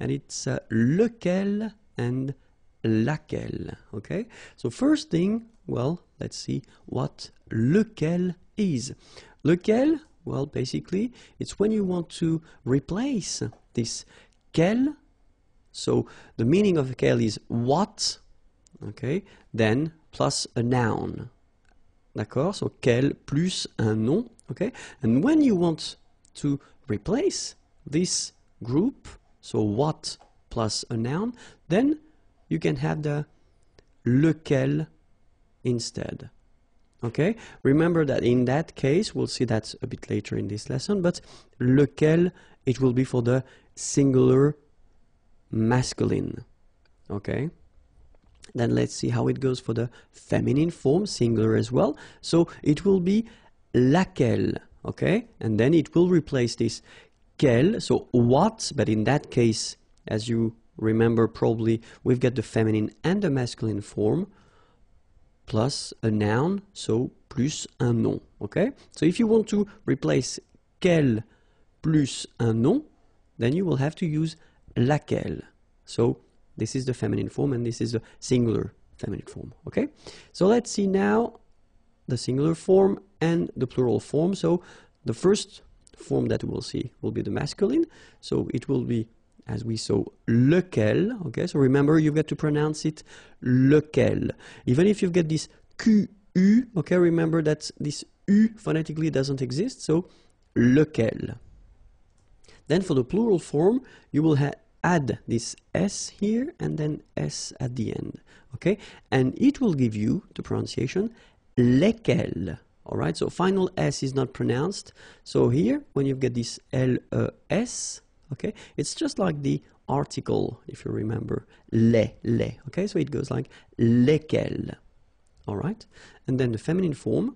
and it's lequel and laquelle. Okay, so first thing, well, let's see what lequel is. Lequel, well, basically, it's when you want to replace this quel. So the meaning of quel is what, okay, then plus a noun. D'accord? So quel plus un nom, okay? And when you want to replace this group, so what plus a noun, then you can have the lequel instead. Okay? Remember that in that case, we'll see that a bit later in this lesson, but lequel, it will be for the singular masculine. Okay? Then let's see how it goes for the feminine form, singular as well. So it will be laquelle, okay? And then it will replace this quel, so what, but in that case, as you remember probably, we've got the feminine and the masculine form, plus a noun, so plus un nom, okay? So if you want to replace quel plus un nom, then you will have to use laquelle. So this is the feminine form and this is the singular feminine form, okay? So let's see now the singular form and the plural form. So the first form that we'll see will be the masculine. So it will be, as we saw, lequel, okay? So remember, you've got to pronounce it lequel. Even if you get this QU, okay, remember that this U phonetically doesn't exist, so lequel. Then for the plural form, you will add this S here and then S at the end, okay? And it will give you the pronunciation lesquels, all right? So final S is not pronounced. So here, when you get this L-E-S, okay, it's just like the article, if you remember, les, okay? So it goes like lesquels, all right? And then the feminine form,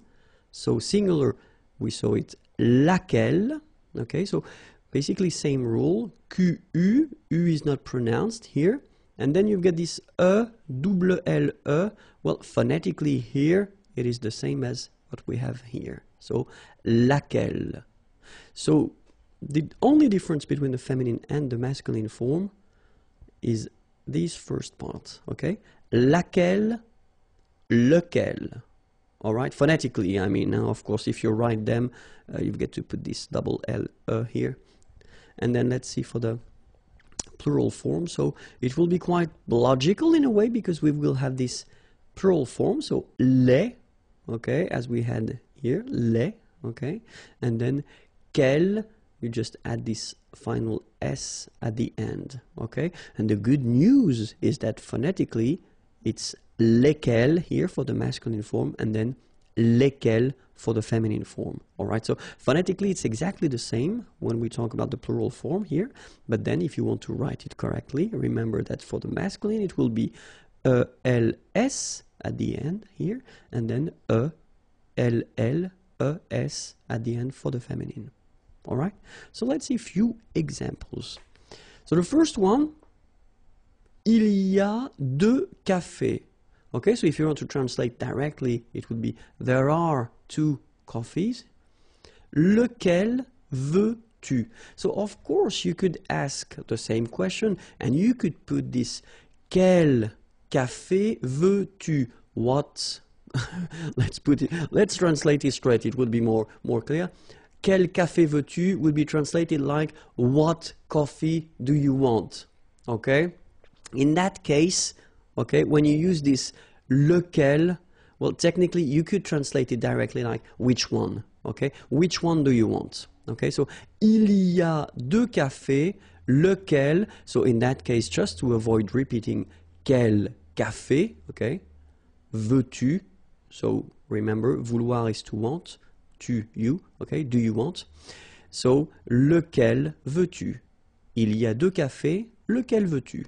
so singular, we saw it laquelle, okay? So basically same rule, QU, U is not pronounced here, and then you get this double L-E, well, phonetically here, it is the same as what we have here, so laquelle. So the only difference between the feminine and the masculine form is this first part, okay? Laquelle, lequel. All right, phonetically, I mean, now of course, if you write them, you get to put this double L here. And then let's see for the plural form. So it will be quite logical in a way because we will have this plural form. So les, okay, as we had here, les, okay. And then quel, you just add this final S at the end, okay. And the good news is that phonetically, it's lesquels here for the masculine form and then lesquels for the feminine form. All right, so phonetically it's exactly the same when we talk about the plural form here, but then if you want to write it correctly, remember that for the masculine it will be ls at the end here and then ll-es at the end for the feminine. All right, so let's see a few examples. So the first one, il y a deux cafés. Okay, so if you want to translate directly, it would be there are two coffees. Lequel veux-tu? So of course you could ask the same question and you could put this quel café veux-tu? What? Let's translate it straight, it would be more clear. Quel café veux-tu would be translated like what coffee do you want? Okay? In that case, okay, when you use this lequel, well, technically you could translate it directly like which one, okay? Which one do you want? Okay, so il y a deux cafés, lequel, so in that case, just to avoid repeating quel café, okay? Veux-tu, so remember, vouloir is to want, tu, you, okay? Do you want? So, lequel veux-tu? Il y a deux cafés, lequel veux-tu?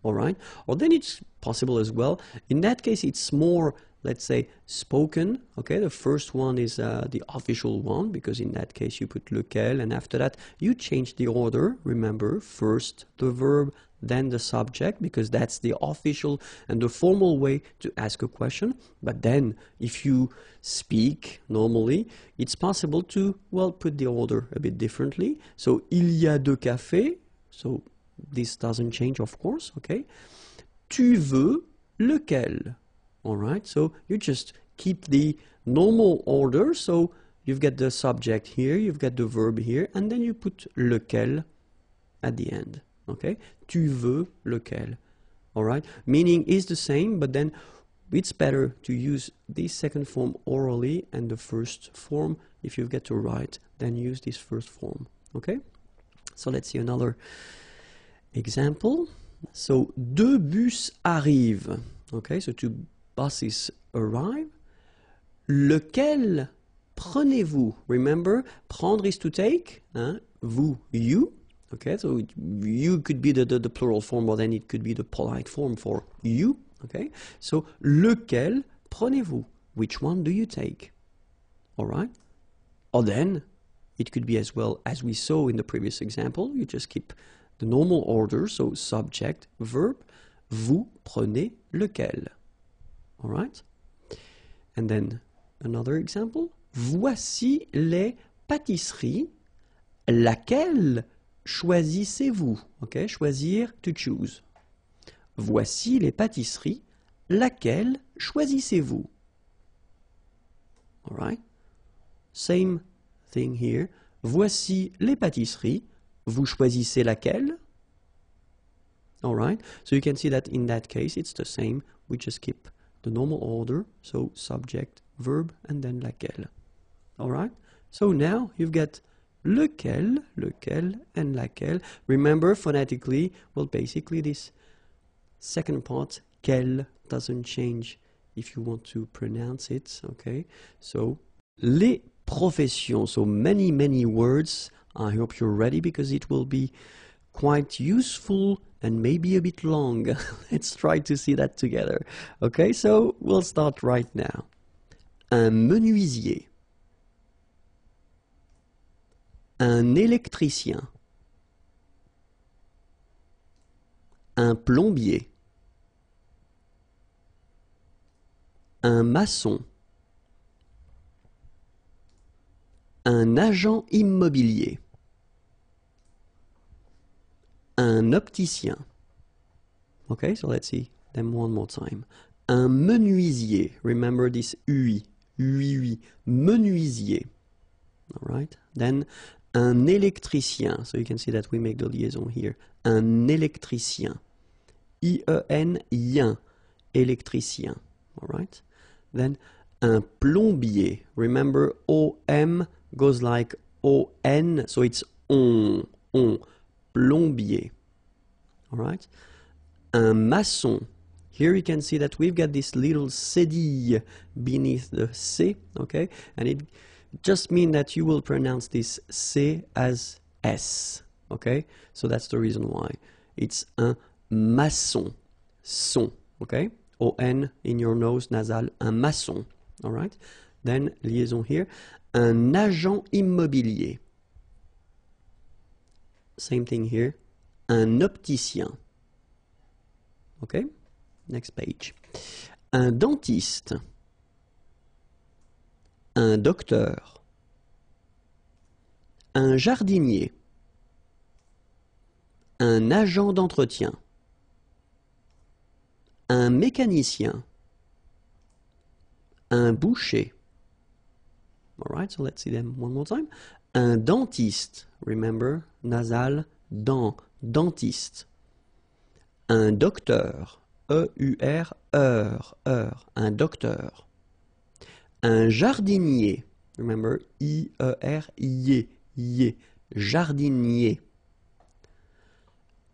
All right, or then it's possible as well. In that case, it's more, let's say, spoken. Okay, the first one is the official one because in that case you put lequel, and after that you change the order. Remember, first the verb, then the subject, because that's the official and the formal way to ask a question. But then, if you speak normally, it's possible to, well, put the order a bit differently. So, il y a deux cafés. So this doesn't change, of course, okay? Tu veux lequel? All right, so you just keep the normal order. So you've got the subject here, you've got the verb here, and then you put lequel at the end, okay? Tu veux lequel? All right, meaning is the same, but then it's better to use this second form orally and the first form, if you've got to write, then use this first form, okay? So let's see another example. So, deux bus arrivent. Okay, so two buses arrive. Lequel prenez-vous? Remember, prendre is to take. Hein? Vous, you. Okay, so you could be the plural form, or then it could be the polite form for you. Okay, so lequel prenez-vous? Which one do you take? All right. Or then, it could be as well as we saw in the previous example. You just keep the normal order, so subject, verb, vous prenez lequel. All right? And then another example. Voici les pâtisseries. Laquelle choisissez-vous? Okay, choisir, to choose. Voici les pâtisseries. Laquelle choisissez-vous? All right? Same thing here. Voici les pâtisseries. Vous choisissez laquelle? All right. So you can see that in that case, it's the same. We just keep the normal order. So subject, verb, and then laquelle. All right. So now you've got lequel, lequel, and laquelle. Remember phonetically, well, basically this second part, quel, doesn't change if you want to pronounce it. Okay. So les professions. So many words. I hope you're ready because it will be quite useful and maybe a bit long. Let's try to see that together. Okay, so we'll start right now. Un menuisier. Un électricien. Un plombier. Un maçon. Un agent immobilier. Un opticien. Okay, so let's see them one more time. Un menuisier. Remember this UI. UI. Menuisier. All right. Then un électricien. So you can see that we make the liaison here. Un électricien. I-E-N, ien. Électricien. All right. Then un plombier. Remember O-M goes like O-N. So it's on. Plombier. All right. Un maçon. Here you can see that we've got this little cédille beneath the C, okay? And it just means that you will pronounce this C as S, okay? So that's the reason why. It's un maçon. Son, okay? O-N in your nose, nasal, un maçon, all right? Then, liaison here. Un agent immobilier. Same thing here. Un opticien. Okay? Next page. Un dentiste. Un docteur. Un jardinier. Un agent d'entretien. Un mécanicien. Un boucher. All right, so let's see them one more time. Un dentiste. Remember, nasal, dentiste. Un docteur. E-U-R, un docteur. Un jardinier. Remember, I-E-R-I-E, jardinier.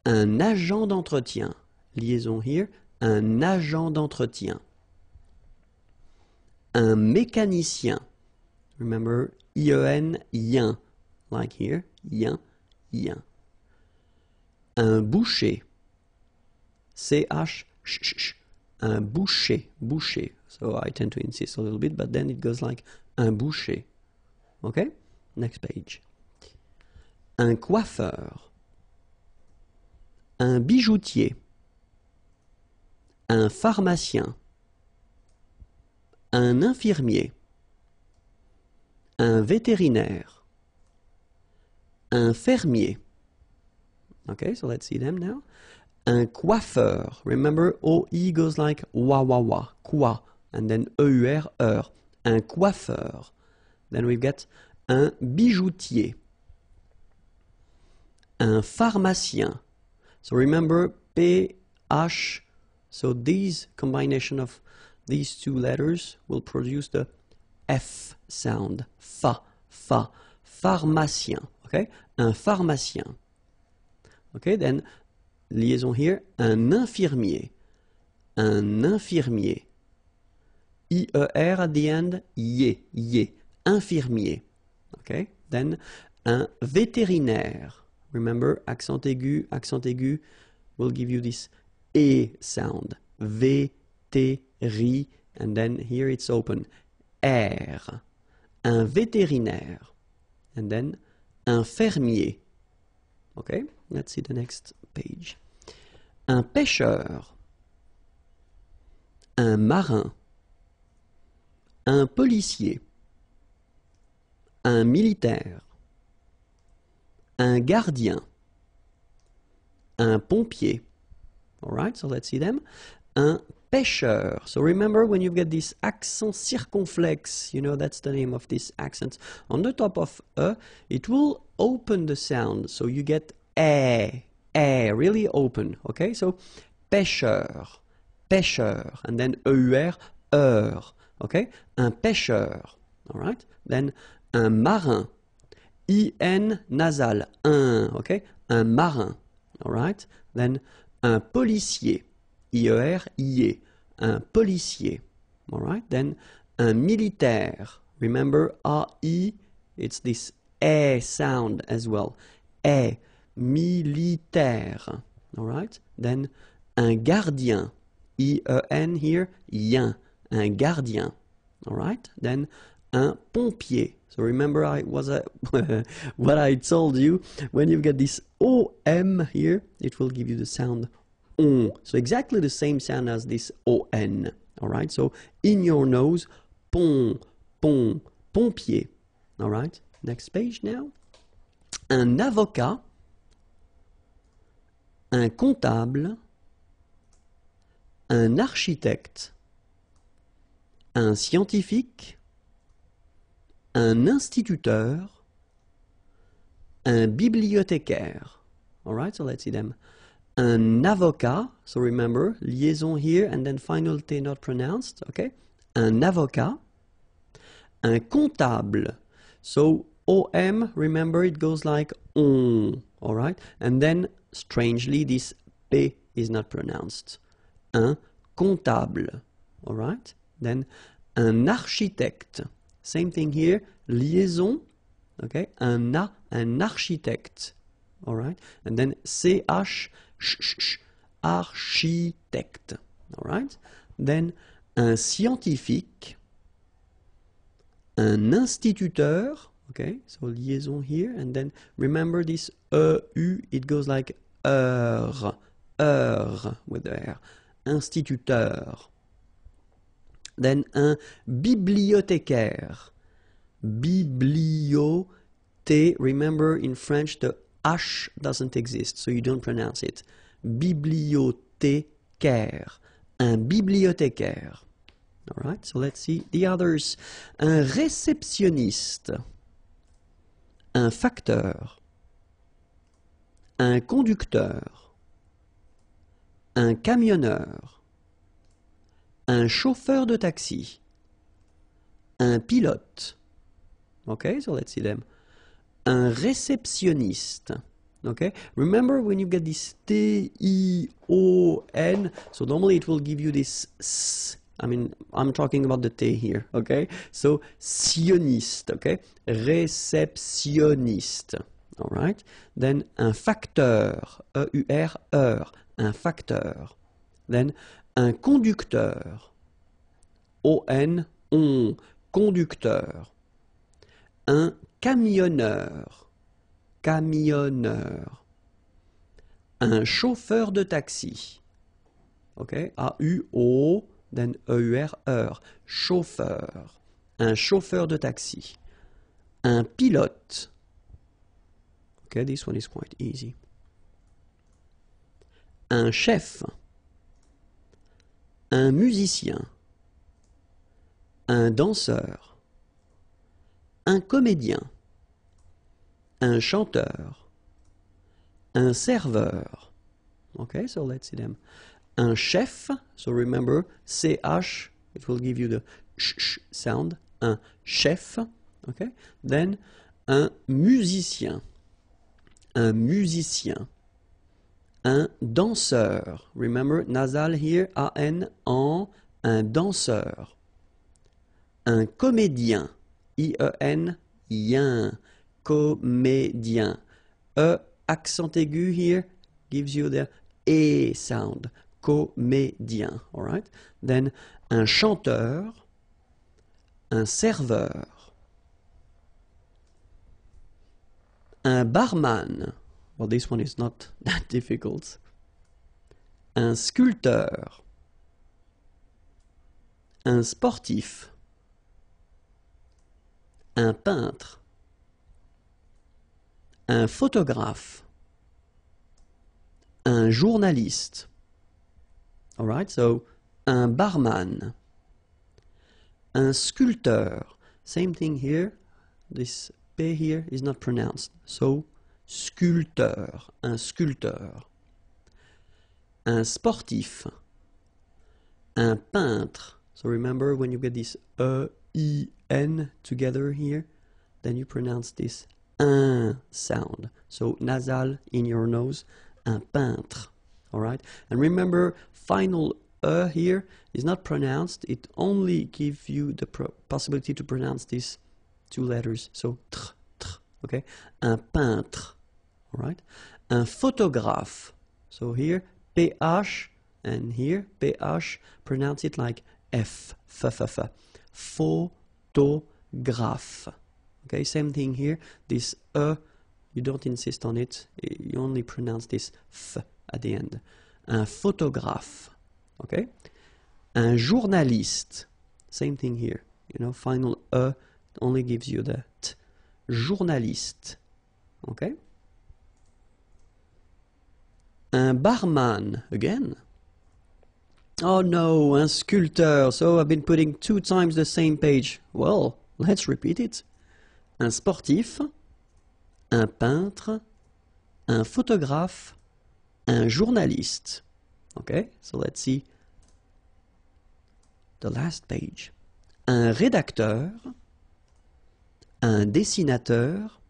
Un agent d'entretien. Liaison here, un agent d'entretien. Un mécanicien. Remember, I-E-N, ien. Like here, ien. Un boucher. C-H, un boucher. So I tend to insist a little bit, but then it goes like un boucher. Okay? Next page. Un coiffeur. Un bijoutier. Un pharmacien. Un infirmier. Un vétérinaire. Un fermier. Okay, so let's see them now. Un coiffeur. Remember, OI goes like wa wa wa, quoi, and then EUR, heure. Un coiffeur. Then we've got un bijoutier. Un pharmacien. So remember, PH, so these combination of these two letters will produce the F sound. Fa, pharmacien. Okay, un pharmacien. Okay, then liaison here, un infirmier. Un infirmier. IER at the end, ye, infirmier. Okay, then un vétérinaire. Remember, accent aigu will give you this E sound. Vétéri, and then here it's open. R. Un vétérinaire. And then un fermier. Okay, let's see the next page. Un pêcheur. Un marin. Un policier. Un militaire. Un gardien. Un pompier. Alright, so let's see them. Un pêcheur. So remember when you've got this accent circonflexe, you know that's the name of this accent. On the top of it will open the sound. So you get really open. Okay, so pêcheur, pêcheur, and then EUR, heure. Okay, un pêcheur. Alright, then un marin. IN nasal, un, okay, un marin. Alright, then un policier. IER, IE, un policier. Alright, then un militaire. Remember, AI, it's this E sound as well. E, militaire. Alright, then un gardien. IEN here, yen, un gardien. Alright, then un pompier. So remember what I told you, when you get this OM here, it will give you the sound on. So exactly the same sound as this ON. Alright, so in your nose, pompier. Alright, next page now. Un avocat, un comptable, un architecte, un scientifique, un instituteur, un bibliothécaire. Alright, so let's see them. Un avocat, so remember, liaison here and then final T not pronounced, okay? Un avocat. Un comptable, so OM, remember it goes like on, alright? And then, strangely, this P is not pronounced. Un comptable, alright? Then, un architecte. Same thing here, liaison, okay? Un architecte, alright? And then CH, architecte, alright? Then, un scientifique, un instituteur, okay? So liaison here, and then remember this EU, it goes like heure with the R. Instituteur. Then un bibliothécaire. Bibliothé, remember in French the H doesn't exist, so you don't pronounce it. Bibliothécaire. Un bibliothécaire. Alright, so let's see the others. Un réceptionniste. Un facteur. Un conducteur. Un camionneur. Un chauffeur de taxi. Un pilote. Okay, so let's see them. Un réceptionniste. Okay, remember when you get this T-I-O-N, so normally it will give you this S. I mean, I'm talking about the T here, okay? So, sioniste, okay? Réceptionniste, all right? Then, un facteur, E-U-R, heure, un facteur. Then, un conducteur, O-N, on, conducteur. Un camionneur, camionneur. Un chauffeur de taxi, okay? A-U-O, then E-U-R, heure, chauffeur. Un chauffeur de taxi. Un pilote. Okay, this one is quite easy. un chef, un musicien, un danseur, un comédien, un chanteur, un serveur. Okay, so let's see them. Un chef, so remember, CH, it will give you the sh sound. Un chef, okay? Then, un musicien, un danseur. Remember, nasal here, A-N, en, un danseur. Un comédien, I-E-N, yen, comédien. E, accent aigu here, gives you the E sound, comédien, all right? Then, un chanteur, un serveur, un barman, well, this one is not that difficult, un sculpteur, un sportif, un peintre, un photographe, un journaliste. All right, so un barman, un sculpteur. Same thing here. This P here is not pronounced. So sculpteur, un sculpteur. Un sportif, un peintre. So remember when you get this E-I-N together here, then you pronounce this un sound. So nasal in your nose, un peintre. All right, and remember, final here is not pronounced. It only gives you the possibility to pronounce these two letters. So tr, okay, un peintre. All right, un photographe. So here PH and here PH, pronounce it like F, photographe. Okay, same thing here. This you don't insist on it. You only pronounce this F at the end. Un photographe. Okay? Un journaliste. Same thing here. You know, final only gives you the T. Journaliste. Okay? Un barman. Again. Oh no, un sculpteur. So I've been putting 2 times the same page. Well, let's repeat it. Un sportif, un peintre, un photographe, un journaliste. Okay, so let's see the last page. Un rédacteur, un dessinateur,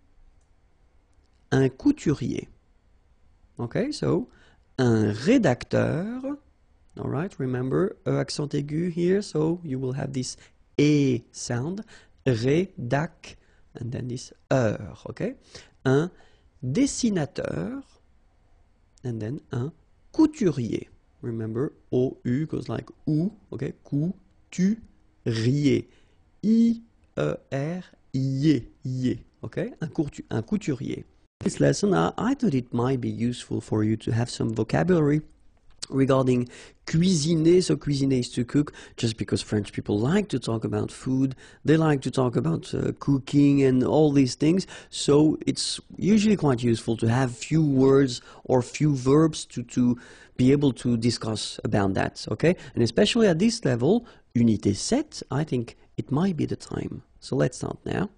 un couturier. Okay, so un rédacteur. All right, remember, accent aigu here, so you will have this E sound. Rédac, and then this okay? Un dessinateur, and then un couturier. Remember, O-U goes like OU, okay? Couturier. I-E-R-I-E, okay? Un couturier. This lesson, I thought it might be useful for you to have some vocabulary regarding cuisiner. So cuisiner is to cook, just because French people like to talk about food. They like to talk about cooking and all these things. So it's usually quite useful to have few words or few verbs to be able to discuss about that, okay? And especially at this level, Unité 7, I think it might be the time. So let's start now.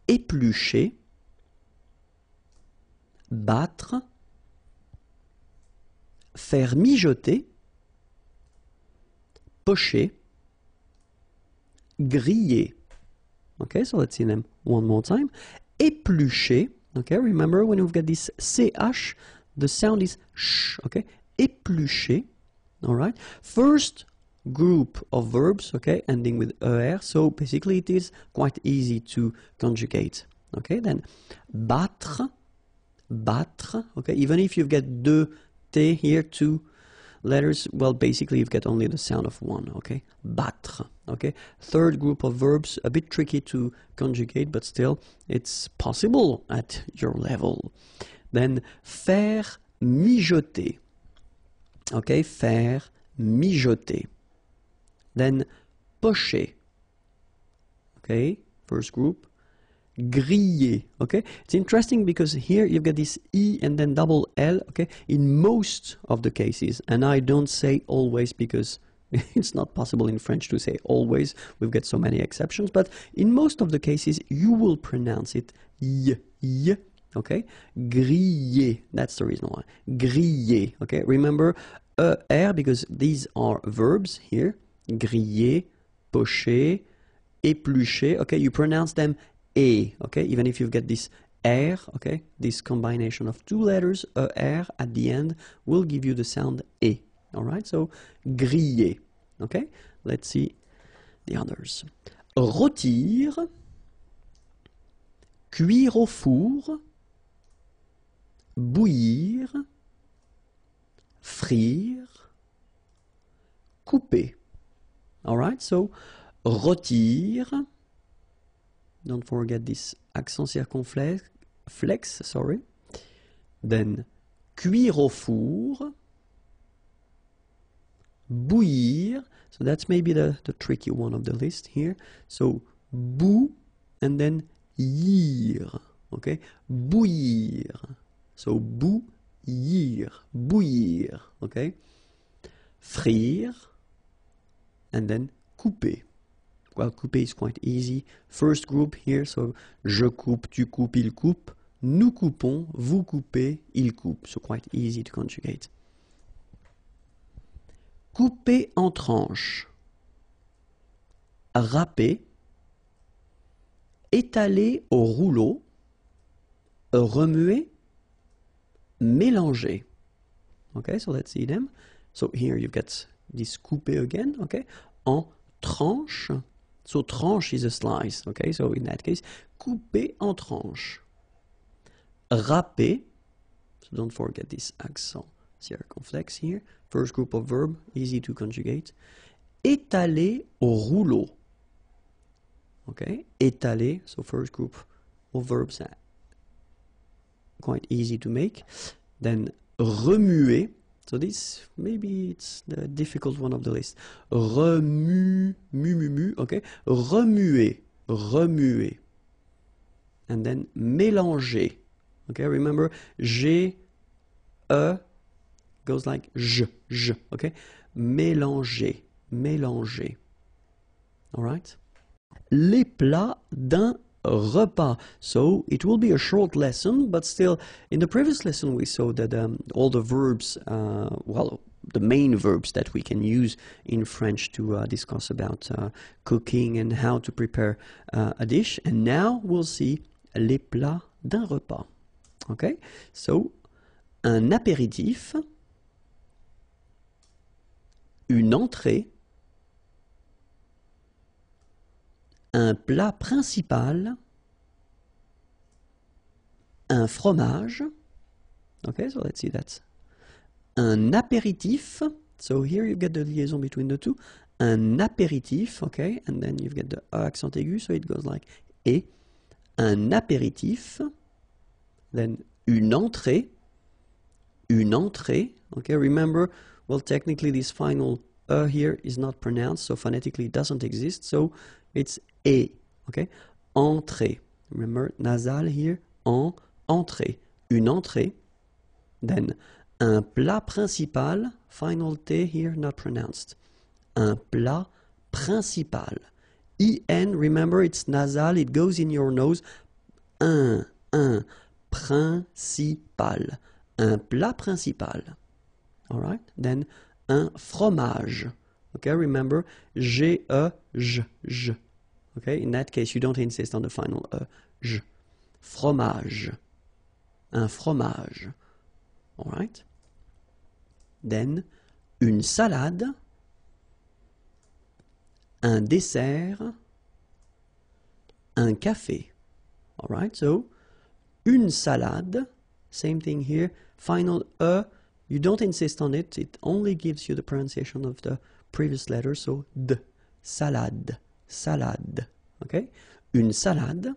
Éplucher, battre, faire mijoter, pocher, griller. Okay, so let's see them one more time. Éplucher. Okay, remember when we've got this CH, the sound is sh. Okay, éplucher. All right. First group of verbs, okay, ending with ER. So basically it is quite easy to conjugate. Okay, then battre, battre. Okay, even if you've got deux T here, 2 letters, well, basically you've got only the sound of one, okay? Battre, okay? Third group of verbs, a bit tricky to conjugate, but still, it's possible at your level. Then, faire mijoter, okay? Faire mijoter. Then, pocher, okay? First group. griller, okay? It's interesting because here you've got this E and then double L, okay? In most of the cases, and I don't say always because it's not possible in French to say always. We've got so many exceptions, but in most of the cases, you will pronounce it y, okay? Griller, that's the reason why. Griller, okay? Remember, er, because these are verbs here. Griller, pocher, éplucher, okay? You pronounce them e, okay? Even if you've got this R, okay? This combination of two letters, R at the end, will give you the sound e. All right, so griller. Okay, let's see the others. Rôtir, cuire au four, bouillir, frire, couper. All right, so rôtir. Don't forget this accent circonflexe, sorry. Then cuire au four. Bouillir, so that's maybe the tricky one of the list here. So bou and then yir, okay? Bouillir. So bouillir, bouillir, okay? Frire and then couper. Well, couper is quite easy. First group here, so je coupe, tu coupes, il coupe. Nous coupons, vous coupez, il coupe. So quite easy to conjugate. Couper en tranches, râper, étaler au rouleau, remuer, mélanger. Okay, so let's see them. So here you've got this couper again, okay, en tranche. So tranche is a slice, okay, so in that case, couper en tranches. Râper, so don't forget this accent circonflexe here. First group of verb, easy to conjugate. Étaler au rouleau. Okay, étaler, so first group of verbs, quite easy to make. Then remuer, so this, maybe it's the difficult one of the list. Okay, remuer, remuer. And then mélanger. Okay, remember, G, E, goes like je, okay? Mélanger, mélanger. All right? Les plats d'un repas. So it will be a short lesson, but still, in the previous lesson we saw that all the verbs, well, the main verbs that we can use in French to discuss about cooking and how to prepare a dish. And now we'll see les plats d'un repas. Okay? So, un apéritif, une entrée, un plat principal, un fromage. Okay, so let's see that. Un apéritif. So here you get the liaison between the two. Un apéritif, okay, and then you've got the accent aigu, so it goes like et. Un apéritif. Then une entrée. Une entrée. Okay, remember, well, technically this final here is not pronounced, so phonetically it doesn't exist, so it's et. Okay, entrée. Remember, nasal here, en, entrée. Une entrée. Then un plat principal, final T here not pronounced. Un plat principal. En, remember it's nasal, it goes in your nose. Un principal. Un plat principal. All right? Then un fromage. Okay, remember G, E, J, J. Okay, in that case you don't insist on the final J. Fromage. Un fromage. All right? Then une salade, un dessert, un café. All right? So une salade, same thing here. Final you don't insist on it. It only gives you the pronunciation of the previous letter. So d, salade, salade. Okay? Une salade,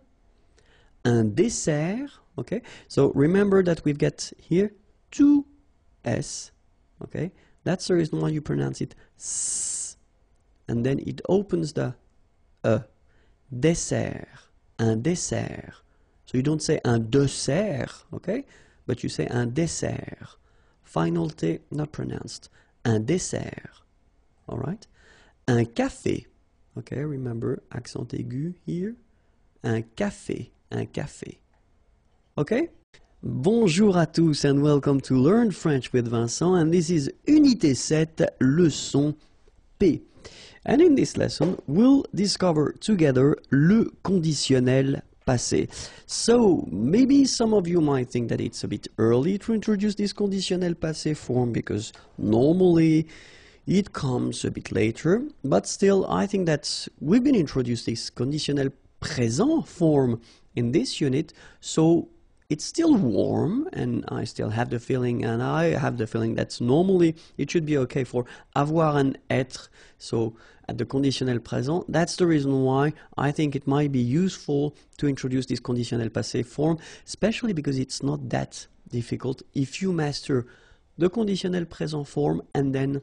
un dessert. Okay? So remember that we've got here two S. Okay? That's the reason why you pronounce it S. And then it opens the dessert. un dessert. So you don't say un dessert, okay? But you say un dessert. Final T not pronounced. Un dessert. All right? Un café. Okay, remember accent aigu here. Un café. Un café. Okay? Bonjour à tous and welcome to Learn French with Vincent, and this is Unité 7, leçon P. And in this lesson, we'll discover together le conditionnel passé. So, maybe some of you might think that it's a bit early to introduce this conditionnel passé form because normally it comes a bit later, but still I think that we've been introduced this conditionnel présent form in this unit, so it's still warm, and I still have the feeling, and I have the feeling that normally it should be okay for avoir and être, so at the conditionnel présent. That's the reason why I think it might be useful to introduce this conditionnel passé form, especially because it's not that difficult if you master the conditionnel présent form and then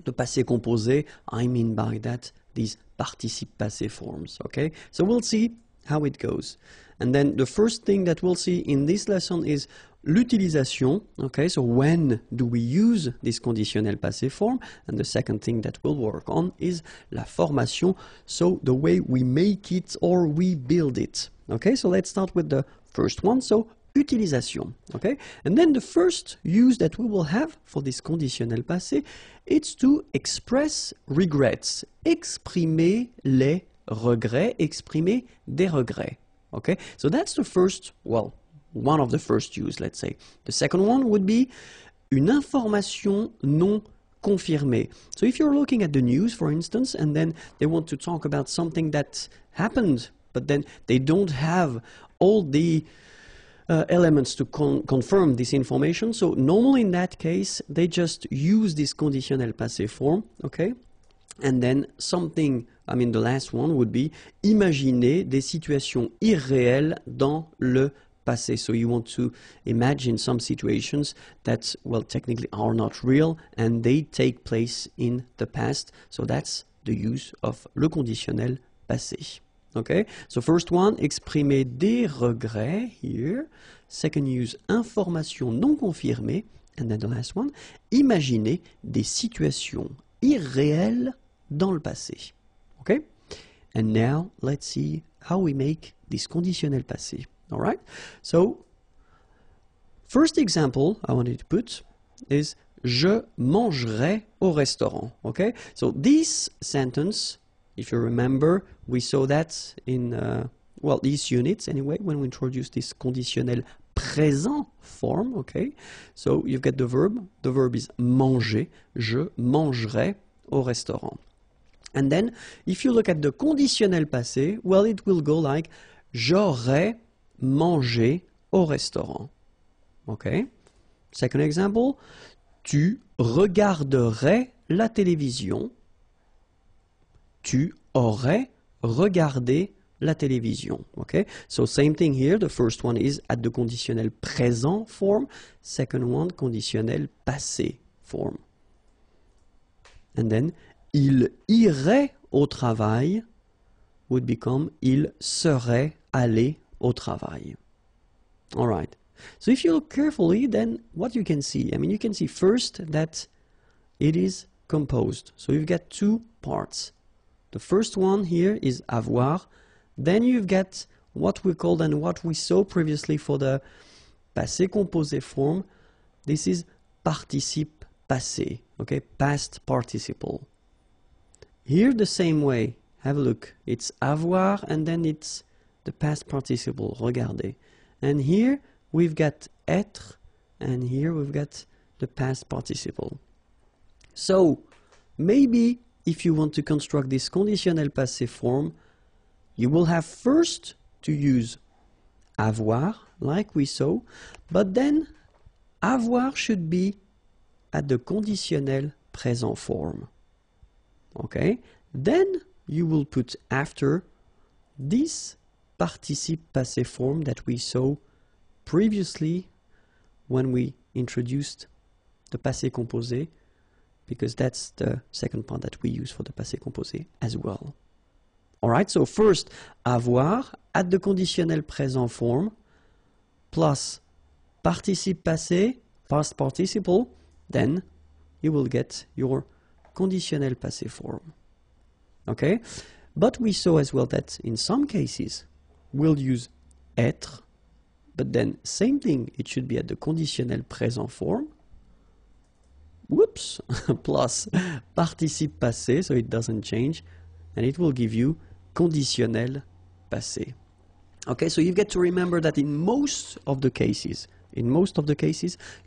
the passé composé. I mean by that these participe passé forms, okay? So we'll see how it goes. And then the first thing that we'll see in this lesson is l'utilisation, okay, so when do we use this conditionnel passé form? And the second thing that we'll work on is la formation, so the way we make it or we build it. Okay, so let's start with the first one, so utilisation, okay? And then the first use that we will have for this conditionnel passé, it's to express regrets, exprimer les regrets, exprimer des regrets. Okay, so that's the first, well, one of the first use, let's say. The second one would be une information non confirmée. So if you're looking at the news, for instance, and then they want to talk about something that happened, but then they don't have all the elements to confirm this information. So normally in that case, they just use this conditionnel passé form, okay? And then something, I mean the last one would be imaginer des situations irréelles dans le passé. So you want to imagine some situations that, well, technically are not real and they take place in the past. So that's the use of le conditionnel passé. Okay, so first one, exprimer des regrets here. Second use, information non confirmée. And then the last one, imaginer des situations irréelles dans le passé. Okay? And now let's see how we make this conditionnel passé. All right? So, first example I wanted to put is je mangerai au restaurant. Okay? So this sentence, if you remember, we saw that in, well, these units anyway, when we introduced this conditionnel présent form, okay? So you've got the verb is manger, je mangerai au restaurant. And then, if you look at the conditionnel passé, well, it will go like j'aurais mangé au restaurant. Okay? Second example, tu regarderais la télévision. Tu aurais regardé la télévision. Okay? So same thing here. The first one is at the conditionnel présent form. Second one, conditionnel passé form. And then, il irait au travail would become il serait allé au travail. All right. So if you look carefully, then what you can see, I mean, you can see first that it is composed. So you've got two parts. The first one here is avoir. Then you've got what we called and what we saw previously for the passé composé form. This is participe passé, okay, past participle. Here the same way, have a look, it's avoir and then it's the past participle, regardez. And here we've got être and here we've got the past participle. So maybe if you want to construct this conditionnel passé form, you will have first to use avoir, like we saw, but then avoir should be at the conditionnel présent form. Okay? Then you will put after this participe passé form that we saw previously when we introduced the passé composé, because that's the second part that we use for the passé composé as well. Alright, so first, avoir, at the conditionnel présent form, plus participe passé, past participle, then you will get your conditionnel passé form. Okay? But we saw as well that in some cases, we'll use être, but then same thing, it should be at the conditionnel présent form. Whoops, plus participe passé, so it doesn't change, and it will give you conditionnel passé. Okay, so you get to remember that in most of the cases,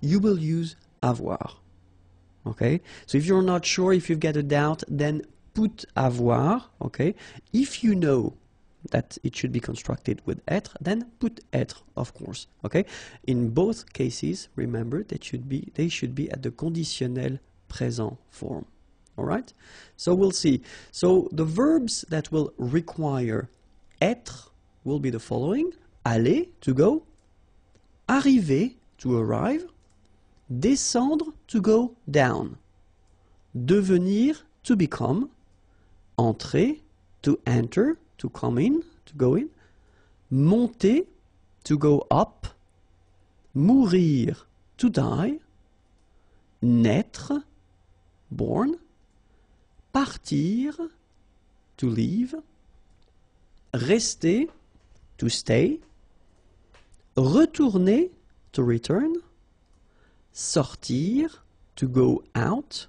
you will use avoir. Okay, so if you're not sure, if you get a doubt, then put avoir. Okay, if you know that it should be constructed with être, then put être, of course. Okay, in both cases, remember that they should be at the conditionnel présent form. All right, so we'll see. So the verbs that will require être will be the following: aller, to go; arriver, to arrive; descendre, to go down; devenir, to become; entrer, to enter, to come in, to go in; monter, to go up; mourir, to die; naître, born; partir, to leave; rester, to stay; retourner, to return; sortir, to go out;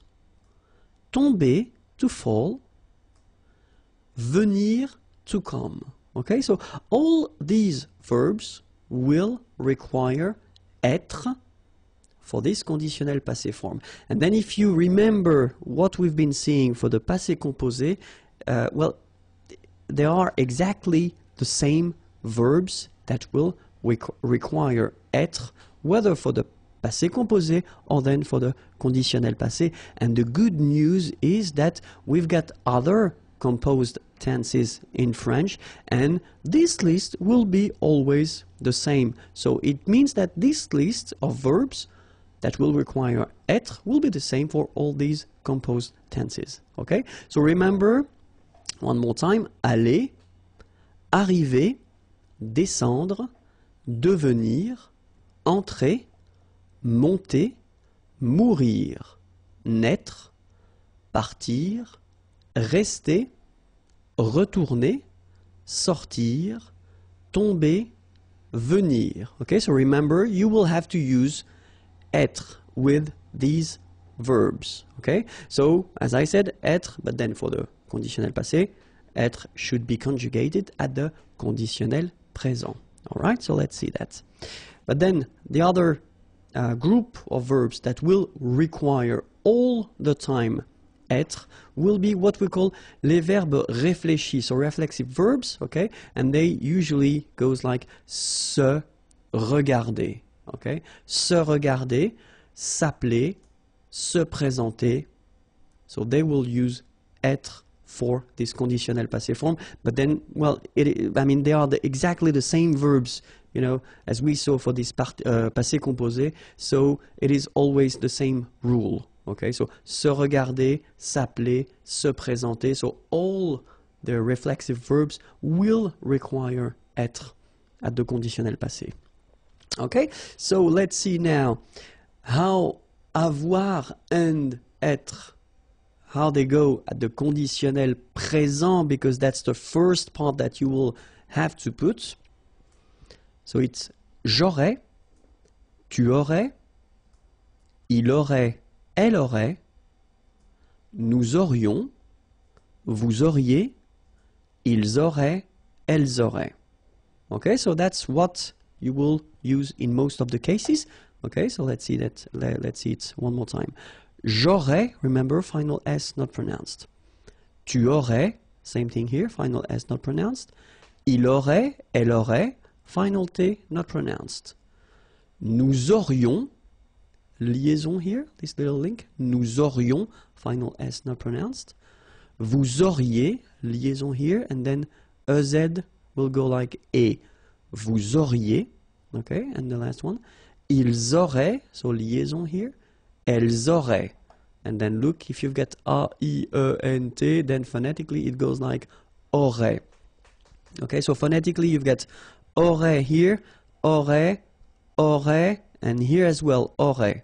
tomber, to fall; venir, to come. Okay, so all these verbs will require être for this conditionnel passé form. And then if you remember what we've been seeing for the passé composé, well, they are exactly the same verbs that will require être, whether for the passé composé or then for the conditionnel passé. And the good news is that we've got other composed tenses in French, and this list will be always the same. So it means that this list of verbs that will require être will be the same for all these composed tenses. Okay? So remember, one more time, aller, arriver, descendre, devenir, entrer, monter, mourir, naître, partir, rester, retourner, sortir, tomber, venir. Okay, so remember, you will have to use être with these verbs. Okay, so as I said, être, but then for the conditionnel passé, être should be conjugated at the conditionnel présent. All right, so let's see that. But then the other group of verbs that will require all the time être will be what we call les verbes réfléchis, so reflexive verbs, okay? And they usually goes like se regarder, okay? Se regarder, s'appeler, se présenter. So they will use être for this conditionnel passé form, but then, well, they are exactly the same verbs, you know, as we saw for this passé composé, so it is always the same rule. Okay, so se regarder, s'appeler, se présenter. So all the reflexive verbs will require être at the conditionnel passé. Okay, so let's see now how avoir and être, how they go at the conditionnel présent, because that's the first part that you will have to put. So it's j'aurais, tu aurais, il aurait, elle aurait, nous aurions, vous auriez, ils auraient, elles auraient. Okay, so that's what you will use in most of the cases. Okay, so let's see that. Let's see it one more time. J'aurais, remember, final S not pronounced. Tu aurais, same thing here, final S not pronounced. Il aurait, elle aurait, final T not pronounced. Nous aurions, liaison here, this little link. Nous aurions, final S not pronounced. Vous auriez, liaison here, and then EZ will go like E. Vous auriez, okay, and the last one. Ils auraient, so liaison here. Elles auraient. And then look, if you've got A, I, E, N, T, then phonetically it goes like aurait. Okay, so phonetically you've got aurait here, aurait, and here as well, aurait.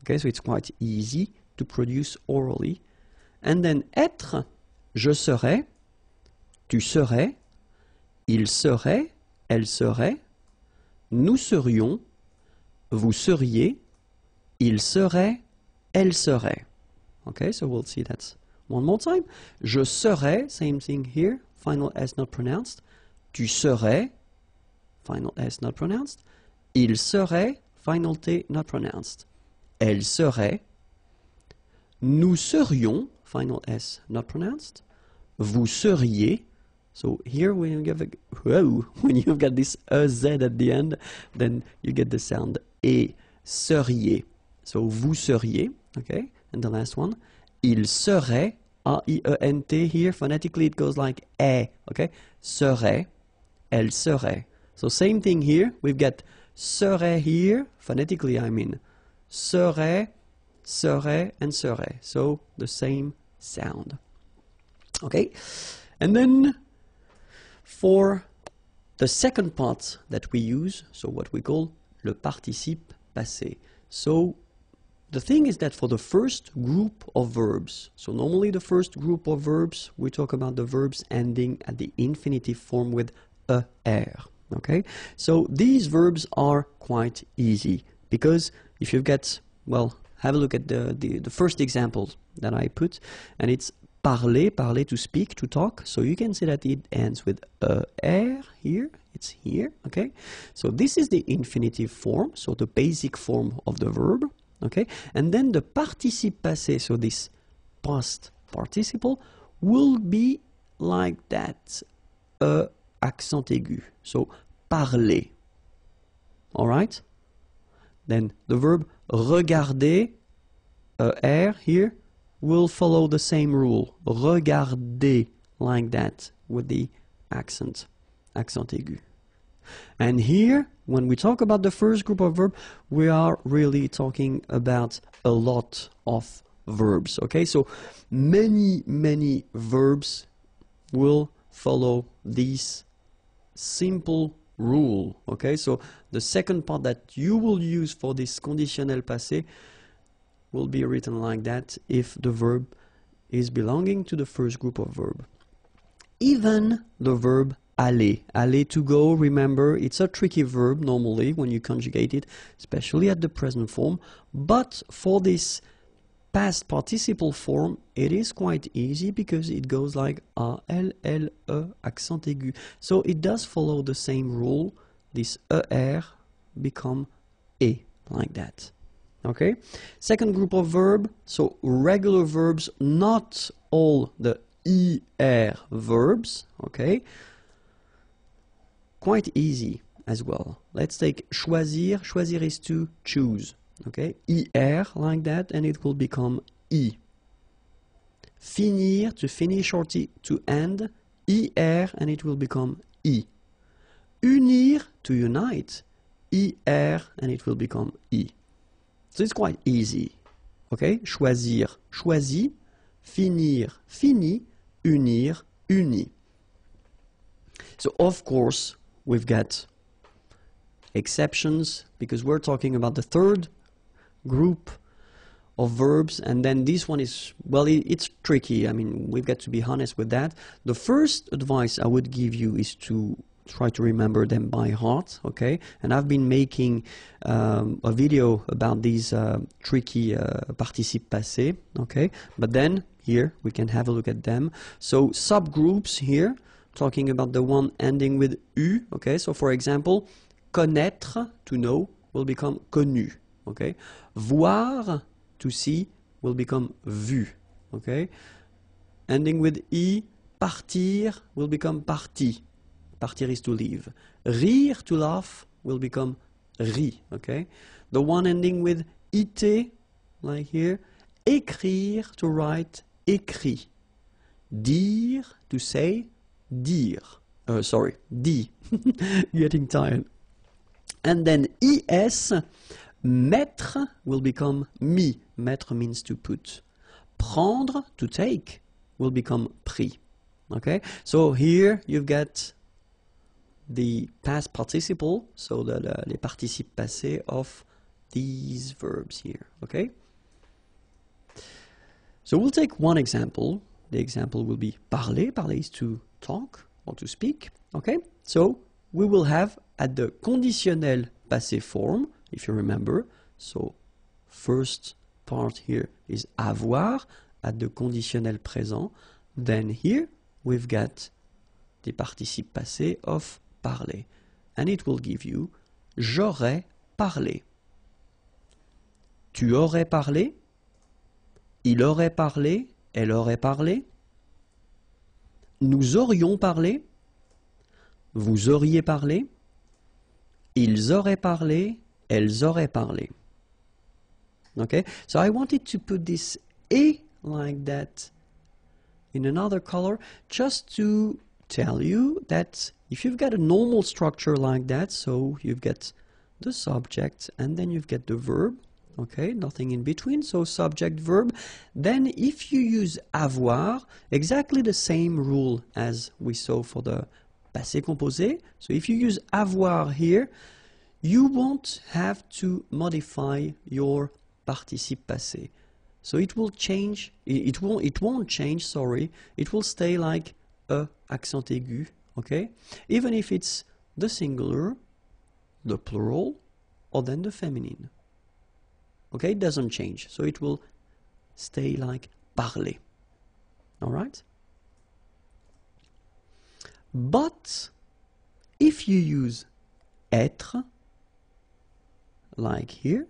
Okay, so it's quite easy to produce orally. And then être, je serais, tu serais, il serait, elle serait, nous serions, vous seriez, il serait, elle serait. Okay, so we'll see that one more time. Je serais, same thing here, final S not pronounced. Tu serais, final S not pronounced. Il serait, final T not pronounced. Elle serait. Nous serions, final S not pronounced. Vous seriez. So here when you've got this Z at the end, then you get the sound et seriez. So vous seriez, okay? And the last one, il serait, A-I-E-N-T here, phonetically it goes like est, okay? Serait, elle serait. So same thing here, we've got serait here, phonetically I mean, serait, and serait. So the same sound. Okay? And then for the second part that we use, so what we call le participe passé. So the thing is that for the first group of verbs, so normally the first group of verbs, we talk about the verbs ending at the infinitive form with er. Okay? So these verbs are quite easy because if you've got, well, have a look at the first example that I put, and it's parler, to speak, to talk. So you can see that it ends with er here. It's here, okay? So this is the infinitive form, so the basic form of the verb, okay? And then the participe passé, so this past participle, will be like that, accent aigu. So parler, all right? Then the verb regarder, here, will follow the same rule. Regarder, like that, with the accent aigu. And here, when we talk about the first group of verbs, we are really talking about a lot of verbs, okay? So many verbs will follow this simple rule, okay? So the second part that you will use for this conditionnel passé will be written like that if the verb is belonging to the first group of verb. Even the verb aller. Aller, to go, remember, it's a tricky verb normally when you conjugate it, especially at the present form, but for this past participle form, it is quite easy because it goes like A, L, L, E, accent aigu. So it does follow the same rule, this ER become E, like that. Okay? Second group of verb, so regular verbs, not all the ER verbs, okay? Quite easy as well. Let's take choisir. Choisir is to choose, okay? ER, like that, and it will become E. Finir, to finish or to end, ER, and it will become E. Unir, to unite, ER, and it will become E. So it's quite easy, okay? Choisir, choisi, finir, fini, unir, uni. So of course, we've got exceptions because we're talking about the third group of verbs, and then this one is, well, it's tricky. I mean, we've got to be honest with that. The first advice I would give you is to try to remember them by heart, okay? And I've been making a video about these tricky participe passé, okay? But then here we can have a look at them. So subgroups here, talking about the one ending with U, okay? So for example, connaître, to know, will become connu, okay? Voir, to see, will become vu, okay? Ending with I, partir, will become parti. Partir is to leave. Rire, to laugh, will become ri, okay? The one ending with ite, like here, écrire, to write, écrit. Dire, to say, dire. Dit. Getting tired. And then es, mettre, will become mis. Mettre means to put. Prendre, to take, will become pris. Okay, so here you've got the past participle, so les participes passés of these verbs here. Okay, so we'll take one example. The example will be parler. Parler is to talk or to speak. Okay, so we will have at the conditionnel passé form, if you remember. So first part here is avoir at the conditionnel présent. Then here we've got the participe passé of parler. And it will give you j'aurais parlé. Tu aurais parlé. Il aurait parlé. Elle aurait parlé. Nous aurions parlé. Vous auriez parlé. Ils auraient parlé. Elles auraient parlé. Okay, so I wanted to put this A like that in another color just to tell you that if you've got a normal structure like that, so you've got the subject and then you've got the verb, okay, nothing in between, so subject, verb, then if you use avoir, exactly the same rule as we saw for the passé composé, so if you use avoir here, you won't have to modify your participe passé. So it will change, it won't change, sorry, it will stay like a accent aigu, okay? Even if it's the singular, the plural, or then the feminine. Okay, it doesn't change, so it will stay like parler. Alright? But if you use être, like here,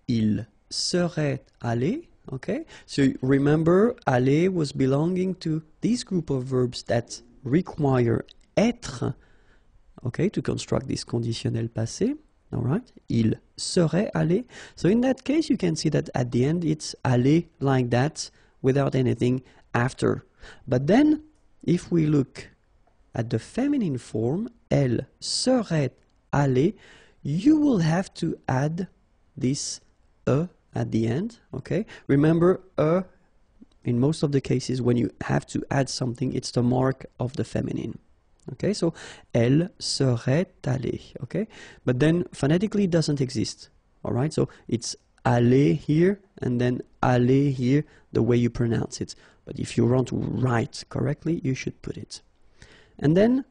il serait allé, okay? So remember, aller was belonging to this group of verbs that require être, okay, to construct this conditionnel passé, all right? Il serait allé. So in that case, you can see that at the end, it's allé like that without anything after. But then, if we look at the feminine form, elle serait allée, you will have to add this e at the end, okay? Remember, in most of the cases, when you have to add something, it's the mark of the feminine. Okay, so elle serait allée, okay? But then phonetically it doesn't exist, all right? So it's aller here and then aller here, the way you pronounce it. But if you want to write correctly, you should put it. And then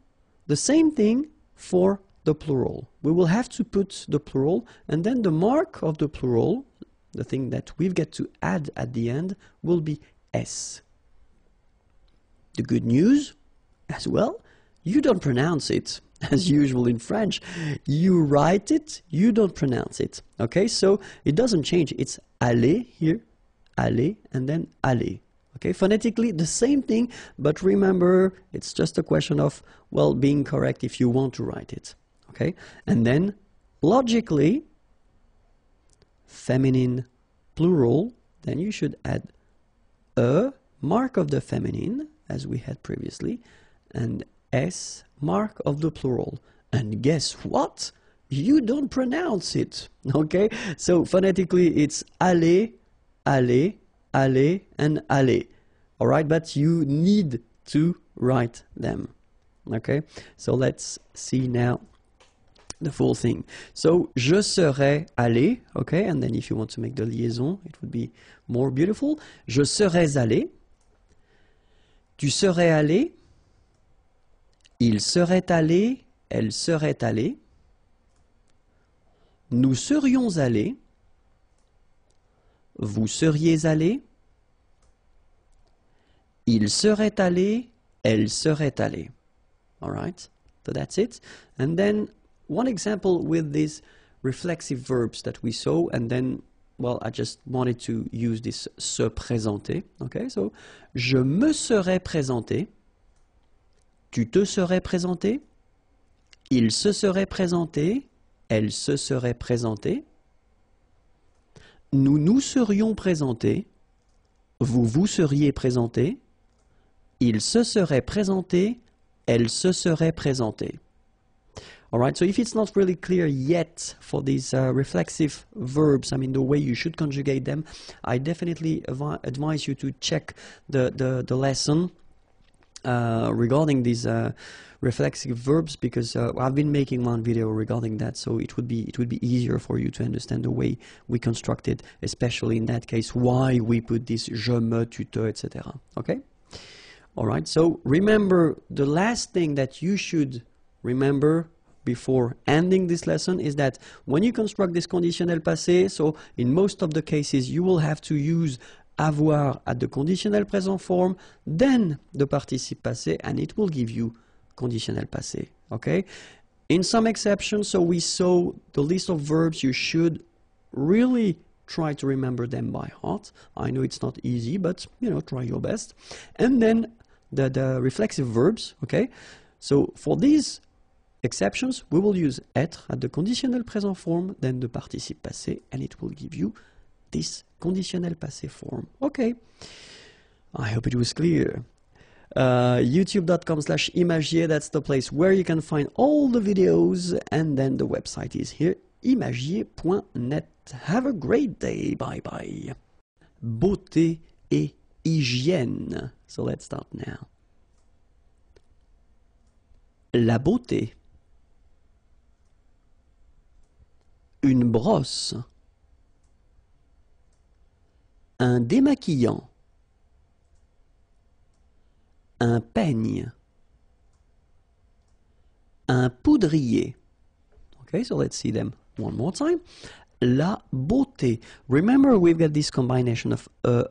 the same thing for the plural. We will have to put the plural, and then the mark of the plural, the thing that we've got to add at the end, will be S. The good news, as well, you don't pronounce it as usual in French. You write it, you don't pronounce it. Okay, so it doesn't change. It's aller here, aller, and then aller. Okay, phonetically the same thing, but remember, it's just a question of, well, being correct if you want to write it. Okay, and then logically, feminine plural, then you should add a mark of the feminine, as we had previously, and S mark of the plural. And guess what? You don't pronounce it. Okay, so phonetically it's aller, aller, aller, and aller. All right, but you need to write them. Okay, so let's see now the full thing. So je serais allé, okay, and then if you want to make the liaison, it would be more beautiful. Je serais allé. Tu serais allé. Il serait allé. Elle serait allée. Nous serions allés. Vous seriez allé. Il serait allé. Elle serait allée. All right, so that's it. And then one example with these reflexive verbs that we saw, and then, well, I just wanted to use this se présenter. Okay, so je me serais présenté. Tu te serais présenté. Il se serait présenté. Elle se serait présentée. Nous nous serions présentés. Vous vous seriez présenté. Il se serait présenté. Elle se serait présentée. All right, so if it's not really clear yet for these reflexive verbs, I mean the way you should conjugate them, I definitely advise you to check the lesson regarding these reflexive verbs, because I've been making one video regarding that, so it would be easier for you to understand the way we construct it, especially in that case why we put this je, me, tu, te, etc. Okay? Alright, so remember, the last thing that you should remember before ending this lesson is that when you construct this conditionnel passé, so in most of the cases you will have to use avoir at the conditionnel present form, then the participe passé, and it will give you conditionnel passé. Okay? In some exceptions, so we saw the list of verbs, you should really try to remember them by heart. I know it's not easy, but try your best. And then the reflexive verbs, okay? So for these exceptions, we will use être at the conditionnel present form, then the participe passé, and it will give you this conditionnel passé form. Okay, I hope it was clear. youtube.com/imagier, that's the place where you can find all the videos, and then the website is here, imagier.net. Have a great day. Bye bye. Beauté et hygiène. So let's start now. La beauté. Une brosse. Un démaquillant. Un peigne. Un poudrier. Okay, so let's see them one more time. La beauté. Remember, we've got this combination of a,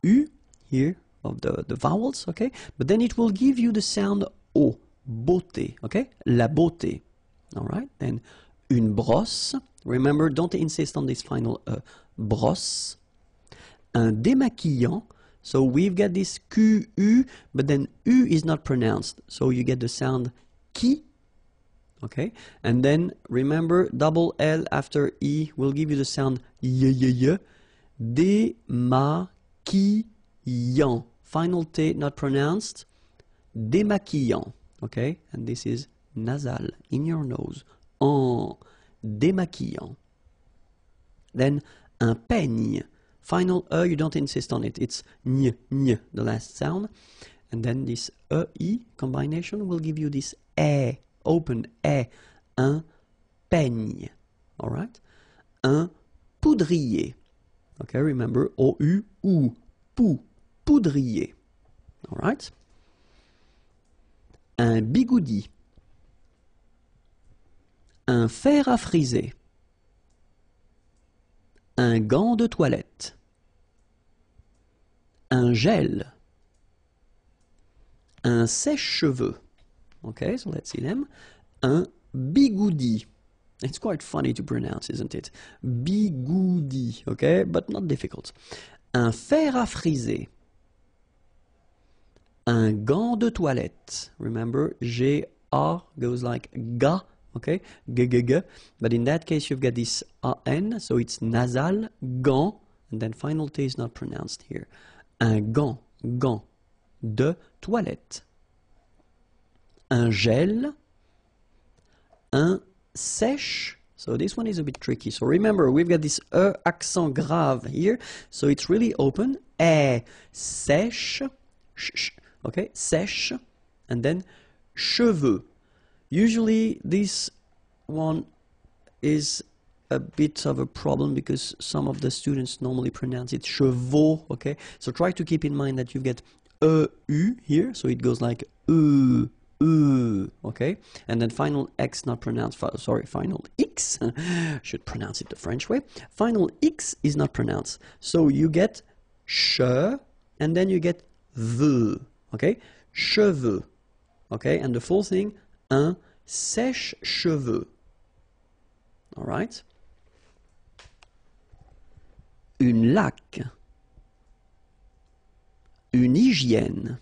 u here, of the vowels, okay? But then it will give you the sound o, beauté, okay? La beauté. All right, then une brosse. Remember, don't insist on this final brosse. Un démaquillant. So we've got this QU, but then U is not pronounced. So you get the sound qui. Okay, and then remember, double L after E will give you the sound y. Démaquillant. Final T not pronounced. Démaquillant. Okay, and this is nasal in your nose. En démaquillant. Then un peigne. Final E, you don't insist on it. It's ny, the last sound. And then this E combination will give you this E. Open E, un peigne, all right? Un poudrier, okay? Remember, O-U, ou, pou, poudrier, all right? Un bigoudi, un fer à friser, un gant de toilette, un gel, un sèche-cheveux. Okay, so let's see them. Un bigoudi. It's quite funny to pronounce, isn't it? Bigoudi, okay, but not difficult. Un fer à friser. Un gant de toilette. Remember, G-A goes like ga, okay? G-g-g. But in that case, you've got this A-N, so it's nasal, gant, and then final T is not pronounced here. Un gant de toilette. Un gel, un sèche. So this one is a bit tricky. So remember, we've got this E accent grave here. So it's really open. Sèche, okay, sèche, and then cheveux. Usually this one is a bit of a problem because some of the students normally pronounce it chevaux, okay? So try to keep in mind that you get E-U here. So it goes like okay, and then final X not pronounced, final X, should pronounce it the French way, final X is not pronounced, so you get che, and then you get veux, okay, cheveux, okay, and the full thing, un sèche-cheveux, alright, une laque, une hygiène,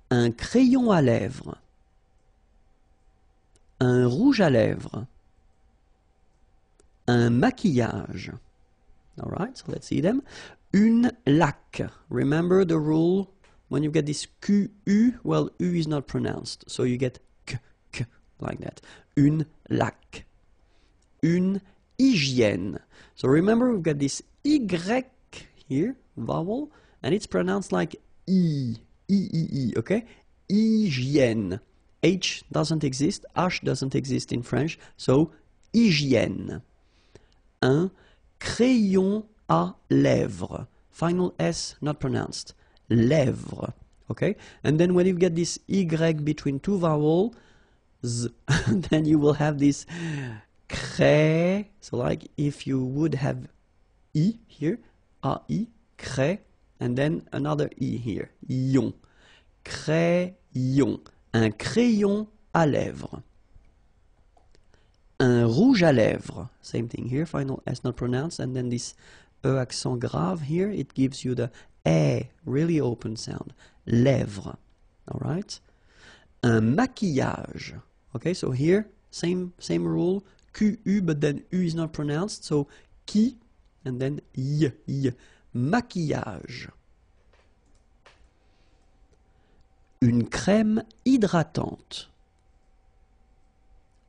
un crayon à lèvres, un rouge à lèvres, un maquillage. All right, so let's see them. Une laque. Remember the rule when you get this QU, well, U is not pronounced, so you get k like that. Une laque. Une hygiène. So remember we've got this Y here, vowel, and it's pronounced like E. I, okay? Hygiène. H doesn't exist, H doesn't exist in French, so hygiène. Un crayon à lèvres. Final S not pronounced. Lèvres. Okay? And then when you get this Y between two vowels, then you will have this cré. So like if you would have I here, A-I, cré, and then another I here, ion. Crayon. Un crayon à lèvres. Un rouge à lèvres. Same thing here, final S not pronounced, and then this E accent grave here, it gives you the E, really open sound. Lèvres. Alright? Un maquillage. Okay, so here, same rule. Q-U, but then U is not pronounced, so qui, and then y. Maquillage. Une crème hydratante.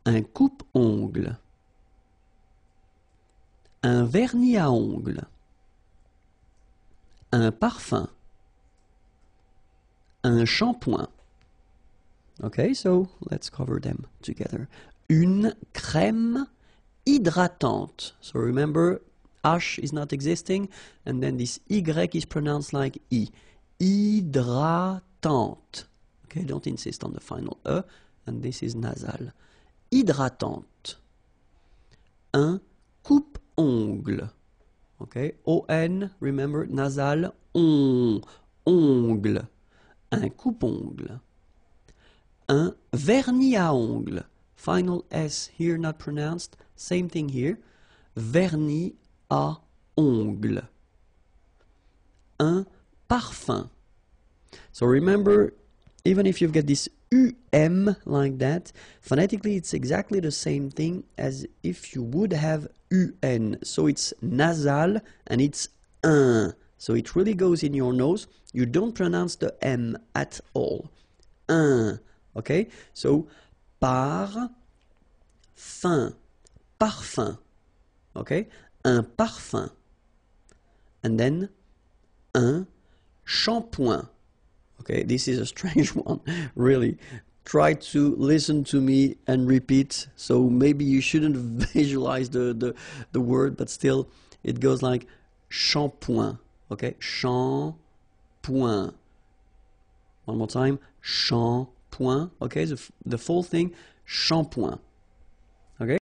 Un coupe-ongles. Un vernis à ongles. Un parfum. Un shampoing. Okay, so let's cover them together. Une crème hydratante. So remember, H is not existing, and then this Y is pronounced like I. Hydratante. Okay, don't insist on the final E, and this is nasal. Hydratante. Un coupe-ongles. Okay, O-N, remember, nasal, ongle. Un coupe-ongles. Un vernis à ongles. Final S here not pronounced. Same thing here. Vernis à ongles. Un parfum. So remember, even if you've got this UM like that, phonetically it's exactly the same thing as if you would have UN. So it's nasal and it's un. So it really goes in your nose. You don't pronounce the M at all. Un. Okay? So par, fin, parfum. Okay? Un parfum. And then un shampoing. Okay, this is a strange one, really. Try to listen to me and repeat. So maybe you shouldn't visualize the word, but still it goes like shampoing. Okay, shampoing. One more time, shampoing. Okay, the full thing, shampoing. Okay.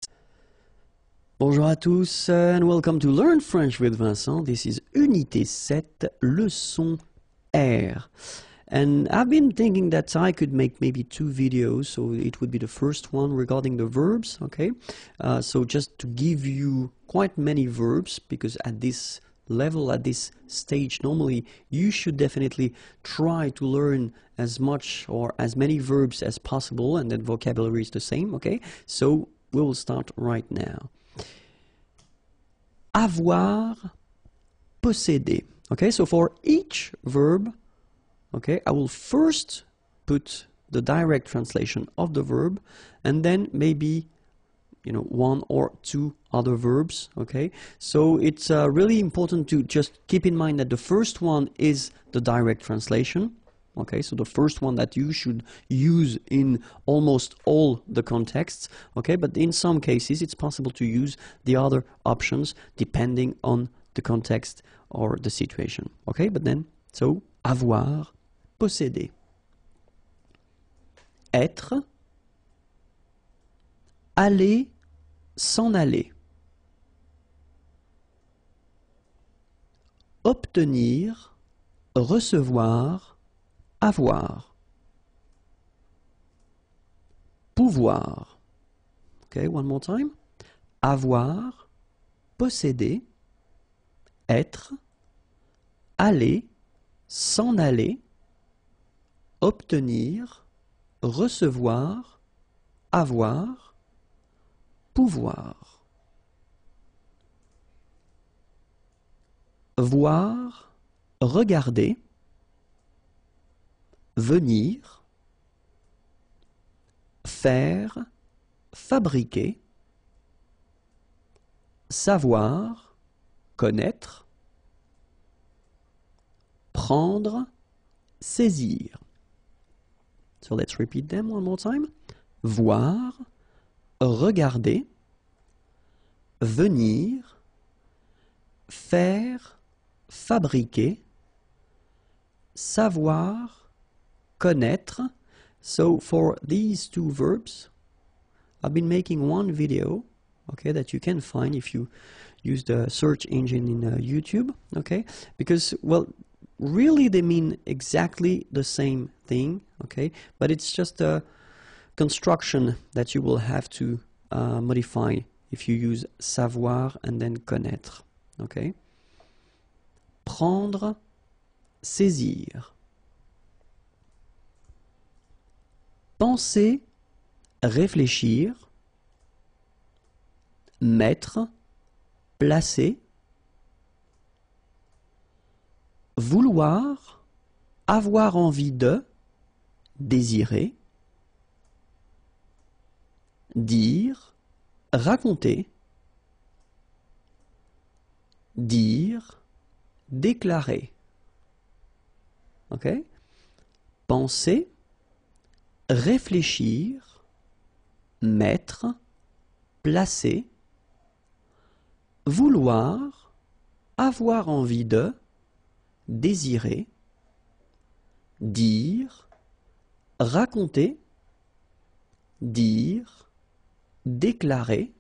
Bonjour à tous and welcome to Learn French with Vincent. This is Unité 7, leçon R. And I've been thinking that I could make maybe 2 videos, so it would be the first one regarding the verbs, okay? So just to give you quite many verbs, because at this level, at this stage, normally you should definitely try to learn as much or as many verbs as possible, and then vocabulary is the same, okay? So we will start right now. Avoir, posséder. Okay, so for each verb, okay, I will first put the direct translation of the verb and then maybe, you know, 1 or 2 other verbs, okay? So it's really important to just keep in mind that the first one is the direct translation, okay? So the first one that you should use in almost all the contexts, okay? But in some cases, it's possible to use the other options depending on the context or the situation, okay? But then, so, avoir, posséder. Être, aller, s'en aller. Obtenir, recevoir, avoir. Pouvoir. Okay, one more time. Avoir, posséder, être, aller, s'en aller, obtenir, recevoir, avoir, pouvoir. Voir, regarder, venir, faire, fabriquer, savoir, connaître, prendre, saisir. So let's repeat them one more time. Voir, regarder, venir, faire, fabriquer, savoir, connaître. So for these two verbs, I've been making one video, okay, that you can find if you use the search engine in YouTube, okay, because, well, really they mean exactly the same thing, okay, but it's just a construction that you will have to modify if you use savoir and then connaître, okay. Prendre, saisir. Penser, réfléchir. Mettre, placer. Vouloir, avoir envie de, désirer. Dire, raconter. Dire, déclarer. Ok? Penser, réfléchir, mettre, placer, vouloir, avoir envie de, désirer, dire, raconter, dire, déclarer,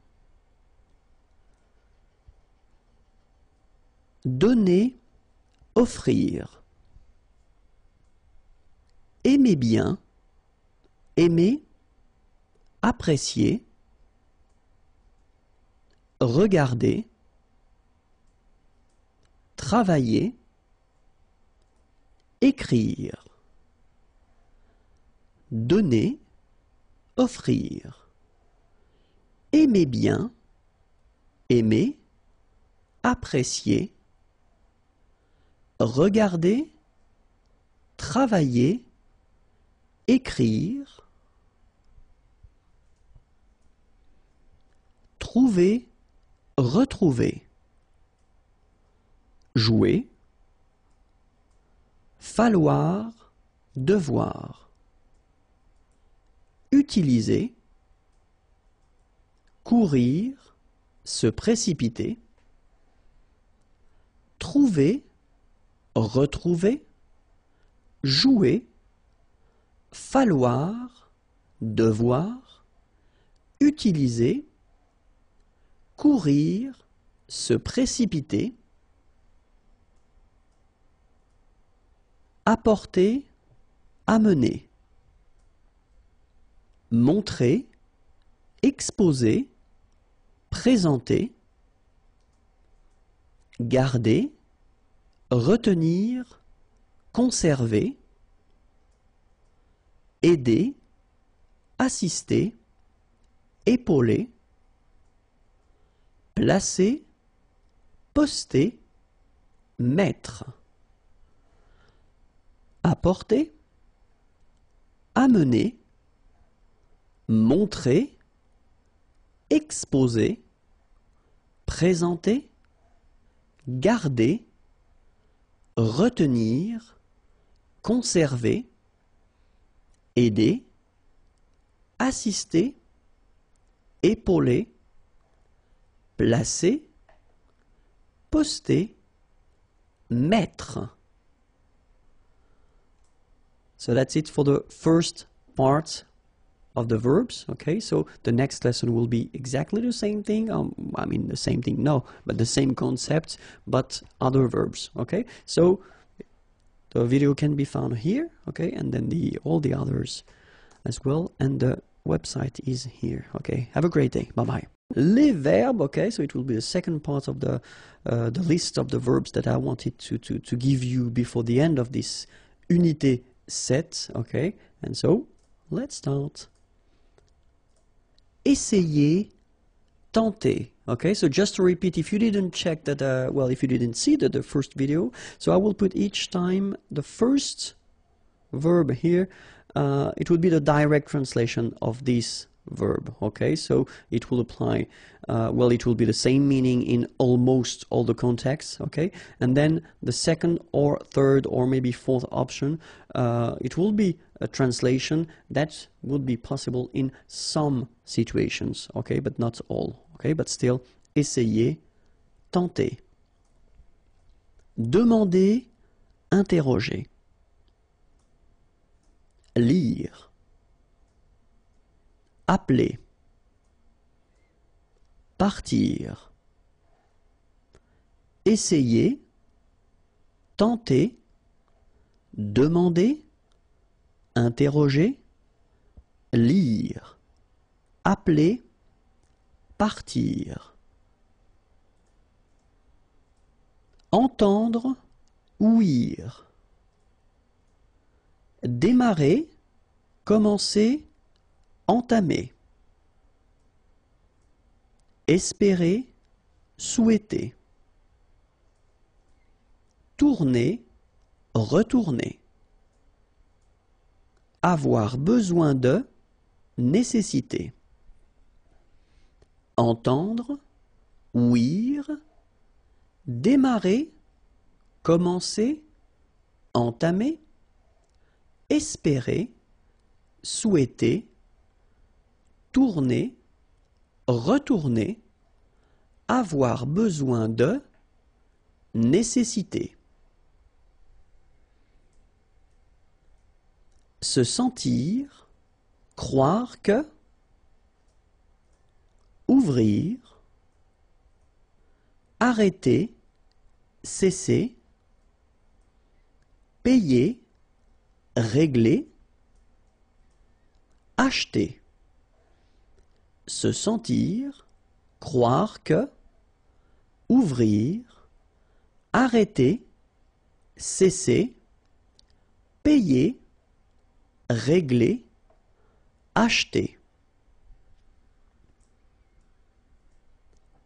donner, offrir, aimer bien, aimer, apprécier, regarder, travailler, écrire, donner, offrir, aimer bien, aimer, apprécier, regarder, travailler, écrire, trouver, retrouver, jouer, falloir, devoir, utiliser, courir, se précipiter, trouver, retrouver, jouer, falloir, devoir, utiliser, courir, se précipiter, apporter, amener, montrer, exposer, présenter, garder, retenir, conserver, aider, assister, épauler, placer, poster, mettre, apporter, amener, montrer, exposer, présenter, garder, retenir, conserver, aider, assister, épauler, placer, poster, mettre. So that's it for the first part of the verbs, okay? So the next lesson will be exactly the same thing. I mean, the same thing, no, but the same concept, but other verbs, okay? So the video can be found here, okay? And then all the others as well. And the website is here, okay? Have a great day. Bye-bye. Les verbes, okay? So it will be the second part of the list of the verbs that I wanted to give you before the end of this unité set, okay? And so, let's start. Essayer, tenter, okay? So just to repeat, if you didn't check that, well, if you didn't see the first video, so I will put each time the first verb here. It would be the direct translation of this verb. Okay, so it will apply, well, it will be the same meaning in almost all the contexts. Okay, and then the second or third or maybe fourth option, it will be a translation that would be possible in some situations. Okay, but not all. Okay, but still, essayer, tenter, demander, interroger, lire, appeler, partir, essayer, tenter, demander, interroger, lire, appeler, partir. Entendre, ouïr. Démarrer, commencer, entamer. Espérer, souhaiter. Tourner, retourner. Avoir besoin de, nécessiter. Entendre, ouïr. Démarrer, commencer, entamer. Espérer, souhaiter. Tourner, retourner, avoir besoin de, nécessiter. Se sentir, croire que, ouvrir, arrêter, cesser, payer, régler, acheter. Se sentir, croire que, ouvrir, arrêter, cesser, payer, régler, acheter.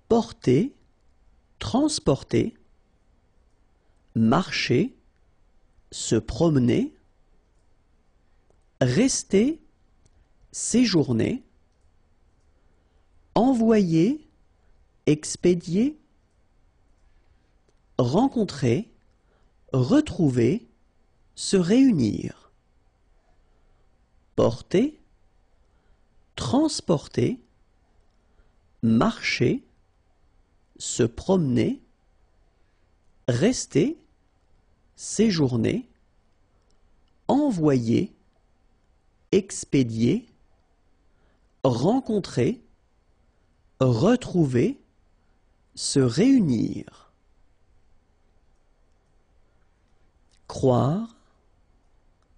Porter, transporter, marcher, se promener, rester, séjourner, envoyer, expédier, rencontrer, retrouver, se réunir. Porter, transporter, marcher, se promener, rester, séjourner, envoyer, expédier, rencontrer, retrouver, se réunir. Croire,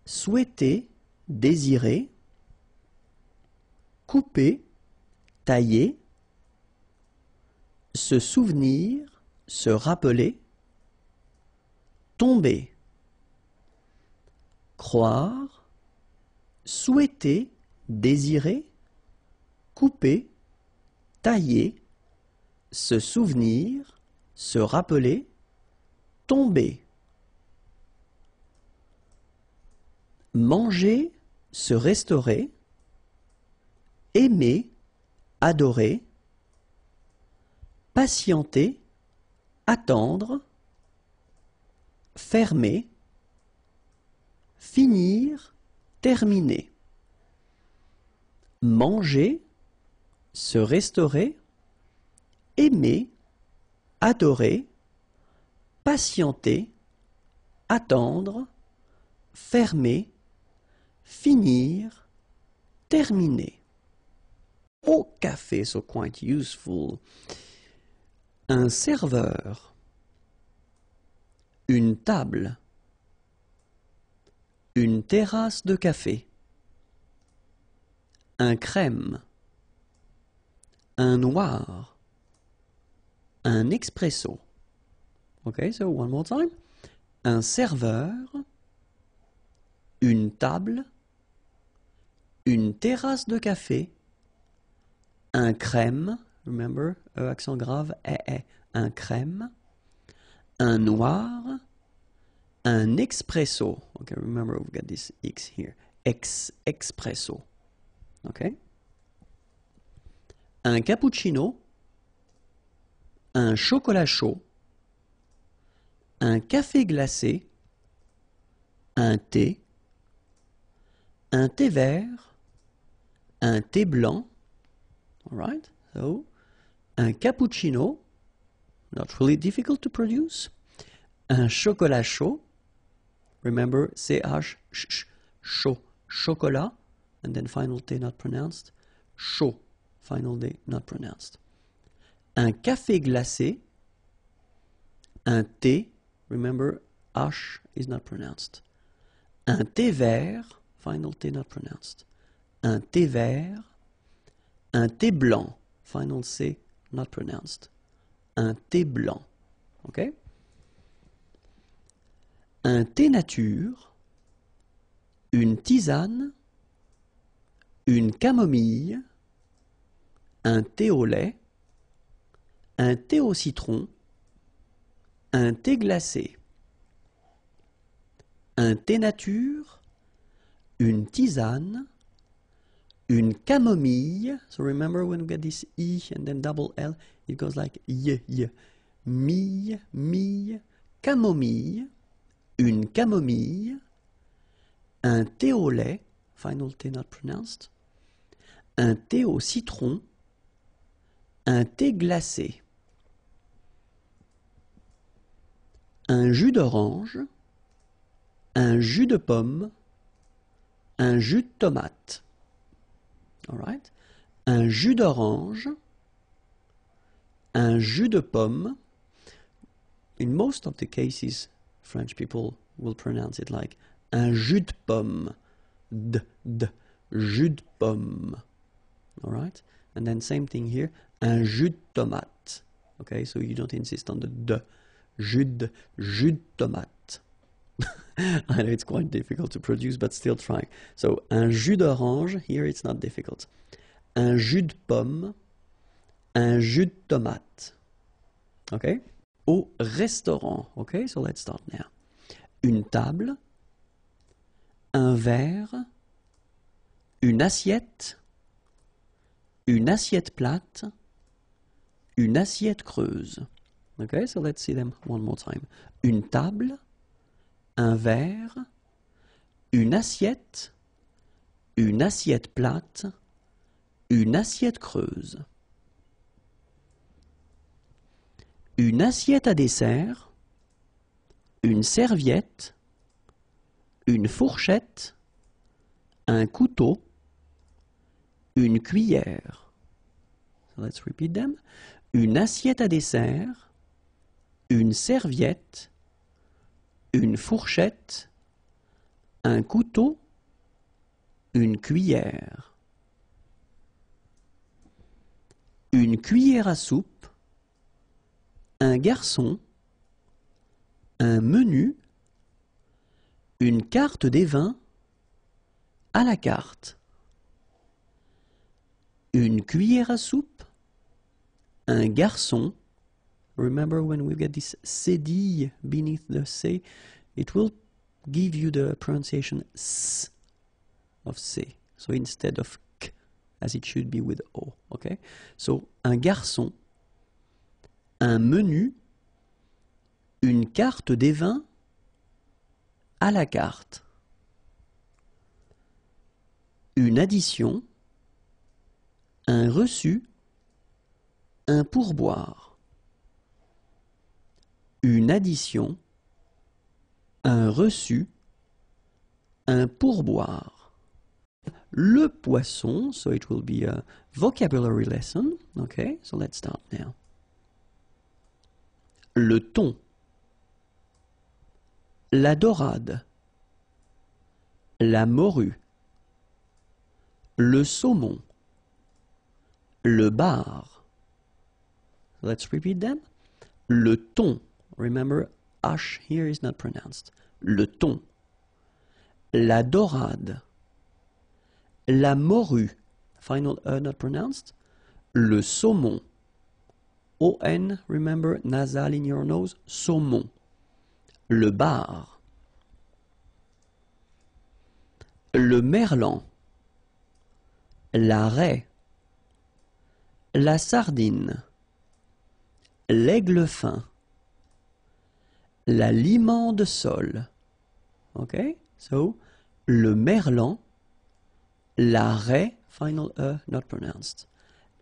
souhaiter, désirer, couper, tailler, se souvenir, se rappeler, tomber. Croire, souhaiter, désirer, couper, tailler, se souvenir, se rappeler, tomber. Manger, se restaurer, aimer, adorer, patienter, attendre, fermer, finir, terminer. Manger, se restaurer, aimer, adorer, patienter, attendre, fermer, finir, terminer. Au café, so quite useful. Un serveur, une table, une terrasse de café, un crème, un noir, un expresso. Okay, so one more time. Un serveur, une table, une terrasse de café, un crème, remember, accent grave, un crème, un noir, un expresso. Okay, remember we've got this X here. Expresso. Okay? un cappuccino, un chocolat chaud, un café glacé, un thé vert, un thé blanc, all right, so, un cappuccino, not really difficult to produce, un chocolat chaud, remember, CH, chaud, chocolat, and then final T not pronounced, chaud, final D not pronounced. Un café glacé, un thé, remember, H is not pronounced. Un thé vert, final T not pronounced. Un thé vert, un thé blanc, final C not pronounced. Un thé blanc, ok? Un thé nature, une tisane, une camomille, un thé au lait, un thé au citron, un thé glacé. Un thé nature, une tisane, une camomille. So remember when we get this E and then double L, it goes like y. Mille, mille, camomille, une camomille, un thé au lait, final T not pronounced, un thé au citron, un thé glacé, un jus d'orange, un jus de pomme, un jus de tomate. All right? Un jus d'orange, un jus de pomme. In most of the cases, French people will pronounce it like un jus de pomme. Jus de pomme. All right? And then same thing here, un jus de tomate. Okay, so you don't insist on the de. Jus de tomate. I know it's quite difficult to produce, but still trying. So, un jus d'orange, here it's not difficult. Un jus de pomme, un jus de tomate. Okay? Au restaurant. Okay, so let's start now. Une table, un verre, une assiette plate, une assiette creuse. Okay, so let's see them one more time. Une table, un verre, une assiette plate, une assiette creuse. Une assiette à dessert, une serviette, une fourchette, un couteau, une cuillère. So let's repeat them. Une assiette à dessert, une serviette, une fourchette, un couteau, une cuillère. Une cuillère à soupe, un garçon, un menu, une carte des vins, à la carte. Une cuillère à soupe, un garçon. Remember when we get this cédille beneath the C, it will give you the pronunciation S of C. So instead of K, as it should be with O. Okay? So un garçon, un menu, une carte des vins, à la carte. Une addition, un reçu, un pourboire. Une addition, un reçu, un pourboire. Le poisson, so it will be a vocabulary lesson. Okay, so let's start now. Le thon, la dorade, la morue, le saumon, le bar. Let's repeat them. Le thon. Remember, H here is not pronounced. Le thon. La dorade. La morue. Final E not pronounced. Le saumon. O-N, remember, nasal in your nose. Saumon. Le bar. Le merlan. La raie. la sardine, l'aigle fin, la limande sole. Okay, so le merlan, la raie, final E not pronounced.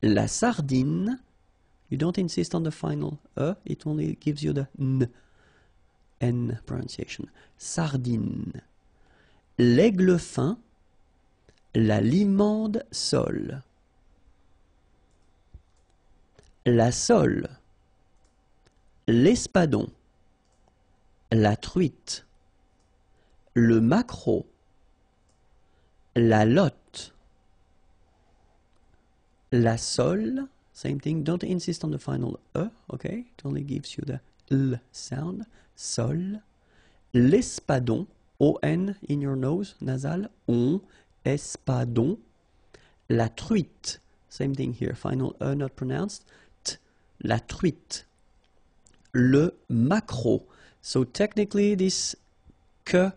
La sardine, you don't insist on the final E, it only gives you the N pronunciation. Sardine. L'aigle fin, la limande sole. La sole, l'espadon, la truite, le maquereau, la lotte, la sole, same thing, don't insist on the final E, okay? It only gives you the L sound, sol, l'espadon, O-N in your nose, nasal, on, espadon, la truite, same thing here, final E not pronounced, t, la truite, le maquereau, so technically this que,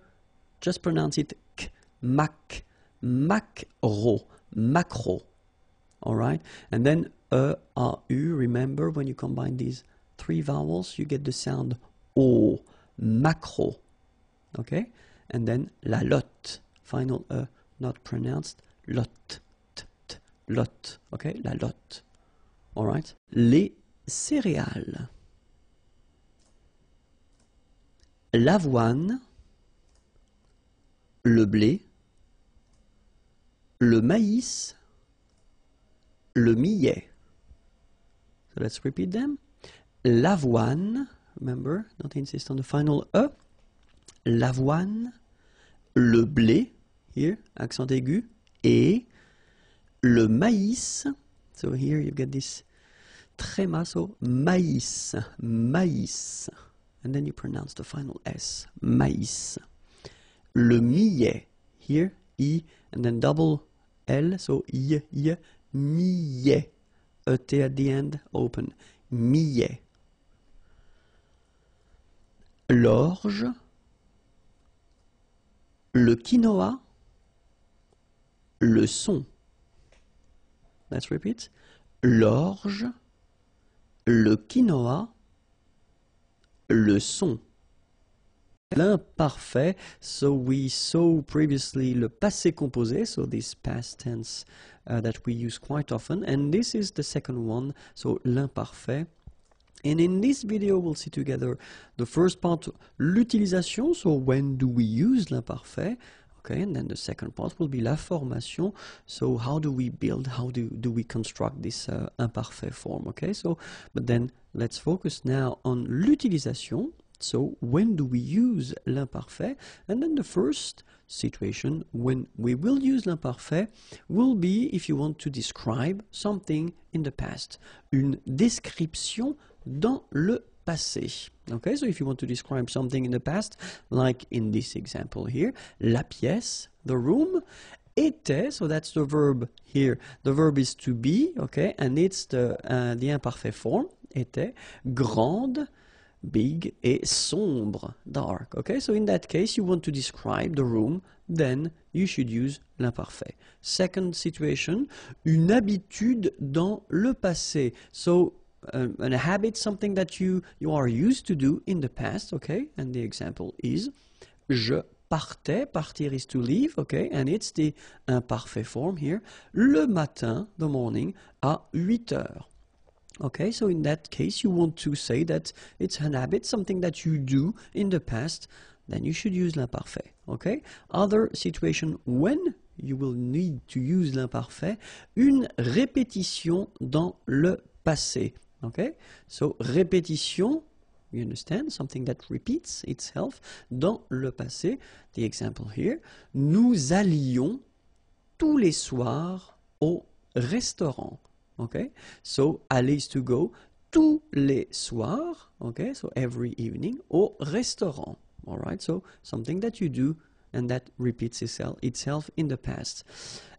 just pronounce it k, mac, maquereau, maquereau, alright, and then E, A, U, remember when you combine these three vowels, you get the sound O, maquereau, okay, and then la lotte, final E not pronounced, lotte, t, t, lotte, okay, la lotte, alright, les céréales, l'avoine, le blé, le maïs, le millet. So let's repeat them. L'avoine, remember, don't insist on the final E. L'avoine, le blé, here, accent aigu, et le maïs. So here you get this tréma, so maïs, maïs. And then you pronounce the final S, maïs. Le millet, here, I, and then double L, so I, millet. A T at the end, open, millet. L'orge, le quinoa, le son. Let's repeat. L'orge, le quinoa, le son. L'imparfait, so we saw previously le passé composé, so this past tense that we use quite often, and this is the second one, so l'imparfait. And in this video we'll see together the first part, l'utilisation, so when do we use l'imparfait, okay, and then the second part will be la formation, so how do we build, how do we construct this imparfait form, okay, so, but then let's focus now on l'utilisation. So when do we use l'imparfait? And then the first situation when we will use l'imparfait will be if you want to describe something in the past. Une description dans le passé. Okay, so if you want to describe something in the past, like in this example here, la pièce, the room, était, so that's the verb here. The verb is to be, okay, and it's the imparfait form, était, grande, big, et sombre, dark. Okay, so in that case you want to describe the room, then you should use l'imparfait. Second situation, une habitude dans le passé. So a habit, something that you are used to do in the past, okay, and the example is je partais, partir is to leave, okay, and it's the imparfait form here, le matin, the morning, à 8 heures. Okay, so in that case, you want to say that it's an habit, something that you do in the past, then you should use l'imparfait, okay? Other situation, when you will need to use l'imparfait, une répétition dans le passé, okay? So, répétition, you understand, something that repeats itself dans le passé. The example here, nous allions tous les soirs au restaurant. Okay, so aller is to go, tous les soirs, okay, so every evening, au restaurant, all right, so something that you do and that repeats itself in the past.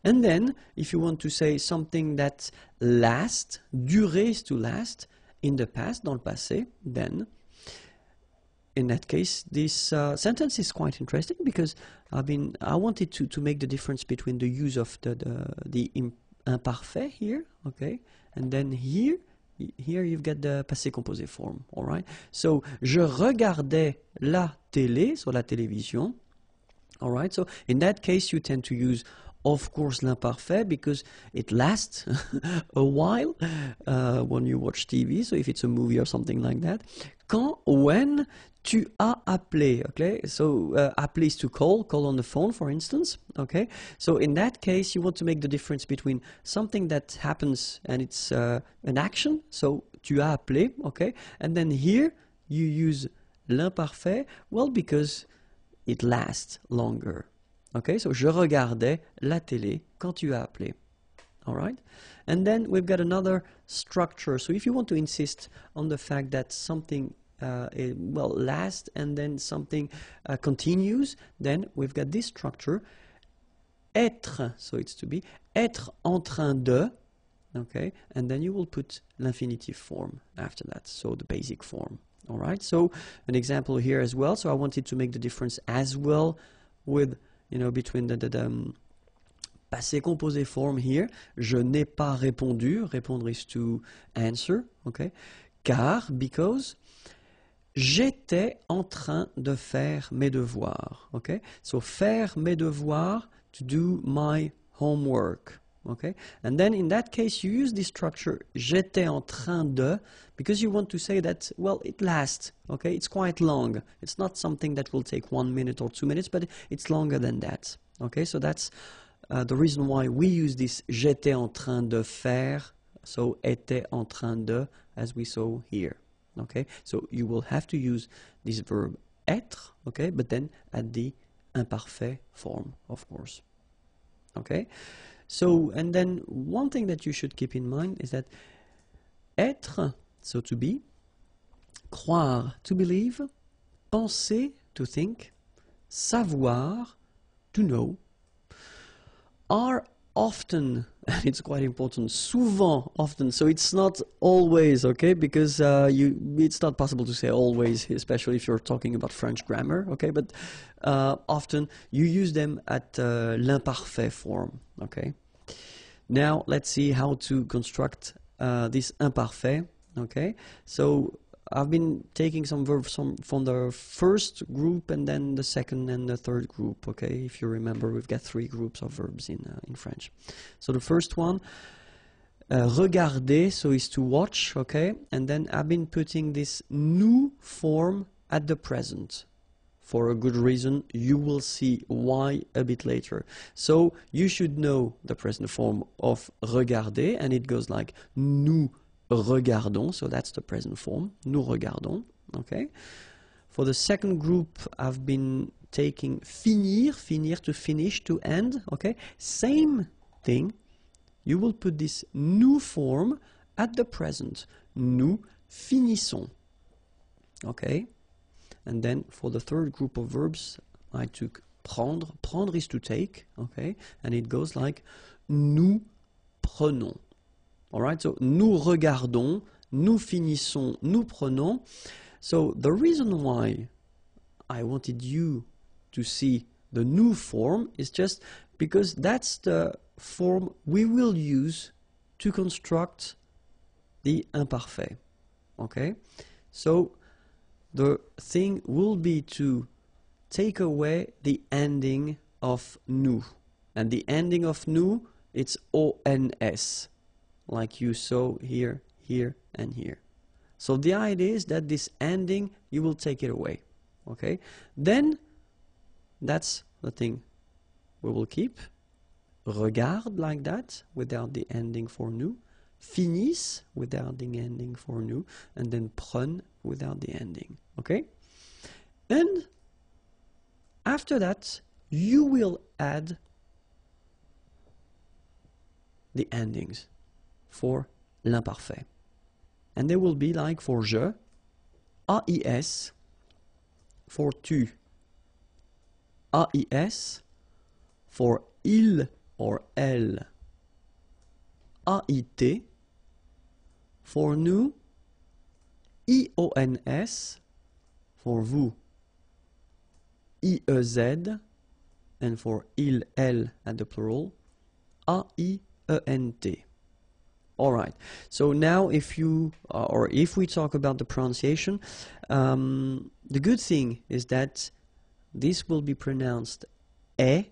And then, if you want to say something that lasts, durer is to last, in the past, dans le passé, then, in that case, this sentence is quite interesting because I wanted to make the difference between the use of the imparfait here, okay? And then here you've got the passé composé form, all right? So, je regardais la télé, so la télévision, all right? So, in that case, you tend to use, of course, l'imparfait because it lasts a while when you watch TV, so if it's a movie or something like that. When tu as appelé, okay? So, appeler is to call on the phone, for instance, okay? So, in that case, you want to make the difference between something that happens and it's an action, so tu as appelé, okay? And then here, you use l'imparfait, well, because it lasts longer, okay? So, je regardais la télé quand tu as appelé, all right? And then we've got another structure. So, if you want to insist on the fact that something lasts and then something continues, then we've got this structure, être, so it's to be, être en train de, okay, and then you will put l'infinitive form after that, so the basic form, all right? So an example here as well, so I wanted to make the difference as well with, between the passé composé form here, je n'ai pas répondu, répondre is to answer, okay, car, because, j'étais en train de faire mes devoirs, okay? So, faire mes devoirs, to do my homework, okay? And then in that case, you use this structure, j'étais en train de, because you want to say that, well, it lasts, okay? It's quite long. It's not something that will take 1 minute or 2 minutes, but it's longer than that, okay? So that's the reason why we use this j'étais en train de faire, so était en train de, as we saw here. Okay, so you will have to use this verb être, okay, but then at the imparfait form, of course. Okay, so and then one thing that you should keep in mind is that être, so to be, croire, to believe, penser, to think, savoir, to know, are often, and it's quite important, souvent, often, so it's not always, okay, because it's not possible to say always, especially if you're talking about French grammar, okay, but often you use them at l'imparfait form, okay. Now let's see how to construct this imparfait, okay. So I've been taking some verbs from the first group and then the second and the third group, okay? If you remember, we've got 3 groups of verbs in French. So the first one, regarder, so is to watch, okay? And then I've been putting this nous form at the present. For a good reason, you will see why a bit later. So you should know the present form of regarder, and it goes like nous regardons, so that's the present form, nous regardons, okay? For the second group, I've been taking finir, to finish, to end, okay? Same thing, you will put this nous form at the present, nous finissons, okay? And then for the third group of verbs, I took prendre, prendre is to take, okay? And it goes like nous prenons. All right, so nous regardons, nous finissons, nous prenons. So the reason why I wanted you to see the nous form is just because that's the form we will use to construct the imparfait. Okay, so the thing will be to take away the ending of nous, and the ending of nous, it's ons. Like you saw here, here, and here. So the idea is that this ending, you will take it away, okay? Then, that's the thing we will keep. Regarde like that, without the ending for nous. Finissent, without the ending for nous. And then prennent, without the ending, okay? And after that, you will add the endings for l'imparfait. And they will be like for je, AIS, for tu, AIS, for il or elle, AIT, for nous, IONS, for vous, IEZ, and for il, elle at the plural, AIE, E-N-T. All right. So now if you, or if we talk about the pronunciation, the good thing is that this will be pronounced E.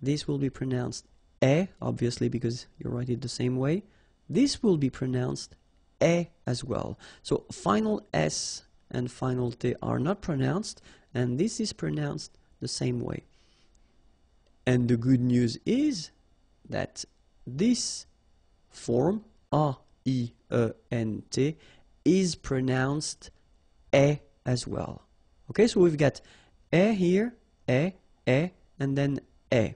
This will be pronounced E, obviously, because you write it the same way. This will be pronounced E as well. So final S and final T are not pronounced, and this is pronounced the same way. And the good news is that this form, A-I-E-N-T, is pronounced E as well. Okay, so we've got E here, E, and then E.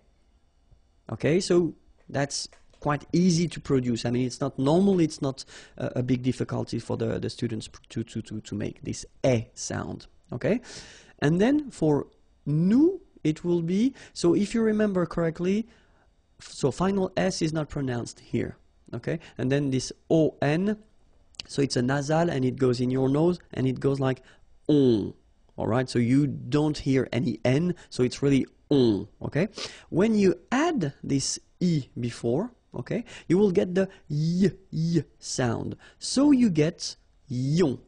Okay, so that's quite easy to produce. I mean, it's not normal, it's not a big difficulty for the students to make this E sound. Okay, and then for nous, it will be, so if you remember correctly, so final S is not pronounced here. Okay, and then this O-N, so it's a nasal and it goes in your nose and it goes like on. All right, so you don't hear any N, so it's really on. Okay, when you add this E before, okay, you will get the y sound. So you get yon,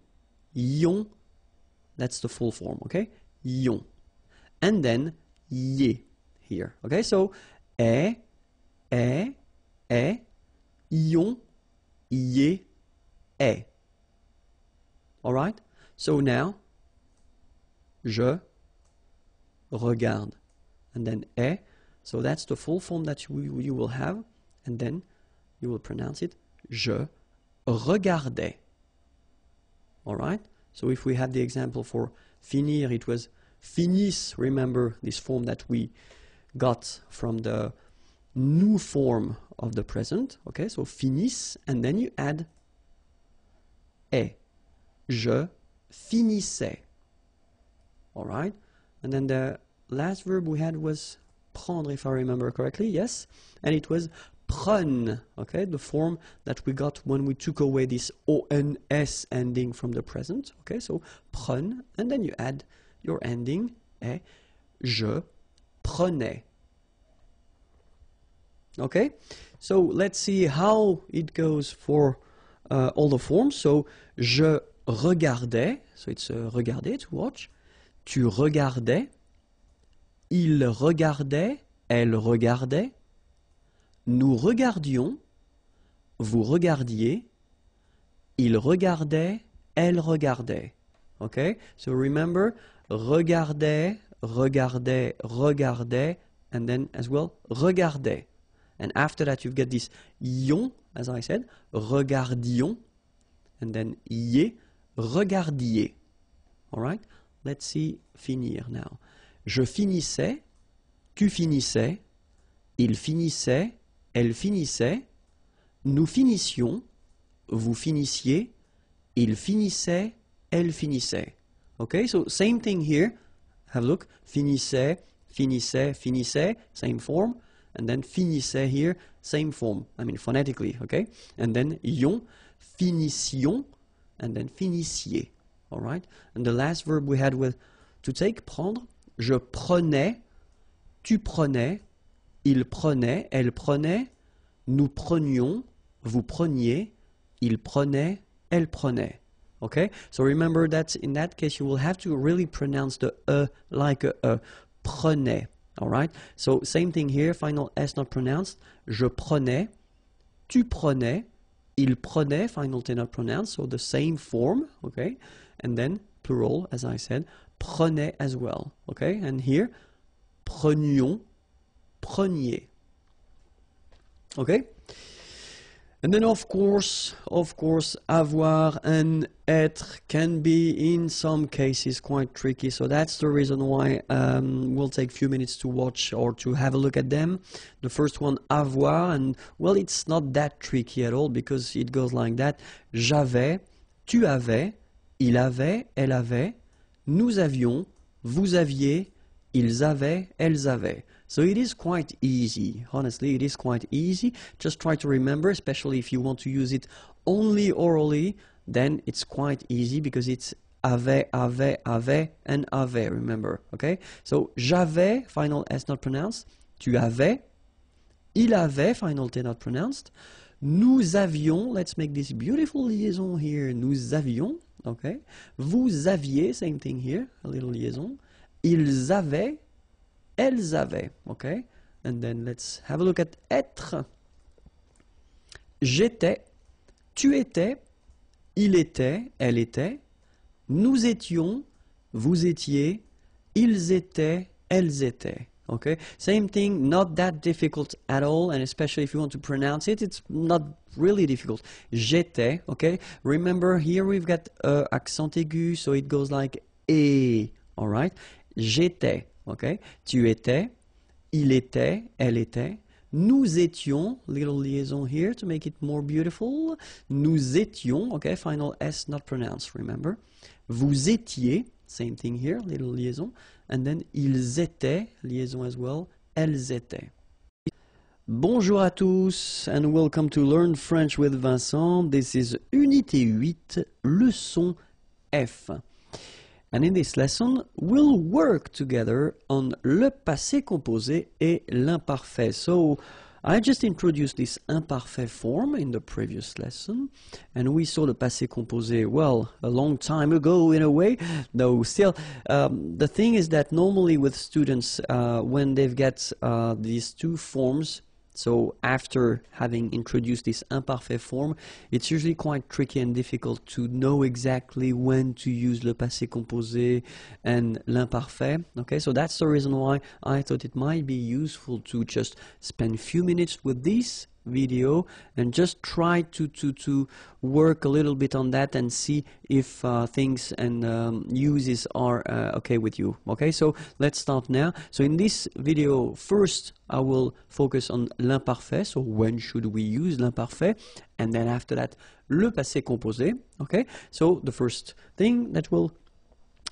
yon, that's the full form, okay, yon. And then ye here, okay, so e, yon, ye, e. All right, so now, je regarde, and then e, so that's the full form that you will have, and then you will pronounce it, je regardais. All right, so if we have the example for finir, it was finisse, remember this form that we got from the nous form of the present, okay, so finisse, and then you add et, je finissais. All right, and then the last verb we had was prendre, if I remember correctly, yes, and it was prenne, okay, the form that we got when we took away this ONS ending from the present, okay, so prenne, and then you add your ending, et, je prenais. Okay, so let's see how it goes for all the forms. So, je regardais, so it's regarder, to watch. Tu regardais, il regardait, elle regardait, nous regardions, vous regardiez, il regardait, elle regardait. Okay, so remember, regardait, regardait, regardait, and then as well, regardait. And after that, you've got this yon, as I said, regardions, and then yé, regardiez. All right, let's see finir now. Je finissais, tu finissais, il finissait, elle finissait, nous finissions, vous finissiez, il finissait, elle finissait. Okay, so same thing here. Have a look. Finissait, finissait, finissait, same form. And then finissait here, same form. I mean phonetically, okay? And then yon, finissions, and then finissiez. All right? And the last verb we had with to take, prendre. Je prenais, tu prenais, il prenait, elle prenait, nous prenions, vous preniez, il prenait, elle prenait. Okay? So remember that in that case you will have to really pronounce the like a prenait. All right? So same thing here, final S not pronounced. Je prenais, tu prenais, il prenait, final T not pronounced, so the same form, okay? And then plural, as I said, prenait as well, okay? And here, prenions, preniez. Okay? And then of course, avoir and être can be in some cases quite tricky. So that's the reason why we'll take a few minutes to watch or to have a look at them. The first one, avoir, and well, it's not that tricky at all because it goes like that. J'avais, tu avais, il avait, elle avait, nous avions, vous aviez, ils avaient, elles avaient. So it is quite easy. Honestly, it is quite easy. Just try to remember, especially if you want to use it only orally, then it's quite easy because it's avait, and avait, remember, okay? So, j'avais, final S not pronounced, tu avais, Il avait, final T not pronounced. Nous avions, let's make this beautiful liaison here. Nous avions, okay. Vous aviez, same thing here, a little liaison. Ils avaient, elles avaient, okay. And then let's have a look at être. J'étais, tu étais, il était, elle était. Nous étions, vous étiez, ils étaient, elles étaient. Okay, same thing, not that difficult at all, and especially if you want to pronounce it, it's not really difficult. J'étais, okay. Remember here we've got accent aigu, so it goes like et. All right. J'étais, okay. Tu étais, il était, elle était. Nous étions, little liaison here to make it more beautiful. Nous étions, okay. Final S not pronounced. Remember. Vous étiez, same thing here, little liaison. And then, ils étaient, liaison as well, elles étaient. Bonjour à tous, and welcome to Learn French with Vincent. This is Unité 8, leçon F. And in this lesson, we'll work together on le passé composé et l'imparfait. So, I just introduced this imparfait form in the previous lesson, and we saw the passé composé, well, a long time ago in a way, though still, the thing is that normally with students, when they've got these two forms, so after having introduced this imparfait form, it's usually quite tricky and difficult to know exactly when to use le passé composé and l'imparfait. Okay, so that's the reason why I thought it might be useful to just spend a few minutes with this video and just try to work a little bit on that and see if things and uses are okay with you. Okay, so let's start now. So in this video, first I will focus on l'imparfait, so when should we use l'imparfait, and then after that le passé composé. Okay, so the first thing that will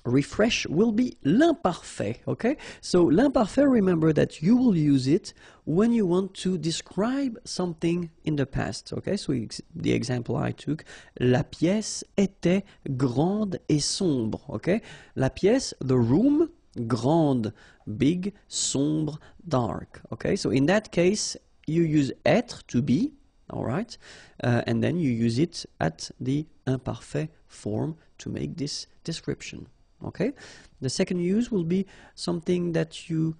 refresh will be l'imparfait, okay? So l'imparfait, remember that you will use it when you want to describe something in the past, okay? So the example I took, la pièce était grande et sombre, okay? La pièce, the room, grande, big, sombre, dark, okay? So in that case, you use être, to be, all right? And then you use it at the imparfait form to make this description. Okay, the second use will be something that you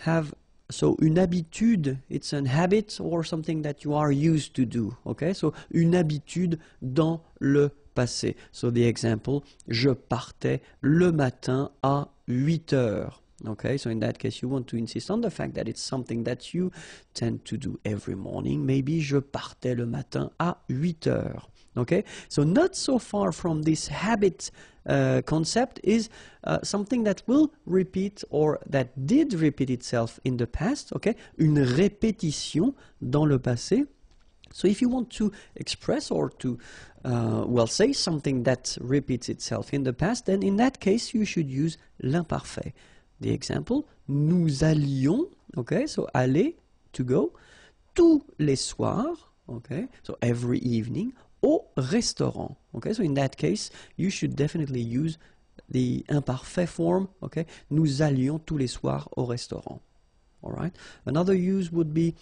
have, so une habitude, it's an habit or something that you are used to do. Okay, so une habitude dans le passé. So the example, je partais le matin à 8 heures. Okay, so in that case you want to insist on the fact that it's something that you tend to do every morning. Maybe je partais le matin à 8 heures. Okay, so not so far from this habit concept is something that will repeat or that did repeat itself in the past. Okay, une répétition dans le passé. So if you want to express or to well, say something that repeats itself in the past, then in that case you should use l'imparfait. The example, nous allions, okay, so aller, to go, tous les soirs, okay, so every evening, au restaurant. Okay, so in that case, you should definitely use the imparfait form. Okay, nous allions tous les soirs au restaurant. All right. Another use would be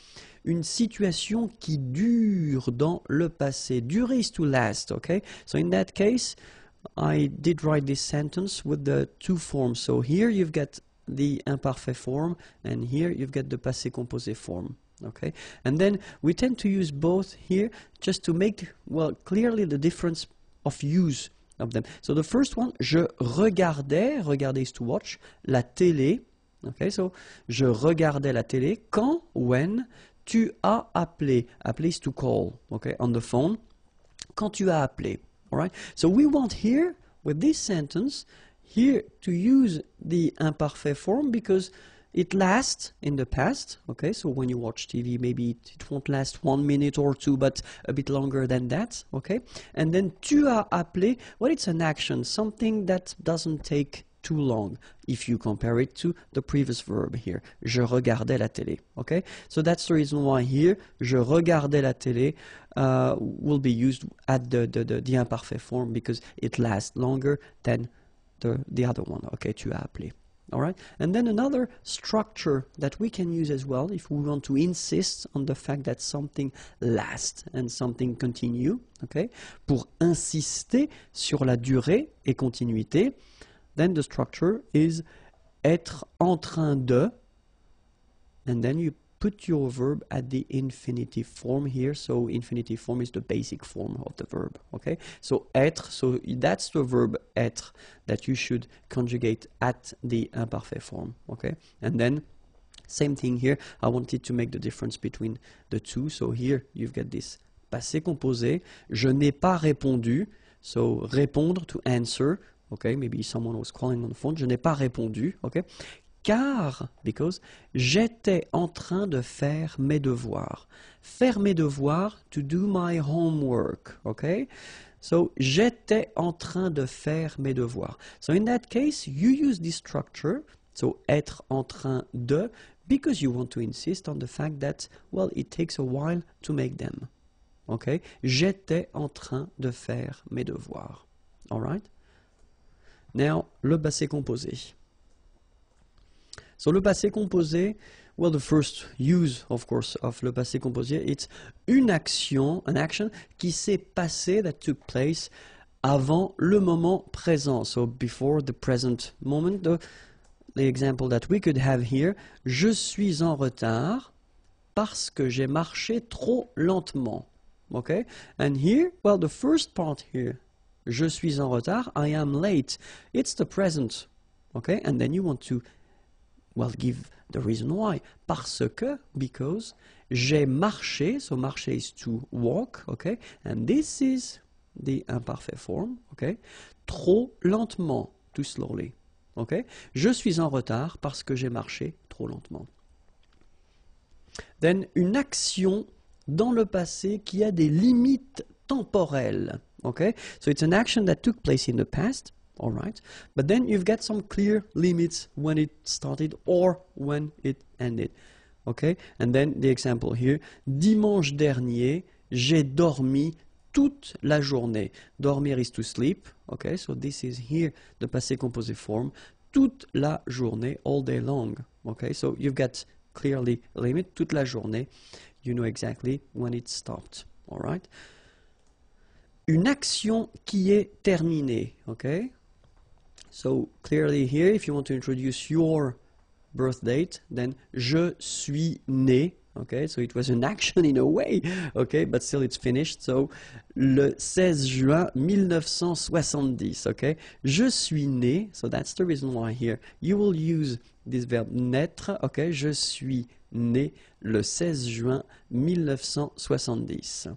une situation qui dure dans le passé. Durer is to last. Okay, so in that case, I did write this sentence with the two forms. So here you've got the imparfait form, and here you've got the passé composé form. Okay, and then we tend to use both here just to make, well, clearly the difference of use of them. So the first one, je regardais, regarder is to watch, la télé. Okay, so je regardais la télé quand, when, tu as appelé. Appeler is to call, okay, on the phone. Quand tu as appelé, all right? So we want here, with this sentence, here to use the imparfait form because it lasts in the past, okay, so when you watch TV, maybe it won't last 1 minute or two, but a bit longer than that, okay? And then tu as appelé, well, it's an action, something that doesn't take too long if you compare it to the previous verb here. Je regardais la télé, okay? So that's the reason why here, je regardais la télé will be used at the imparfait form because it lasts longer than the other one, okay, tu as appelé. All right, and then another structure that we can use as well if we want to insist on the fact that something lasts and something continue, okay? Pour insister sur la durée et continuité, then the structure is être en train de, and then you put your verb at the infinitive form here. So infinitive form is the basic form of the verb, okay? So être, so that's the verb être that you should conjugate at the imparfait form, okay? And then same thing here. I wanted to make the difference between the two. So here you've got this passé composé. Je n'ai pas répondu. So répondre, to answer, okay? Maybe someone was calling on the phone. Je n'ai pas répondu, okay? Car, because, j'étais en train de faire mes devoirs. Faire mes devoirs, to do my homework, okay? So, j'étais en train de faire mes devoirs. So, in that case, you use this structure, so être en train de, because you want to insist on the fact that, well, it takes a while to make them, okay? J'étais en train de faire mes devoirs, all right? Now, le passé composé. So, le passé composé, well, the first use, of course, of le passé composé, it's une action, an action qui s'est passée, that took place avant le moment présent. So, before the present moment, the example that we could have here, je suis en retard parce que j'ai marché trop lentement. Okay? And here, well, the first part here, je suis en retard, I am late. It's the present. Okay? And then you want to, well, give the reason why. Parce que, because, j'ai marché, so marcher is to walk, okay? And this is the imparfait form, okay? Trop lentement, too slowly, okay? Je suis en retard parce que j'ai marché trop lentement. Then, une action dans le passé qui a des limites temporelles, okay? So it's an action that took place in the past, all right, but then you've got some clear limits when it started or when it ended, okay? And then the example here, dimanche dernier, j'ai dormi toute la journée. Dormir is to sleep, okay? So this is here the passé composé form, toute la journée, all day long, okay? So you've got clearly a limit, toute la journée, you know exactly when it stopped, all right? Une action qui est terminée, okay? So clearly here, if you want to introduce your birth date, then je suis né, okay? So it was an action in a way, okay? But still it's finished. So le 16 juin 1970, okay? Je suis né, so that's the reason why here you will use this verb naître, okay? Je suis né le 16 juin 1970.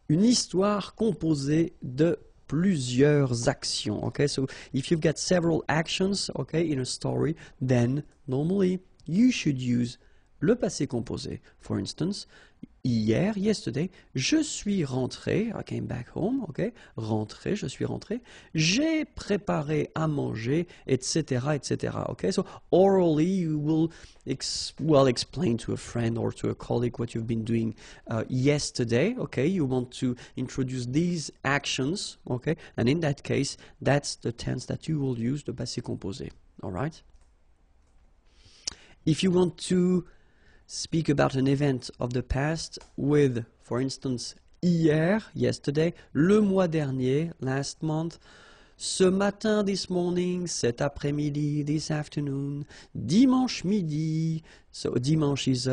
Une histoire composée de plusieurs actions, okay? So if you've got several actions, okay, in a story, then normally you should use le passé composé. For instance, hier, yesterday, je suis rentré, I came back home, okay? Rentré, je suis rentré. J'ai préparé à manger, etc., etc., okay? So orally you will explain to a friend or to a colleague what you've been doing yesterday, okay? You want to introduce these actions, okay? And in that case, that's the tense that you will use, the passé composé, all right? If you want to speak about an event of the past with, for instance, hier, yesterday, le mois dernier, last month, ce matin, this morning, cet après-midi, this afternoon, dimanche midi, so dimanche is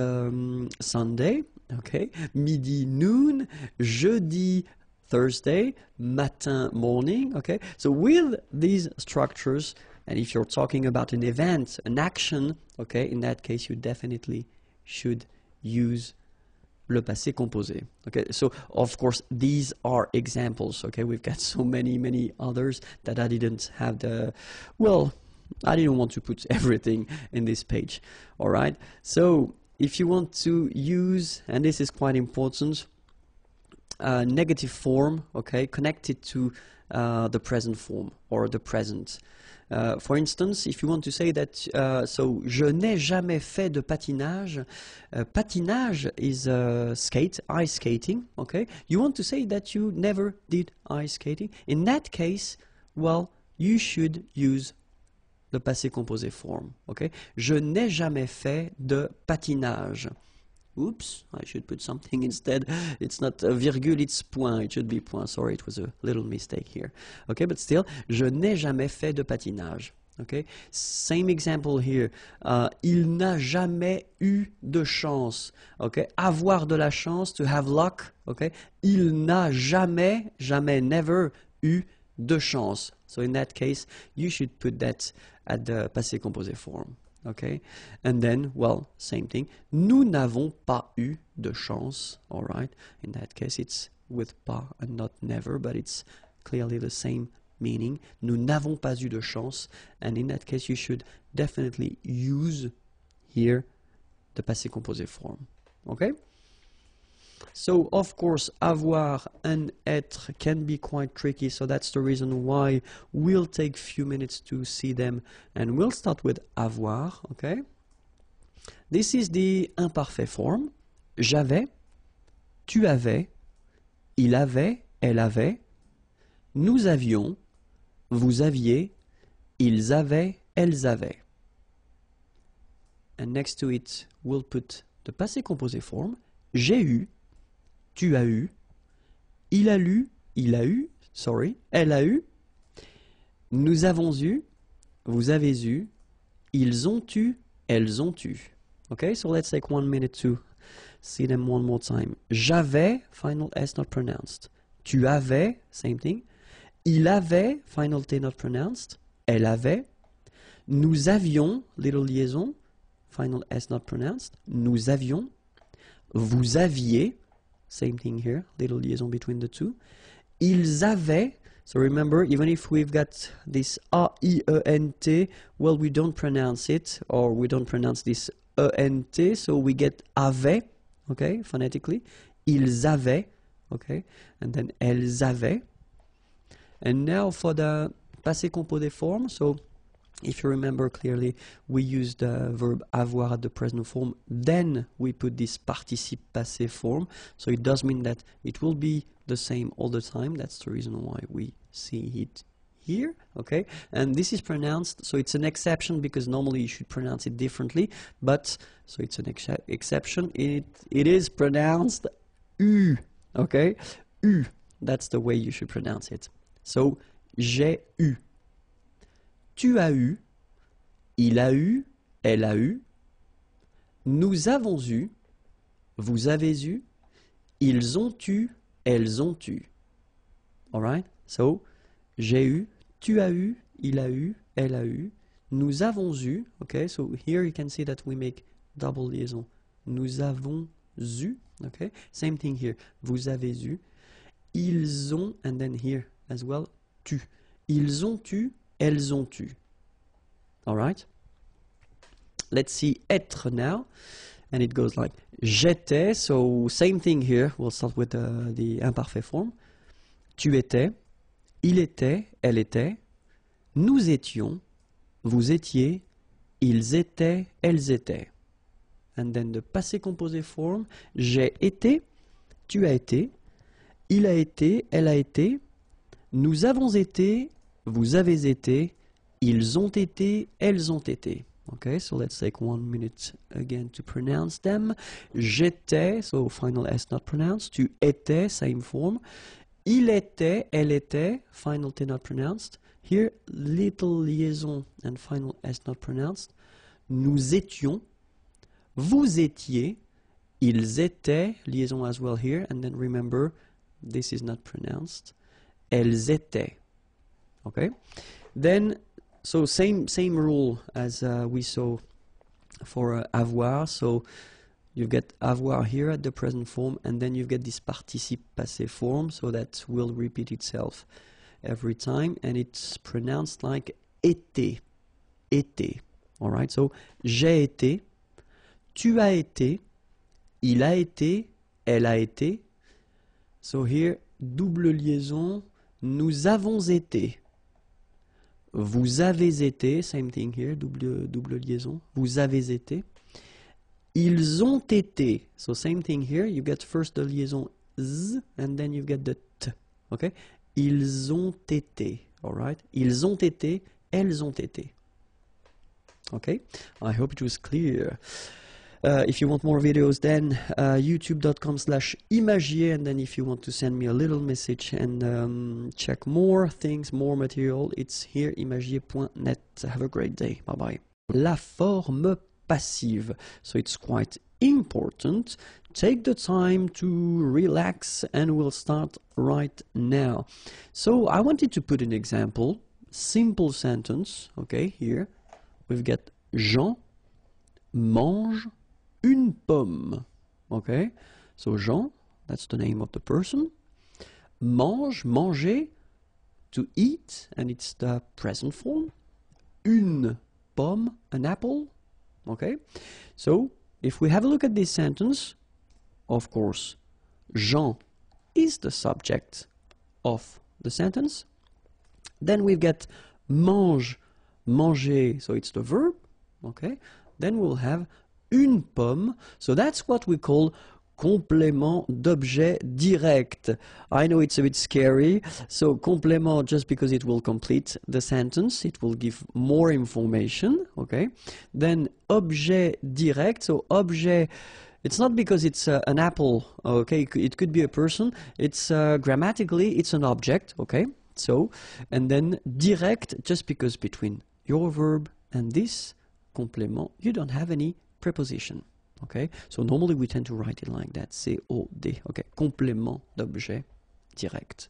Sunday, okay, midi, noon, jeudi, Thursday, matin, morning, okay, so with these structures, and if you're talking about an event, an action, okay, in that case you definitely should use le passé composé. Okay, so of course these are examples. Okay, we've got so many others that I didn't have the, well, I didn't want to put everything in this page. All right, so if you want to use, and this is quite important, negative form, okay, connected to the present form or the present. For instance, if you want to say that, so je n'ai jamais fait de patinage. Patinage is skate, ice skating. Okay, you want to say that you never did ice skating. In that case, well, you should use the passé composé form. Okay? Je n'ai jamais fait de patinage. Oops, I should put something instead. It's not a virgule, it's point. It should be point. Sorry, it was a little mistake here. Okay, but still, je n'ai jamais fait de patinage. Okay, same example here. Il n'a jamais eu de chance. Okay, avoir de la chance, to have luck. Okay, il n'a jamais, never eu de chance. So in that case, you should put that at the passé composé form. Okay, and then, well, same thing. Nous n'avons pas eu de chance. All right, in that case, it's with pas and not never, but it's clearly the same meaning. Nous n'avons pas eu de chance, and in that case, you should definitely use here the passé composé form. Okay. So, of course, avoir and être can be quite tricky, so that's the reason why we'll take a few minutes to see them, and we'll start with avoir, okay? This is the imparfait form. J'avais, tu avais, il avait, elle avait, nous avions, vous aviez, ils avaient, elles avaient. And next to it, we'll put the passé composé form. J'ai eu, tu as eu, il a lu, elle a eu, nous avons eu, vous avez eu, ils ont eu, elles ont eu. Okay, so let's take 1 minute to see them one more time. J'avais, final S not pronounced. Tu avais, same thing. Il avait, final T not pronounced. Elle avait. Nous avions, little liaison, final S not pronounced. Nous avions. Vous aviez, same thing here, little liaison between the two. Ils avaient, so remember, even if we've got this A-I-E-N-T, well, we don't pronounce it, or we don't pronounce this E-N-T, so we get avait, okay, phonetically. Ils avaient, okay, and then elles avaient. And now for the passé composé form, so if you remember clearly, we use the verb avoir at the present form, then we put this participe passé form. So it does mean that it will be the same all the time. That's the reason why we see it here, okay? And this is pronounced, so it's an exception because normally you should pronounce it differently, but, so it's an exception, it is pronounced U, okay? U, that's the way you should pronounce it. So, j'ai eu. Tu as eu, il a eu, elle a eu, nous avons eu, vous avez eu, ils ont eu, elles ont eu. Alright? So, j'ai eu, tu as eu, il a eu, elle a eu, nous avons eu. Okay, so here you can see that we make double liaison. Nous avons eu. Okay, same thing here. Vous avez eu, ils ont, and then here as well, tu. Ils ont eu, elles ont eu. All right? Let's see être now. And it goes like j'étais. So same thing here. We'll start with the imparfait form. Tu étais, il était, elle était, nous étions, vous étiez, ils étaient, elles étaient. And then the passé composé form. J'ai été, tu as été, il a été, elle a été, nous avons été, vous avez été, ils ont été, elles ont été. Okay, so let's take 1 minute again to pronounce them. J'étais, so final S not pronounced. Tu étais, same form. Il était, elle était, final T not pronounced. Here, little liaison and final S not pronounced. Nous étions, vous étiez, ils étaient, liaison as well here, and then remember, this is not pronounced. Elles étaient. Okay? Then, so same rule as we saw for avoir. So you get avoir here at the present form, and then you get this participe passé form, so that will repeat itself every time, and it's pronounced like été, été. All right? So j'ai été, tu as été, il a été, elle a été. So here, double liaison. Nous avons été. Vous avez été. Same thing here. Double liaison. Vous avez été. Ils ont été. So same thing here. You get first the liaison z and then you get the t. Okay? Ils ont été. Alright? Ils ont été. Elles ont été. Okay, I hope it was clear. If you want more videos, then youtube.com/imagier, and then if you want to send me a little message and check more things, more material, it's here, imagier.net. Have a great day. Bye bye. La forme passive. So it's quite important. Take the time to relax, and we'll start right now. So I wanted to put an example, simple sentence. Okay, here we've got Jean mange une pomme. Okay, so Jean, that's the name of the person. Mange, manger, to eat, and it's the present form. Une pomme, an apple. Okay, so if we have a look at this sentence, of course, Jean is the subject of the sentence. Then we've got mange, manger, so it's the verb. Okay, then we'll have une pomme, so that's what we call complément d'objet direct. I know it's a bit scary, so complément just because it will complete the sentence, it will give more information, okay? Then objet direct, so objet, it's not because it's an apple, okay? It could be a person, it's grammatically, it's an object, okay? So, and then direct, just because between your verb and this complément, you don't have any preposition. Okay, so normally we tend to write it like that, C-O-D, okay, complément d'objet direct,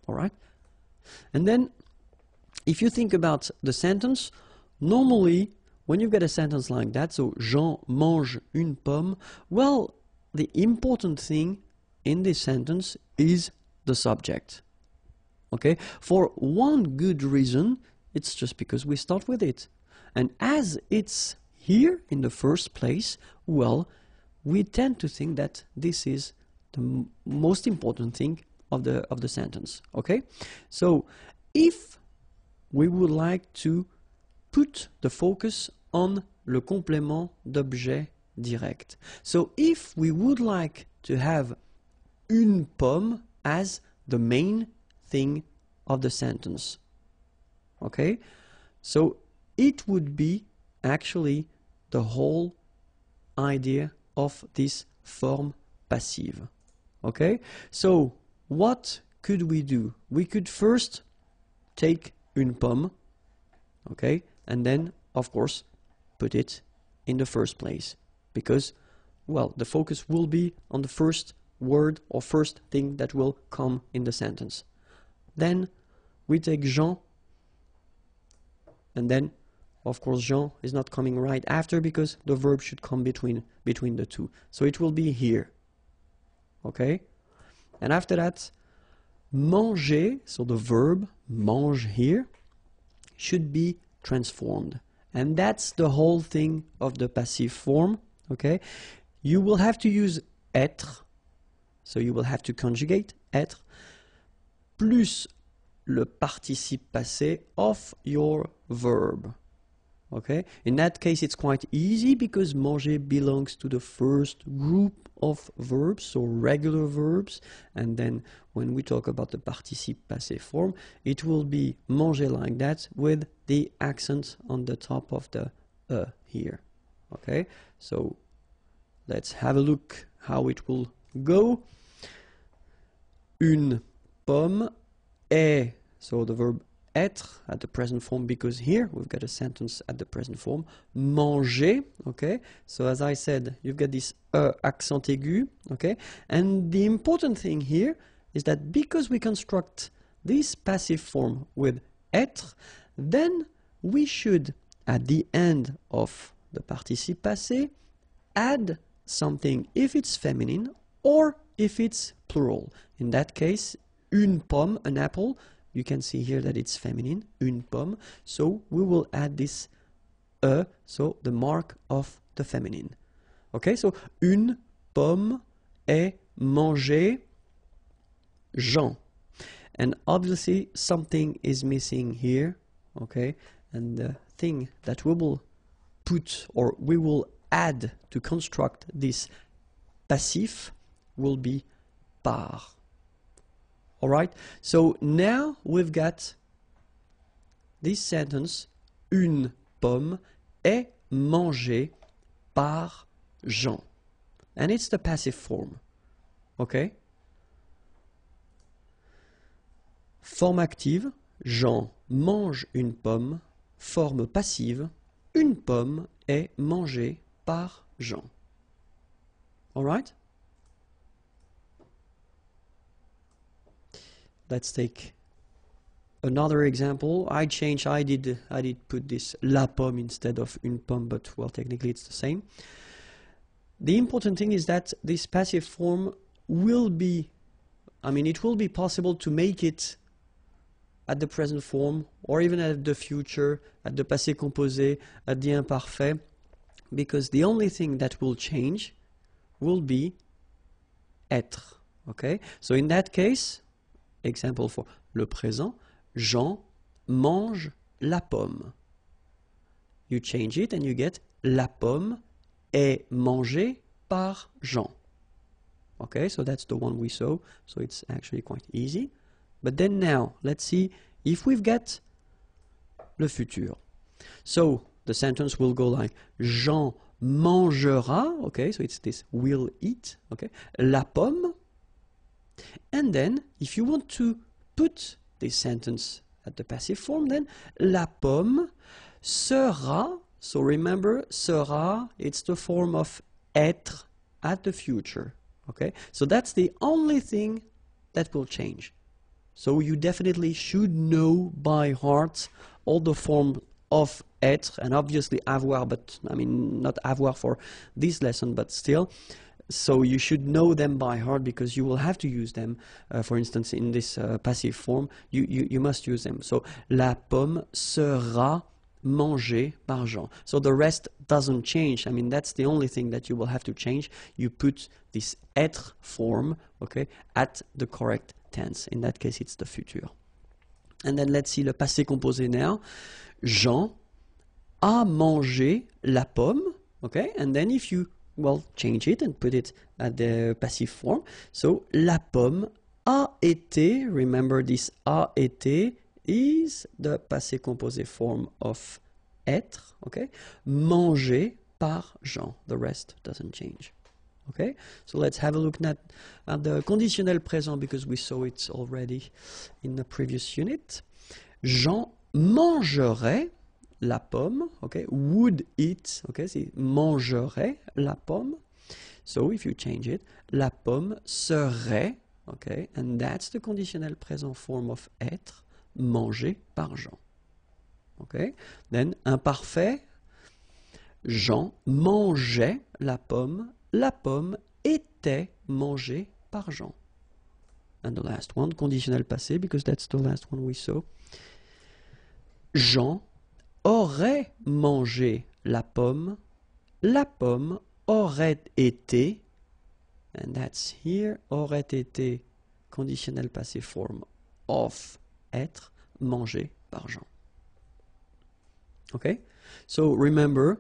all right? And then, if you think about the sentence, normally, when you've got a sentence like that, so Jean mange une pomme, well, the important thing in this sentence is the subject, okay? For one good reason, it's just because we start with it. And as it's here in the first place, well, we tend to think that this is the most important thing of the sentence, okay? So if we would like to put the focus on le complément d'objet direct, so if we would like to have une pomme as the main thing of the sentence, okay? So it would be actually the whole idea of this form passive. Okay? So what could we do? We could first take une pomme, okay, and then of course put it in the first place, because, well, the focus will be on the first word or first thing that will come in the sentence. Then we take Jean, and then of course Jean is not coming right after because the verb should come between the two. So it will be here. Okay? And after that, manger, so the verb mange here, should be transformed. And that's the whole thing of the passive form. Okay? You will have to use être, so you will have to conjugate être, plus le participe passé of your verb. Okay, in that case it's quite easy because manger belongs to the first group of verbs, so regular verbs, and then when we talk about the participe passé form, it will be manger like that with the accent on the top of the here. Okay, so let's have a look how it will go. Une pomme est, so the verb être at the present form, because here we've got a sentence at the present form. Manger, okay? So as I said, you've got this accent aigu, okay? And the important thing here is that because we construct this passive form with être, then we should, at the end of the participe passé, add something if it's feminine or if it's plural. In that case, une pomme, an apple. You can see here that it's feminine, une pomme. So we will add this so the mark of the feminine. Okay, so une pomme est mangée Jean. And obviously something is missing here, okay? And the thing that we will put, or we will add to construct this passif, will be par. All right, so now we've got this sentence, une pomme est mangé par Jean. And it's the passive form. Okay? Forme active, Jean mange une pomme. Forme passive, une pomme est mangée par Jean. All right? Let's take another example. I did put this la pomme instead of une pomme, but well, technically it's the same. The important thing is that this passive form will be, it will be possible to make it at the present form, or even at the future, at the passé composé, at the imparfait, because the only thing that will change will be être. Okay? So in that case, example for le présent, Jean mange la pomme. You change it and you get la pomme est mangée par Jean. Okay, so that's the one we saw, so it's actually quite easy. But then now, let's see if we've got le futur. So the sentence will go like Jean mangera, okay, so it's this will eat, okay, la pomme. And then if you want to put this sentence at the passive form, then la pomme sera, so remember sera, it's the form of être at the future, okay, so that's the only thing that will change. So you definitely should know by heart all the form of être, and obviously avoir, but not avoir for this lesson, but still. So you should know them by heart because you will have to use them. For instance, in this passive form, you must use them. So la pomme sera mangée par Jean. So the rest doesn't change. That's the only thing that you will have to change. You put this être form, okay, at the correct tense. In that case, it's the futur. And then let's see le passé composé now. Jean a mangé la pomme, okay? And then if you, change it and put it at the passive form. So, la pomme a été, remember this a été is the passé composé form of être, okay? Mangé par Jean. The rest doesn't change. Okay, so let's have a look at the conditionnel présent because we saw it already in the previous unit. Jean mangerait la pomme, okay, would eat, okay, c'est mangerait la pomme. So if you change it, la pomme serait, okay, and that's the conditionnel présent form of être, mangé par Jean. Okay, then imparfait, Jean mangeait la pomme était mangée par Jean. And the last one, conditionnel passé, because that's the last one we saw. Jean aurait mangé la pomme aurait été, and that's here, aurait été, conditionnel passé form of être, mangé par Jean. Okay? So remember,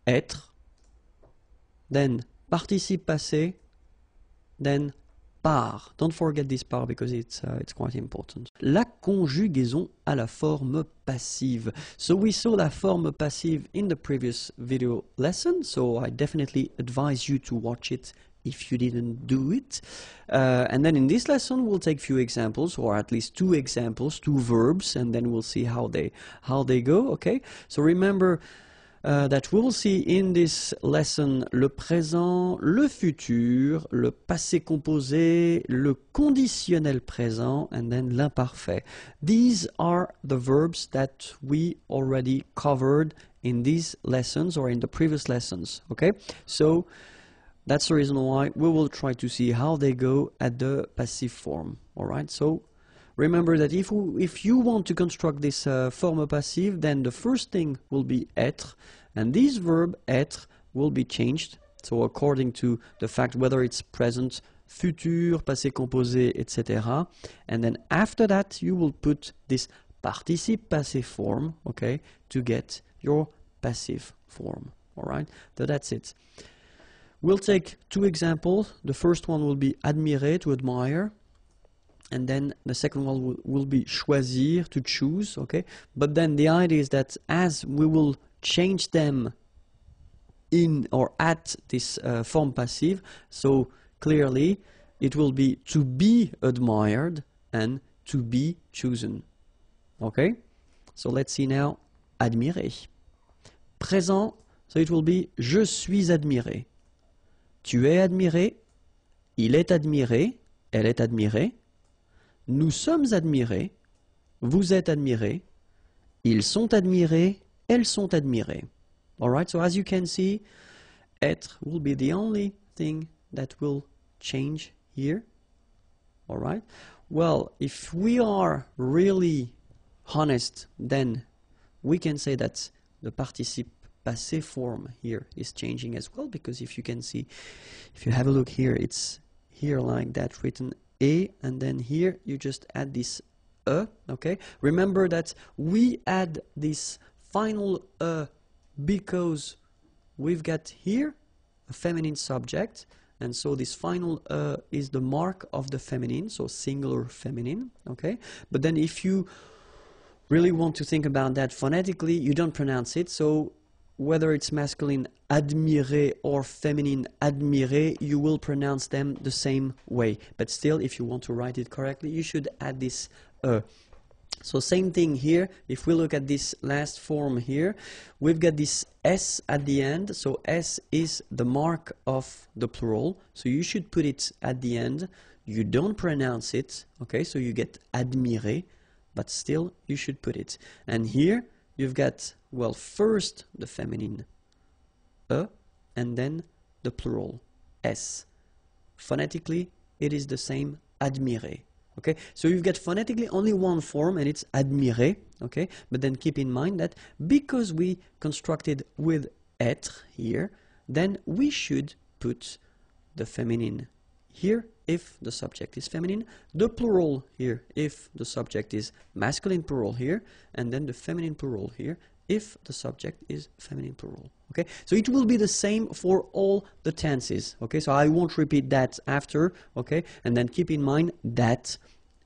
être, then participe passé, then par. Don't forget this par because it's quite important. La conjugaison à la forme passive. So we saw la forme passive in the previous video lesson, so I definitely advise you to watch it if you didn't do it. And then in this lesson we'll take few examples, or at least two examples, two verbs, and then we'll see how they go, okay? So remember that we will see in this lesson le présent, le futur, le passé composé, le conditionnel présent, and then l'imparfait. These are the verbs that we already covered in these lessons or in the previous lessons, okay? So that's the reason why we will try to see how they go at the passive form, all right? So remember that if you want to construct this forme passive, then the first thing will be être, and this verb être will be changed, so according to the fact whether it's present, futur, passé composé, etc. And then after that you will put this participe passé form, okay, to get your passive form, all right? So that's it. We'll take two examples. The first one will be admirer, to admire. And then the second one will be choisir, to choose, okay? But then the idea is that as we will change them in or at this form passive. So clearly it will be to be admired and to be chosen. Okay? So let's see now admirer. Présent, so it will be je suis admiré. Tu es admiré, il est admiré, elle est admirée. Nous sommes admirés, vous êtes admirés, ils sont admirés, elles sont admirées. Alright, so as you can see, être will be the only thing that will change here. Alright, well, if we are really honest, then we can say that the participe passé form here is changing as well, because if you can see, if you have a look here, it's here like that written a, and then here you just add this okay? Remember that we add this final because we've got here a feminine subject, and so this final is the mark of the feminine, so singular feminine, okay? But then if you really want to think about that phonetically, you don't pronounce it, so whether it's masculine admirer or feminine admirer, you will pronounce them the same way. But still, if you want to write it correctly, you should add this So same thing here. If we look at this last form here, we've got this S at the end. So S is the mark of the plural. So you should put it at the end. You don't pronounce it, okay? So you get admirer, but still you should put it. And here you've got, well, first the feminine and then the plural S. Phonetically, it is the same, admirer. Okay, so you've got phonetically only one form, and it's admirer. Okay, but then keep in mind that because we constructed with être here, then we should put the feminine here if the subject is feminine, the plural here if the subject is masculine plural here, and then the feminine plural here if the subject is feminine plural. Okay, so it will be the same for all the tenses. Okay, so I won't repeat that after. Okay, and then keep in mind that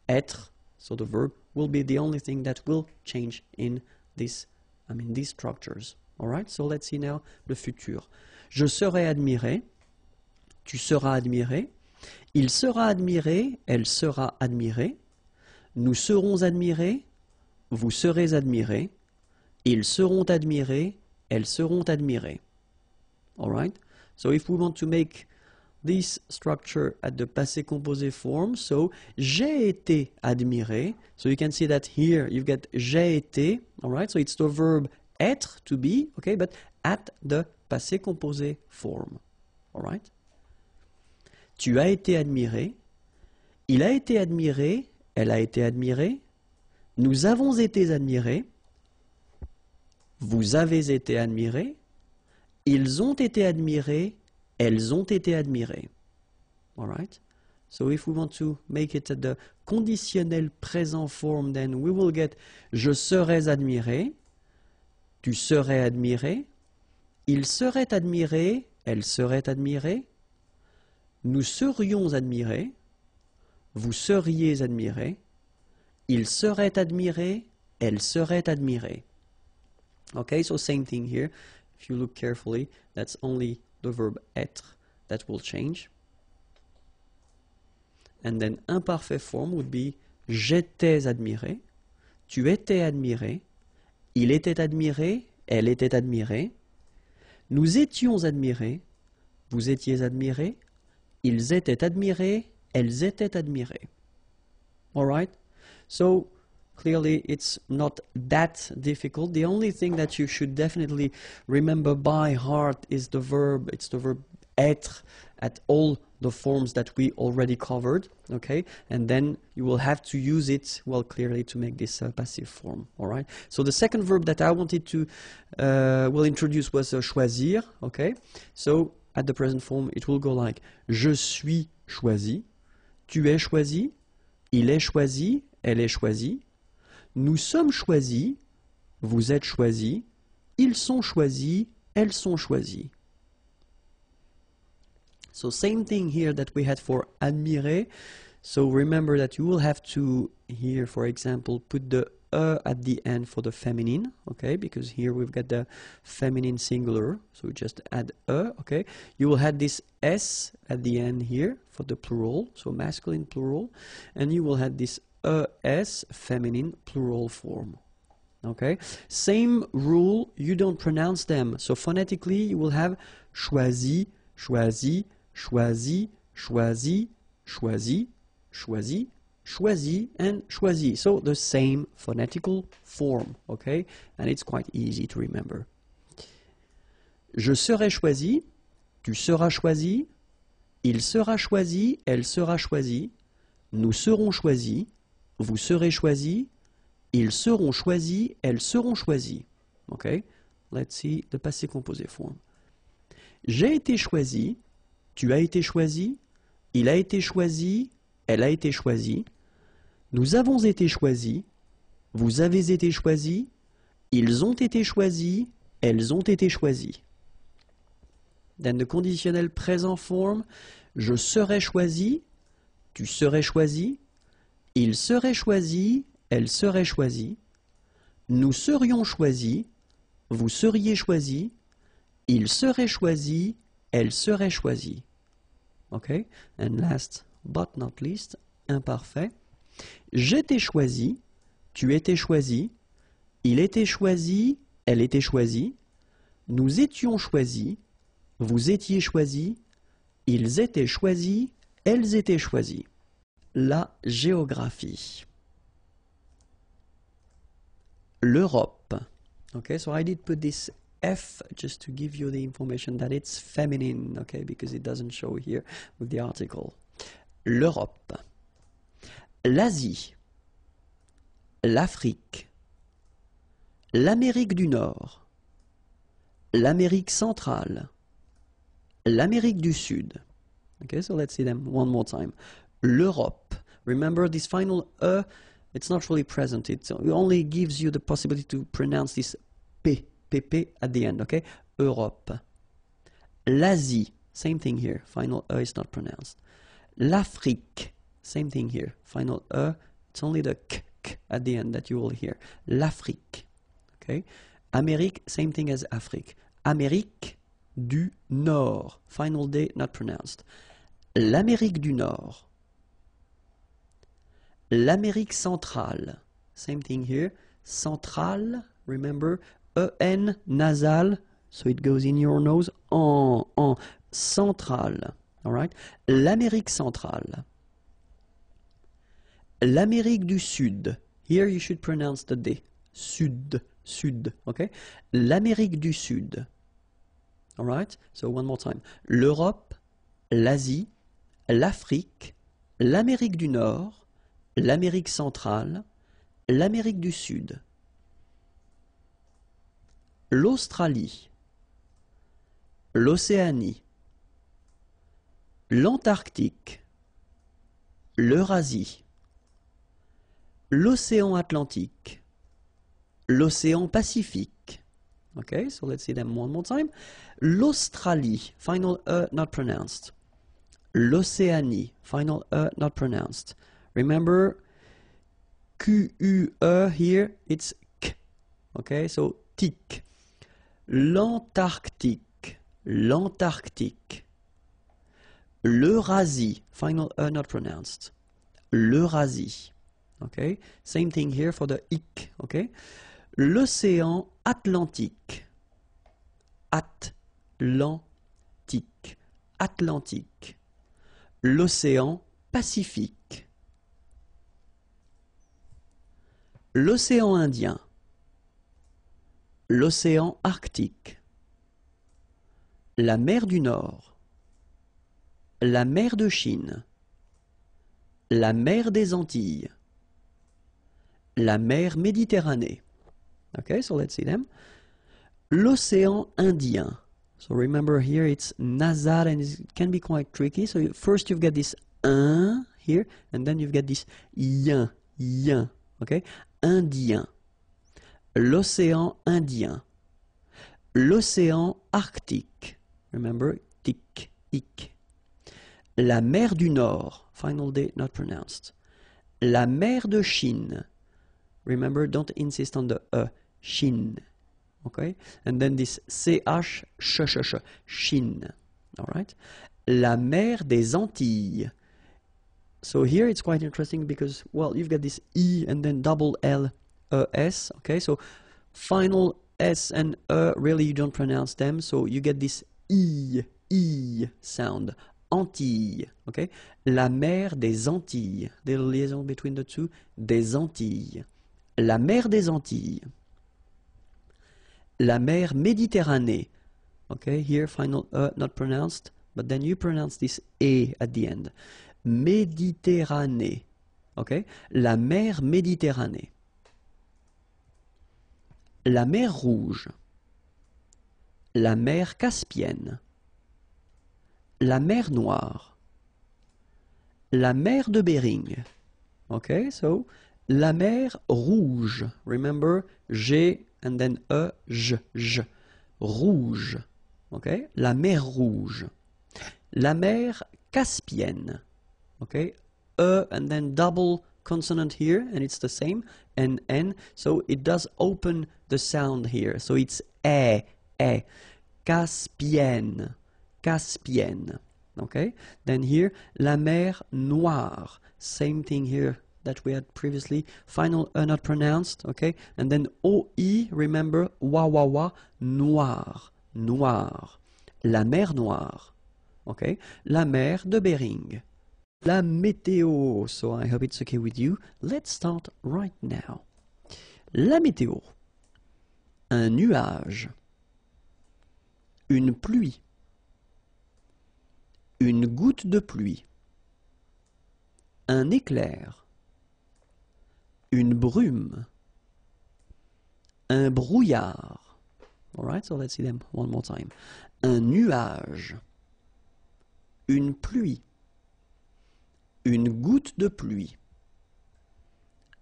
être, so the verb, will be the only thing that will change in this, these structures. All right, so let's see now le futur. Je serai admiré, tu seras admiré, il sera admiré, elle sera admirée, nous serons admirés, vous serez admirés, ils seront admirés, elles seront admirées. All right? So if we want to make this structure at the passé composé form, so j'ai été admiré. So you can see that here you've got j'ai été. All right? So it's the verb être, to be, okay, but at the passé composé form. All right? Tu as été admiré. Il a été admiré. Elle a été admirée. Nous avons été admirés. Vous avez été admirés, ils ont été admirés, elles ont été admirées. All right? So if we want to make it at the conditionnel présent form, then we will get je serais admiré, tu serais admiré, ils seraient admirés, elles seraient admirées, nous serions admirés, vous seriez admirés, ils seraient admirés, elles seraient admirées. Okay, so same thing here. If you look carefully, that's only the verb être that will change. And then imparfait form would be j'étais admiré, tu étais admiré, il était admiré, elle était admirée, nous étions admirés, vous étiez admirés, ils étaient admirés, elles étaient admirées. All right? So clearly, it's not that difficult. The only thing that you should definitely remember by heart is the verb. It's the verb être at all the forms that we already covered, okay? And then you will have to use it, well, clearly to make this passive form, all right? So the second verb that I wanted to introduce was choisir, okay? So at the present form, it will go like je suis choisi, tu es choisi, il est choisi, elle est choisie, nous sommes choisis, vous êtes choisis, ils sont choisis, elles sont choisies. So same thing here that we had for admirer. So remember that you will have to, here for example, put the at the end for the feminine, okay, because here we've got the feminine singular, so we just add okay. You will have this s at the end here for the plural, so masculine plural, and you will have this es feminine plural form. Okay, same rule, you don't pronounce them. So phonetically, you will have choisi, choisi, choisi, choisi, choisi, choisi, choisi, and choisi. So the same phonetical form, okay? And it's quite easy to remember. Je serai choisi, tu seras choisi, il sera choisi, elle sera choisie, nous serons choisis, vous serez choisi, ils seront choisis, elles seront choisies. Okay? Let's see the passé composé form. J'ai été choisi, tu as été choisi, il a été choisi, elle a été choisie, nous avons été choisis, vous avez été choisis, ils ont été choisis, elles ont été choisies. Then the conditionnel présent form, je serai choisi, tu serais choisi, il serait choisi, elle serait choisie, nous serions choisis, vous seriez choisis, il serait choisi, elle serait choisie. Okay? And last but not least, imparfait. J'étais choisi, tu étais choisi, il était choisi, elle était choisie, nous étions choisis, vous étiez choisis, ils étaient choisis, elles étaient choisies. La géographie. L'Europe. Okay, so I did put this F just to give you the information that it's feminine, okay, because it doesn't show here with the article. L'Europe. L'Asie. L'Afrique. L'Amérique du Nord. L'Amérique centrale. L'Amérique du Sud. Okay, so let's see them one more time. L'Europe. Remember this final it's not really present. It only gives you the possibility to pronounce this P, PP at the end, okay? Europe. L'Asie, same thing here. Final is not pronounced. L'Afrique, same thing here. Final it's only the k at the end that you will hear. L'Afrique, okay? Amérique, same thing as Afrique. Amérique du Nord. Final D, not pronounced. L'Amérique du Nord. L'Amérique centrale, same thing here, centrale, remember, E-N, nasal, so it goes in your nose, en, centrale, all right? L'Amérique centrale. L'Amérique du Sud, here you should pronounce the D, sud, sud, okay? L'Amérique du Sud, all right? So one more time. L'Europe, l'Asie, l'Afrique, l'Amérique du Nord, l'Amérique centrale, l'Amérique du Sud. L'Australie, l'Océanie, l'Antarctique, l'Eurasie, l'Océan Atlantique, l'Océan Pacifique. Okay, so let's see them one more time. L'Australie, final not pronounced. L'Océanie, final not pronounced. Remember, Q-U-E here, it's K. Okay, so tic. L'Antarctique, l'Antarctique. L'Eurasie, final not pronounced. L'Eurasie. Okay, same thing here for the ic. Okay, l'Océan Atlantique. Atlantique. Atlantique. L'Océan Pacifique. L'océan Indien, l'océan Arctique, la mer du Nord, la mer de Chine, la mer des Antilles, la mer Méditerranée. Okay, so let's see them. L'océan Indien. So remember here it's nasal and it can be quite tricky. So first you've got this un here and then you've got this yin, yin. Okay? Indien, l'océan Indien, l'océan Arctique, remember, tic, ic, la mer du Nord, final D not pronounced, la mer de Chine, remember, don't insist on the Chine. Okay? And then this ch, Chine. All right? La mer des Antilles. So here it's quite interesting because, well, you've got this E and then double L, S. Okay? So final S and really you don't pronounce them. So you get this E sound. Antilles. Okay? La mer des Antilles. The liaison between the two. Des Antilles. La mer des Antilles. La mer Méditerranée. Okay, here final not pronounced, but then you pronounce this E at the end. Méditerranée. Okay, la mer Méditerranée. La mer Rouge. La mer Caspienne. La mer Noire. La mer de Bering. Okay, so la mer Rouge. Remember, G and then j. Rouge. Okay? La mer Rouge. La mer Caspienne. Okay? And then double consonant here, and it's the same, and N, so it does open the sound here. So it's e. Caspienne. Caspienne. Okay? Then here, la mer Noire. Same thing here that we had previously, final not pronounced, okay? And then OI, remember, wa, noir, noir. La mer Noire, okay? La mer de Bering. La météo, so I hope it's okay with you. Let's start right now. La météo. Un nuage. Une pluie. Une goutte de pluie. Un éclair. Une brume, un brouillard. All right, so let's see them one more time. Un nuage, une pluie, une goutte de pluie,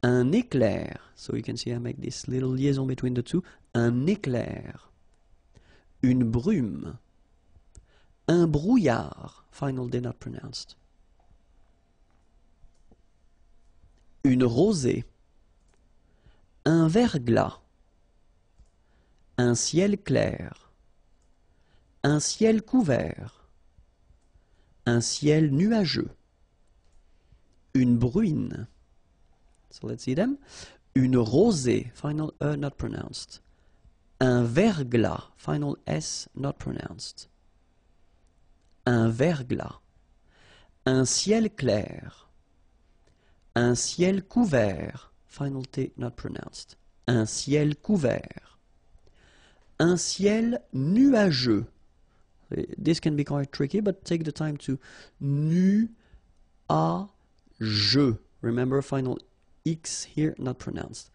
un éclair. So you can see I make this little liaison between the two. Un éclair, une brume, un brouillard. Final day not pronounced. Une rosée. Un verglas, un ciel clair, un ciel couvert, un ciel nuageux, une bruine. So let's see them. Une rosée, final not pronounced. Un verglas, final S not pronounced. Un verglas, un ciel clair, un ciel couvert. Final T not pronounced. Un ciel couvert. Un ciel nuageux. This can be quite tricky, but take the time to nuageux. Remember, final X here not pronounced.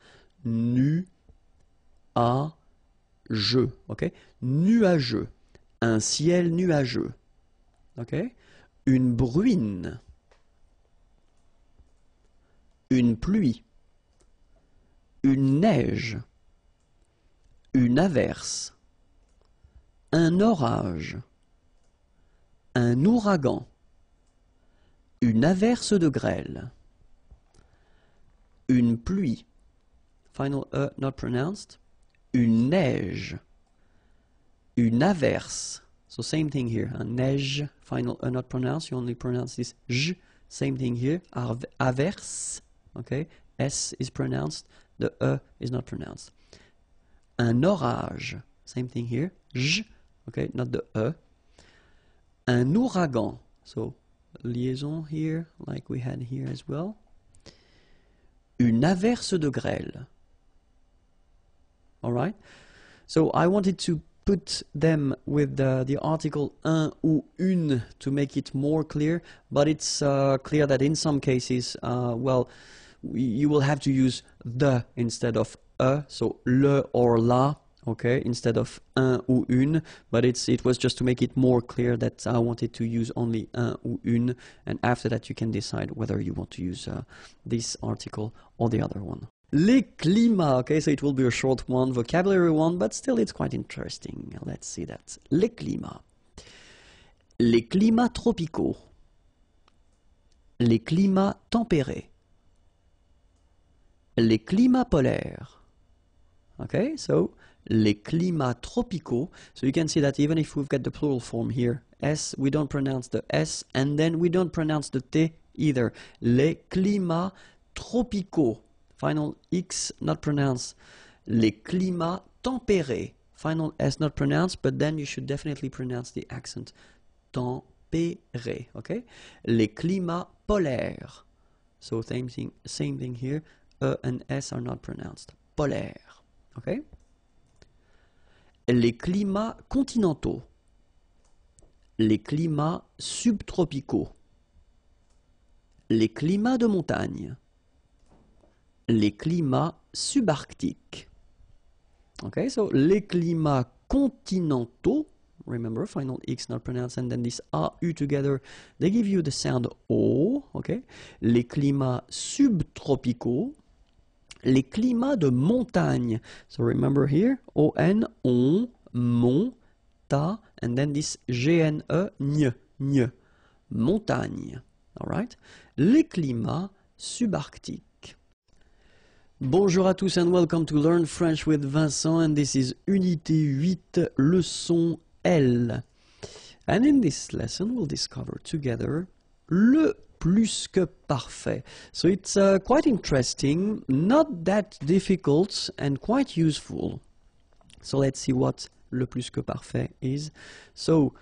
Nuageux. Okay? Nuageux. Un ciel nuageux. Okay? Une bruine. Une pluie. Une neige, une averse, un orage, un ouragan, une averse de grêle, une pluie, final not pronounced, une neige, une averse, so same thing here, un neige, final not pronounced, you only pronounce this j, same thing here, averse, okay, S is pronounced, the is not pronounced. Un orage, same thing here, j, okay, not the Un ouragan, so liaison here, like we had here as well. Une averse de grêle. All right? So I wanted to put them with the article un ou une to make it more clear, but it's clear that in some cases, well, you will have to use the instead of so le or la, okay, instead of un ou une, but it was just to make it more clear that I wanted to use only un ou une, and after that you can decide whether you want to use this article or the other one. Les climats, okay, so it will be a short one, vocabulary one, but still it's quite interesting. Let's see that. Les climats. Les climats tropicaux. Les climats tempérés. les climats polaires. Okay, so les climats tropicaux. So you can see that even if we've got the plural form here, S, we don't pronounce the S, and then we don't pronounce the T either. Les climats tropicaux. Final X not pronounced. Les climats tempérés. Final S not pronounced, but then you should definitely pronounce the accent. Tempéré, okay? Les climats polaires. So same thing here. E and S are not pronounced. Polaire, okay? Les climats continentaux. Les climats subtropicaux. Les climats de montagne. Les climats subarctiques. Okay, so les climats continentaux, remember, final X not pronounced, and then this AU together, they give you the sound O, okay? Les climats subtropicaux, les climats de montagne. So remember here, O-N, on, mon, ta, and then this G-N-E, gne, montagne, all right? Les climats subarctiques. Bonjour à tous and welcome to Learn French with Vincent, and this is Unité 8, leçon L. And in this lesson we'll discover together le plus que parfait. So it's quite interesting, not that difficult and quite useful. So let's see what le plus que parfait is. So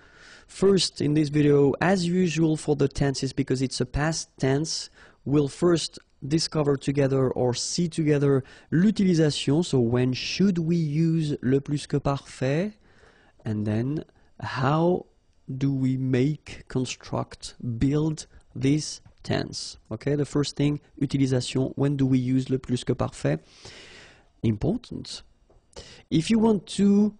first in this video, as usual for the tenses, because it's a past tense, we'll first discover together or see together l'utilisation. So when should we use le plus que parfait? And then how do we make, construct, build this tense? Okay, the first thing, utilisation. When do we use le plus que parfait? Important. If you want to,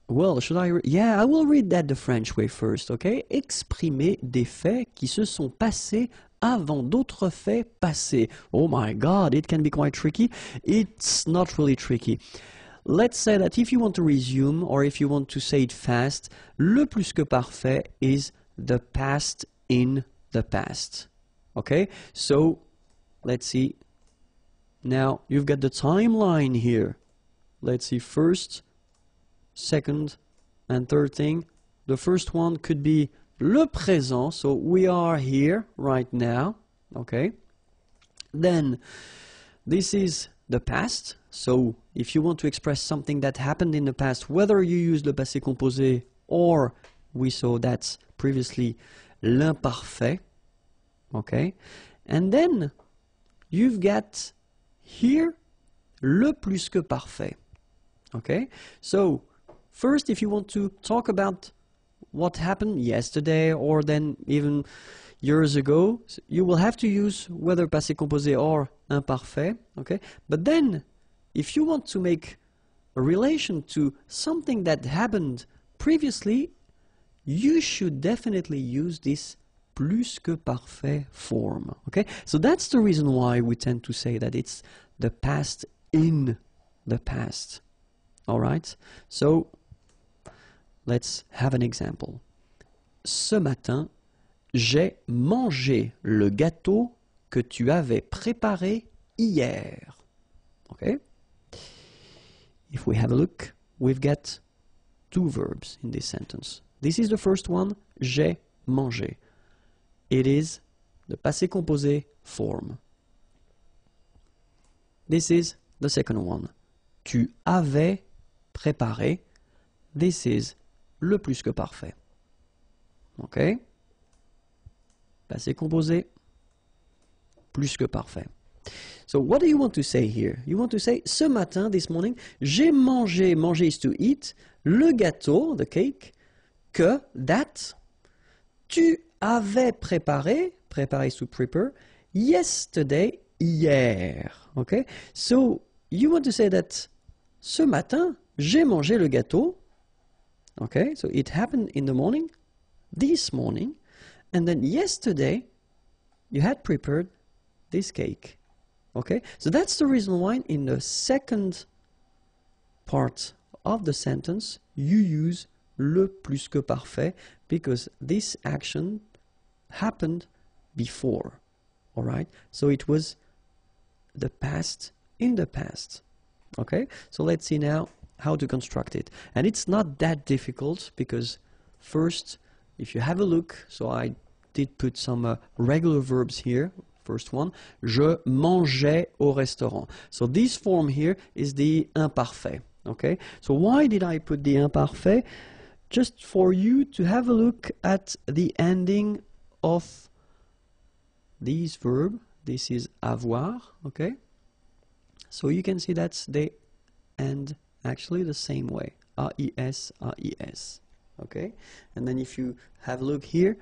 well, should I? Yeah, I will read that the French way first. Okay, exprimer des faits qui se sont passés avant d'autres faits passés. Oh my God, it can be quite tricky. It's not really tricky. Let's say that if you want to resume or if you want to say it fast, le plus que parfait is the past in the past. Okay, so let's see. Now you've got the timeline here. Let's see, first, second, and third thing. The first one could be le présent, so we are here right now, okay? Then this is the past, so if you want to express something that happened in the past, whether you use le passé composé or we saw that's previously l'imparfait, okay? And then you've got here le plus que parfait, okay? So first, if you want to talk about what happened yesterday or then even years ago, you will have to use whether passé composé or imparfait, okay? But then, if you want to make a relation to something that happened previously, you should definitely use this plus que parfait form, okay? So that's the reason why we tend to say that it's the past in the past, all right? So let's have an example. Ce matin, j'ai mangé le gâteau que tu avais préparé hier. Okay? If we have a look, we've got two verbs in this sentence. This is the first one, j'ai mangé. It is the passé composé form. This is the second one. Tu avais préparé. This is le plus que parfait. Ok? Passé composé, plus que parfait. So what do you want to say here? You want to say, ce matin, this morning, j'ai mangé, manger is to eat, le gâteau, the cake, que, that, tu avais préparé, préparé is to prepare, yesterday, hier. Okay? So you want to say that, ce matin, j'ai mangé le gâteau. Okay, so it happened in the morning, this morning, and then yesterday you had prepared this cake. Okay, so that's the reason why in the second part of the sentence you use le plus que parfait, because this action happened before. All right, so it was the past in the past. Okay, so let's see now how to construct it. And it's not that difficult because first, if you have a look, so I did put some regular verbs here. First one, je mangeais au restaurant. So this form here is the imparfait. Okay, so why did I put the imparfait? Just for you to have a look at the ending of this verb. This is avoir, okay? So you can see that they end actually the same way. A-I-S, A-I-S, okay? And then if you have a look here,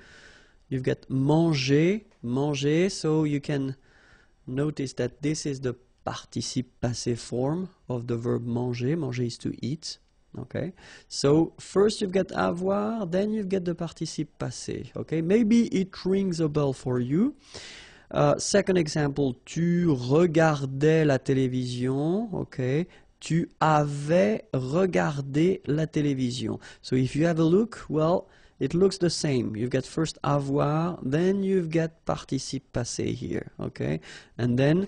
you've got manger, manger, so you can notice that this is the participe passé form of the verb manger. Manger is to eat. Okay, so first you've got avoir, then you've got the participe passé. Okay, maybe it rings a bell for you. Second example, tu regardais la télévision. Okay, tu avais regardé la télévision. So if you have a look, well, it looks the same. You've got first avoir, then you've got participe passé here. Okay, and then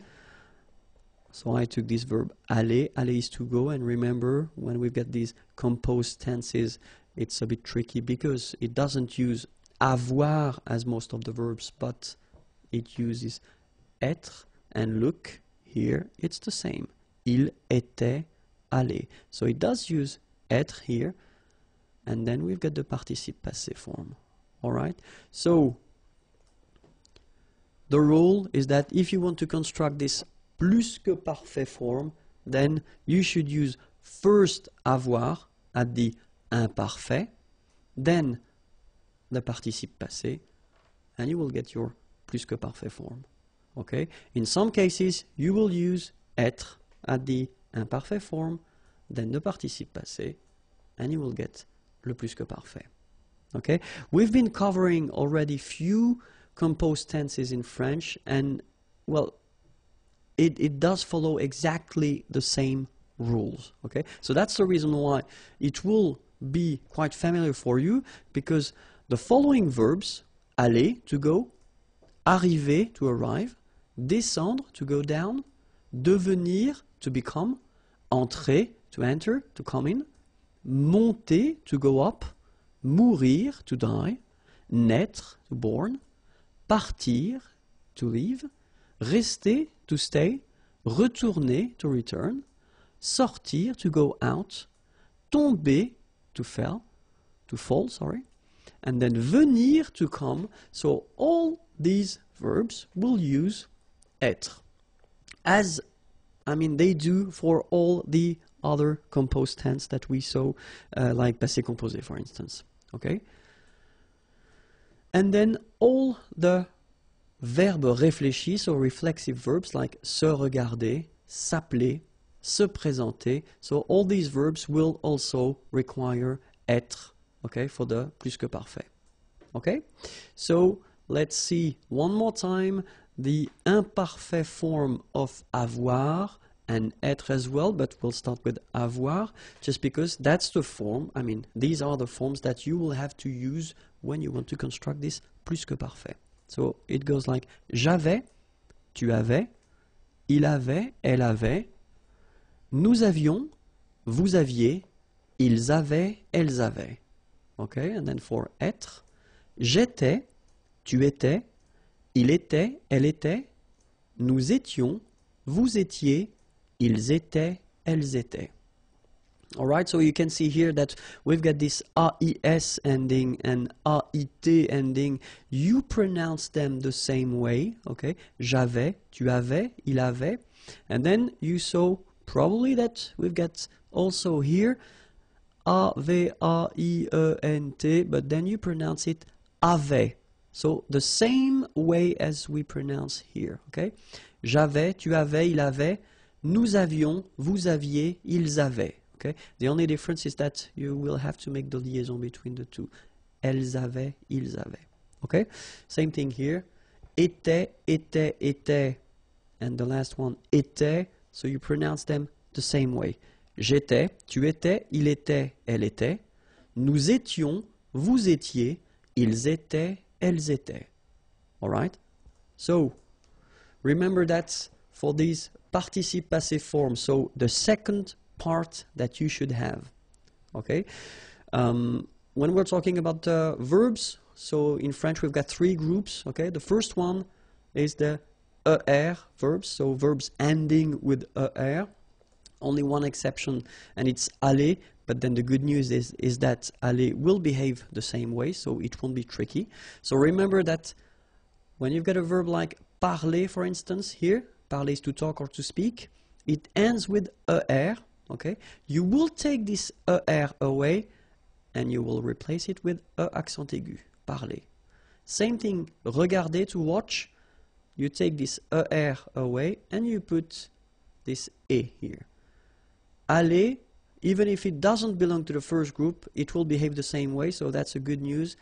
so I took this verb aller. Aller is to go, and remember when we've got these composed tenses, it's a bit tricky because it doesn't use avoir as most of the verbs, but it uses être, and look here, it's the same. Il était allé. So it does use être here, and then we've got the participe passé form. Alright? So the rule is that if you want to construct this plus que parfait form, then you should use first avoir at the imparfait, then the participe passé, and you will get your plus que parfait form. Okay? In some cases, you will use être at the imparfait form, then the participe passé, and you will get le plus que parfait. Okay? We've been covering already few composed tenses in French, and well, it does follow exactly the same rules. Okay, so that's the reason why it will be quite familiar for you, because the following verbs, aller, to go, arriver, to arrive, descendre, to go down, devenir, to become, entrer, to enter, to come in, monter, to go up, mourir, to die, naître, to born, partir, to leave, rester, to stay, retourner, to return, sortir, to go out, tomber, to fall, sorry, and then venir, to come. So all these verbs will use être, as they do for all the other composed tense that we saw, like passé composé, for instance. Okay, and then all the verbes réfléchis, so reflexive verbs like se regarder, s'appeler, se présenter. So all these verbs will also require être, okay, for the plus que parfait. Okay, so let's see one more time the imparfait form of avoir and être as well, but we'll start with avoir just because that's the form, these are the forms that you will have to use when you want to construct this plus que parfait. So it goes like j'avais, tu avais, il avait, elle avait, nous avions, vous aviez, ils avaient, elles avaient. Okay, and then for être, j'étais, tu étais, il était, elle était, nous étions, vous étiez, ils étaient, elles étaient. Alright, so you can see here that we've got this AIS ending and AIT ending. You pronounce them the same way, okay? J'avais, tu avais, il avait. And then you saw probably that we've got also here A-V-A-I-E-N-T, but then you pronounce it avait. So the same way as we pronounce here, okay? J'avais, tu avais, il avait, nous avions, vous aviez, ils avaient. Okay? The only difference is that you will have to make the liaison between the two. Elles avaient, ils avaient. Okay? Same thing here. Était, était, était. And the last one, était. So you pronounce them the same way. J'étais, tu étais, il était, elle était. Nous étions, vous étiez, ils étaient, elles étaient. Alright? So, remember that for these participe passé forms, so the second part that you should have. Okay? When we're talking about verbs, so in French we've got three groups. Okay? The first one is the er verbs, so verbs ending with er. Only one exception, and it's aller, but then the good news is that aller will behave the same way, so it won't be tricky. So remember that when you've got a verb like parler, for instance, here, parler is to talk or to speak, it ends with er, okay? You will take this er away, and you will replace it with accent aigu, parler. Same thing, regarder, to watch, you take this er away, and you put this e here. Aller, even if it doesn't belong to the first group, it will behave the same way, so that's a good news.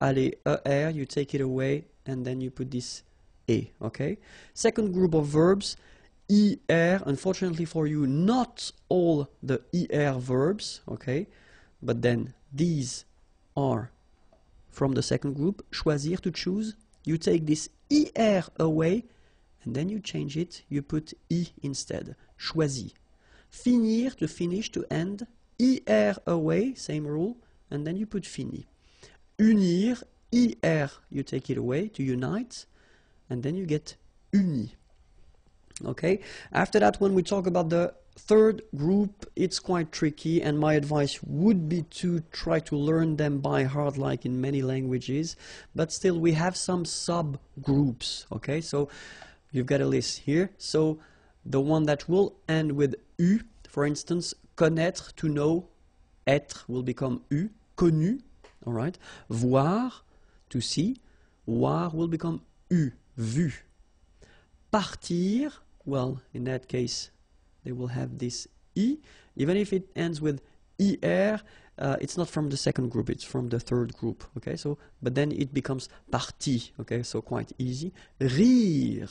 Aller, er, you take it away, and then you put this e, okay? Second group of verbs, er, unfortunately for you, not all the er verbs, okay? But then these are from the second group. Choisir, to choose. You take this er away, and then you change it, you put I instead. Choisi. Finir, to finish, to end. Ir away, same rule, and then you put fini. Unir, ir, you take it away, to unite, and then you get uni. Okay? After that, when we talk about the third group, it's quite tricky, and my advice would be to try to learn them by heart like in many languages, but still we have some subgroups. Okay? So you've got a list here. So the one that will end with U, for instance, connaître, to know, être will become U, connu, all right? Voir, to see, voir will become U, vu. Partir, well, in that case, they will have this I, even if it ends with IR, it's not from the second group, it's from the third group, okay? So, but then it becomes parti, okay? So quite easy. Rire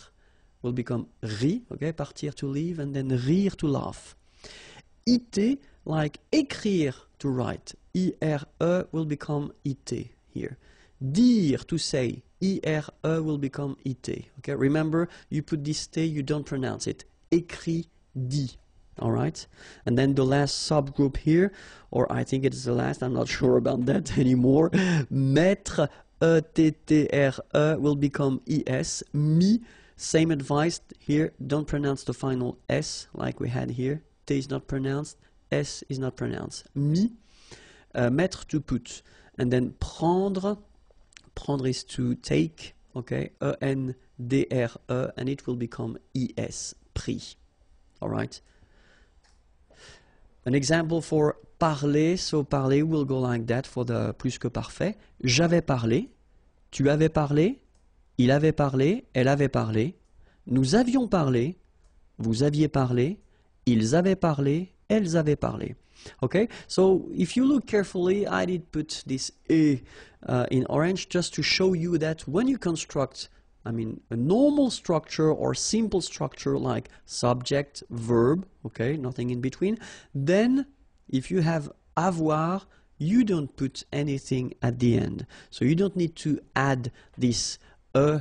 will become ri, okay, partir, to leave, and then rire, to laugh. Iter, like écrire, to write. IRE will become iter here. Dire, to say. IRE will become iter. Okay, remember, you put this t, you don't pronounce it. Écrit, dit. All right, and then the last subgroup here, or I think it's the last, I'm not sure about that anymore. Mettre, ETTRE will become ES. Mi, same advice here, don't pronounce the final S like we had here. T is not pronounced, S is not pronounced. Mi, mettre, to put. And then prendre, prendre is to take, okay, ENDRE, and it will become ES, pris. All right. An example for parler, so parler will go like that for the plus que parfait. J'avais parlé, tu avais parlé, il avait parlé, elle avait parlé, nous avions parlé, vous aviez parlé, ils avaient parlé, elles avaient parlé. Okay, so if you look carefully, I did put this E in orange just to show you that when you construct, I mean, a normal structure or simple structure like subject, verb, okay, nothing in between, then if you have avoir, you don't put anything at the end. So you don't need to add this E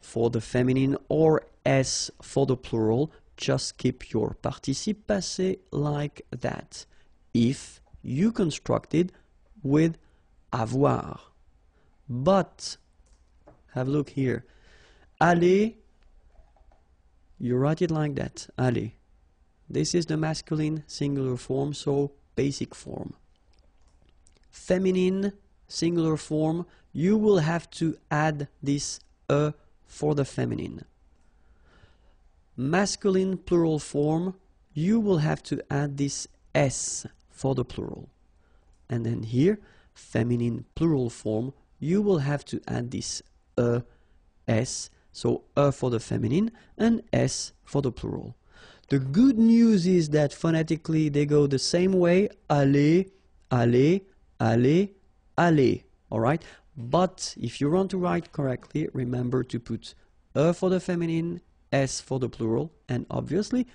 for the feminine or S for the plural. Just keep your participe passé like that. If you constructed with avoir. But, have a look here. Aller, you write it like that, aller. This is the masculine singular form, so basic form. Feminine singular form, you will have to add this E for the feminine. Masculine plural form, you will have to add this S for the plural. And then here, feminine plural form, you will have to add this S, so for the feminine and S for the plural. The good news is that phonetically they go the same way, aller, aller, aller, aller, all right? But if you want to write correctly, remember to put for the feminine, S for the plural, and obviously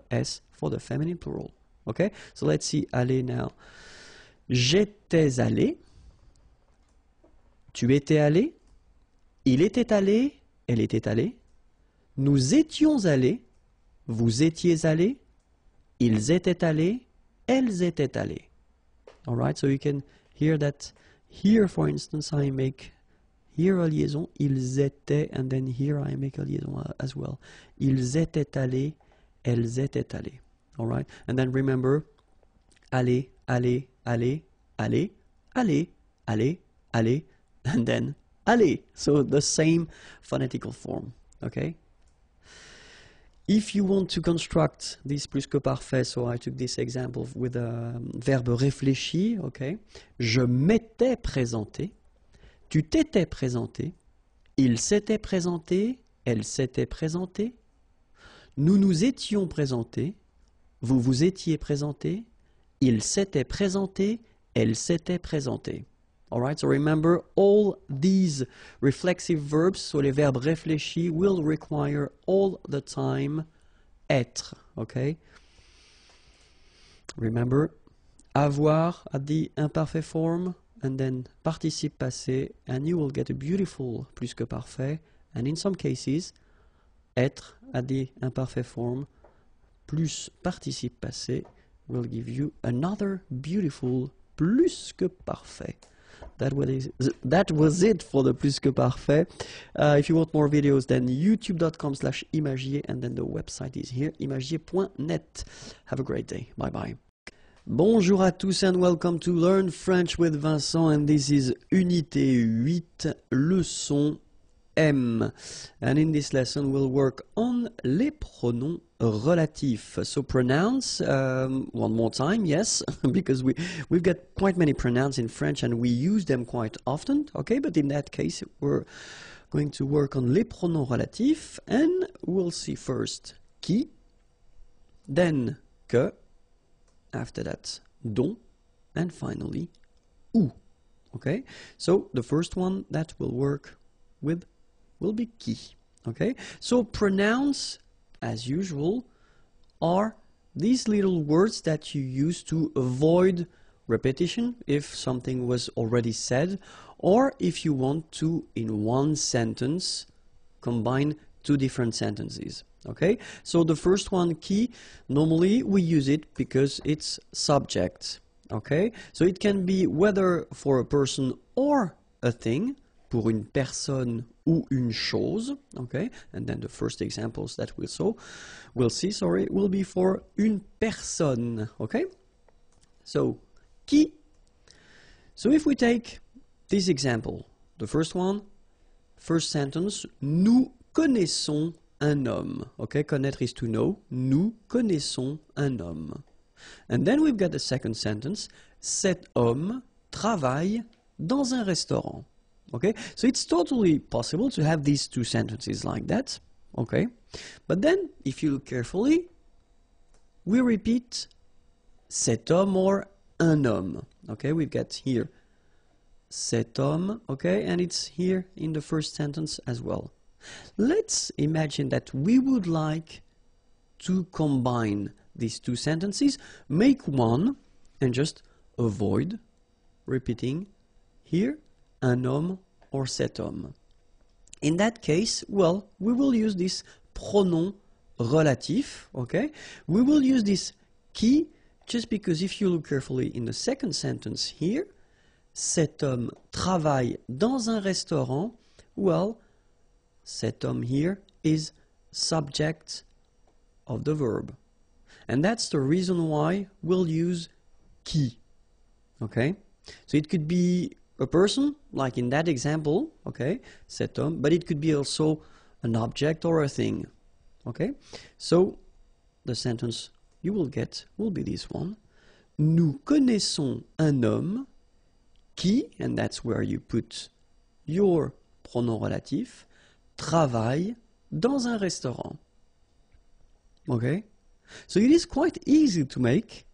S for the feminine plural. Okay, so let's see aller now. J'étais allé, tu étais allé, il était allé, elle était allée, nous étions allés, vous étiez allés, ils étaient allés, elles étaient allées. All right, so you can hear that here, for instance, I make here a liaison, ils étaient, and then here I make a liaison as well. Ils étaient allés, elles étaient allées. All right, and then remember, aller, aller, aller, aller, aller, aller, aller, and then aller. So the same phonetical form, okay? If you want to construct this plus que parfait, so I took this example with a verbe réfléchi, okay? Je m'étais présenté, tu t'étais présenté, il s'était présenté, elle s'était présentée, nous nous étions présentés, vous vous étiez présenté, il s'était présenté, elle s'était présentée. All right, so remember all these reflexive verbs, so les verbes réfléchis, will require all the time être, okay? Remember, avoir at the imperfect form, and then participe passé, and you will get a beautiful plus que parfait, and in some cases, être at the imperfect form, plus participe passé, will give you another beautiful plus que parfait. That was it for the plus que parfait. If you want more videos, then youtube.com/imagier, and then the website is here, imagier.net. Have a great day. Bye bye. Bonjour à tous and welcome to Learn French with Vincent, and this is Unité 8, leçon M. And in this lesson we'll work on les pronoms relatifs. So pronounce, one more time, yes, because we've got quite many pronouns in French and we use them quite often, okay, but in that case we're going to work on les pronoms relatifs, and we'll see first qui, then que, after that dont, and finally où, okay. So the first one that we'll work with will be qui, okay. So pronouns, as usual, are these little words that you use to avoid repetition if something was already said, or if you want to, in one sentence, combine two different sentences, okay. So the first one, qui, normally we use it because it's subject, okay. So it can be whether for a person or a thing, pour une personne ou une chose, okay, and then the first examples that we'll see, will be for une personne, okay. So qui. So if we take this example, the first one, first sentence, nous connaissons un homme, okay, connaître is to know, nous connaissons un homme. And then we've got the second sentence, cet homme travaille dans un restaurant. Okay, so it's totally possible to have these two sentences like that, okay? But then, if you look carefully, we repeat cet homme or un homme, okay? We've got here cet homme, okay? And it's here in the first sentence as well. Let's imagine that we would like to combine these two sentences, make one, and just avoid repeating here un homme or cet homme. In that case, well, we will use this pronom relatif, okay? We will use this qui, just because if you look carefully in the second sentence here, cet homme travaille dans un restaurant, well, cet homme here is subject of the verb. And that's the reason why we'll use qui, okay? So it could be a person, like in that example, okay, cet homme, but it could be also an object or a thing, okay? So the sentence you will get will be this one. Nous connaissons un homme qui, and that's where you put your pronom relatif, travaille dans un restaurant. Okay? So it is quite easy to make.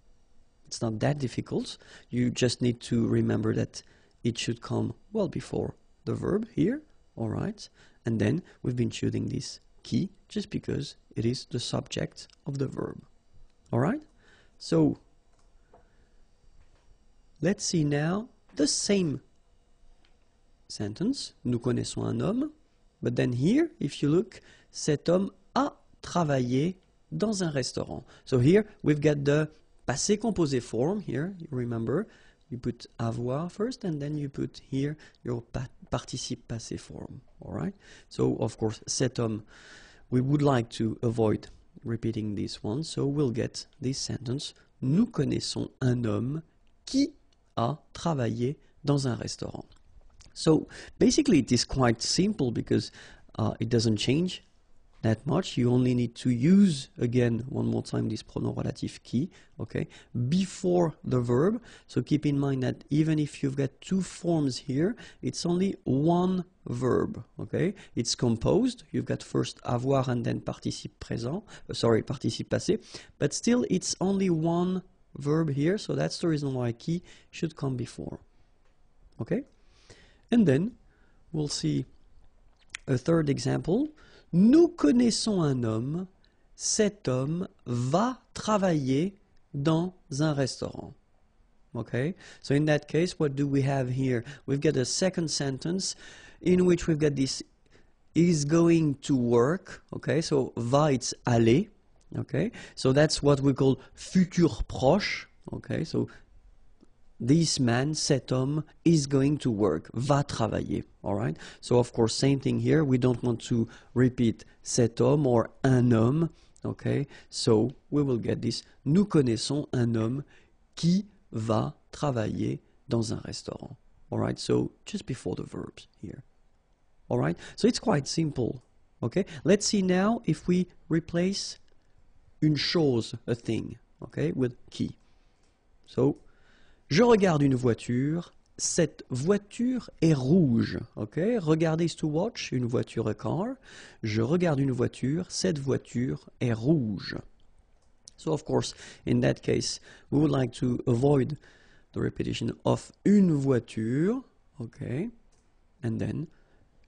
It's not that difficult. You just need to remember that it should come well before the verb here, all right? And then we've been choosing this qui just because it is the subject of the verb, all right? So let's see now the same sentence. Nous connaissons un homme, but then here, if you look, cet homme a travaillé dans un restaurant. So here we've got the passé composé form here, you remember. You put avoir first and then you put here your participe passé form, all right? So of course, cet homme, we would like to avoid repeating this one, so we'll get this sentence. Nous connaissons un homme qui a travaillé dans un restaurant. So basically it is quite simple because it doesn't change that much. You only need to use again one more time this pronom relative qui, okay, before the verb. So keep in mind that even if you've got two forms here, it's only one verb, okay? It's composed. You've got first avoir and then participe présent, participe passé, but still it's only one verb here, so that's the reason why qui should come before, okay? And then we'll see a third example. Nous connaissons un homme, cet homme va travailler dans un restaurant. Okay, so in that case, what do we have here? We've got a second sentence in which we've got this is going to work. Okay, so va, it's aller. Okay, so that's what we call futur proche. Okay, so this man, cet homme, is going to work, va travailler, all right? So, of course, same thing here. We don't want to repeat cet homme or un homme, okay? So, we will get this. Nous connaissons un homme qui va travailler dans un restaurant, all right? So, just before the verbs here, all right? So, it's quite simple, okay? Let's see now if we replace une chose, a thing, okay, with qui. So, je regarde une voiture, cette voiture est rouge. Okay? Regarder is to watch, une voiture, a car. Je regarde une voiture, cette voiture est rouge. So of course, in that case, we would like to avoid the repetition of une voiture. Okay? And then,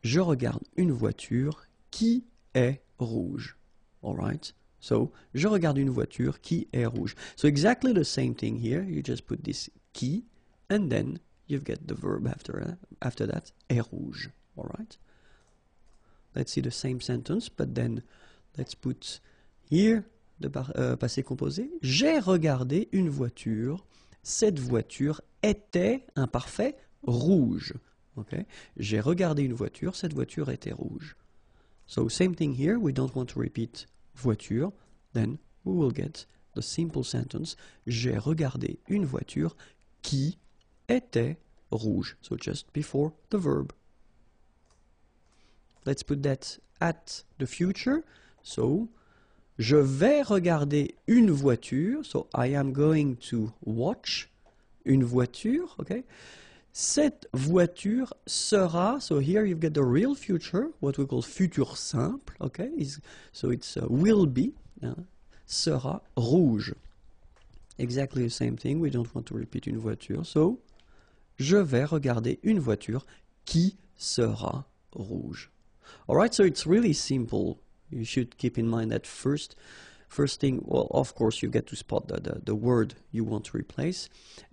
je regarde une voiture qui est rouge. All right? So, je regarde une voiture qui est rouge. So exactly the same thing here. You just put this qui, and then you get the verb after that, est rouge. All right? Let's see the same sentence, but then let's put here the passé composé. J'ai regardé une voiture. Cette voiture était, imparfait, rouge. Okay? J'ai regardé une voiture. Cette voiture était rouge. So same thing here. We don't want to repeat voiture, then we will get the simple sentence. J'ai regardé une voiture qui était rouge. So just before the verb. Let's put that at the future. So, je vais regarder une voiture. So, I am going to watch une voiture. Okay? Cette voiture sera, so here you've got the real future, what we call futur simple, okay? So it's will be, sera rouge. Exactly the same thing, we don't want to repeat une voiture, so je vais regarder une voiture qui sera rouge. Alright, so it's really simple. You should keep in mind that first thing, well, of course, you get to spot the word you want to replace,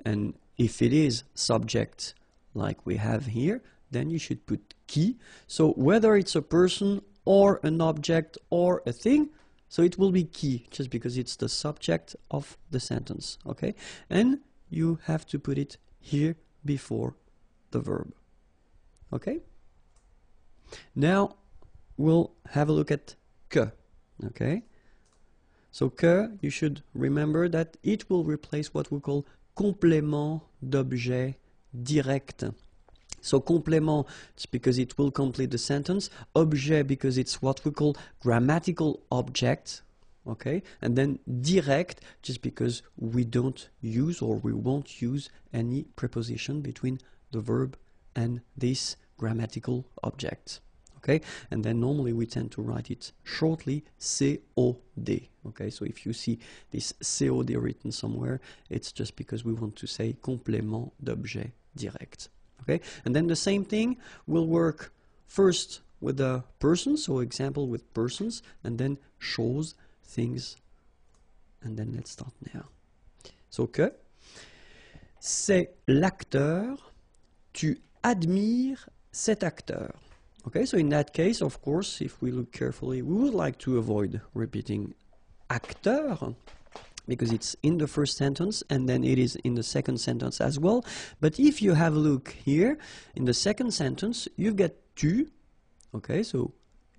and if it is subject like we have here, then you should put qui. So whether it's a person or an object or a thing, so it will be qui, just because it's the subject of the sentence, okay? And you have to put it here before the verb, okay? Now we'll have a look at que, okay? So que, you should remember that it will replace what we call complément d'objet direct. So complément, it's because it will complete the sentence. Objet, because it's what we call grammatical object. Okay? And then direct, just because we don't use or we won't use any preposition between the verb and this grammatical object. Okay? And then normally we tend to write it shortly, COD. Okay? So if you see this COD written somewhere, it's just because we want to say complément d'objet direct. Okay? And then the same thing will work first with the person, so example with persons, and then choses, things. And then let's start now. So que, c'est l'acteur, tu admires cet acteur. Okay, so in that case, of course, if we look carefully, we would like to avoid repeating acteur, because it's in the first sentence and then it is in the second sentence as well. But if you have a look here, in the second sentence, you've got tu, okay, so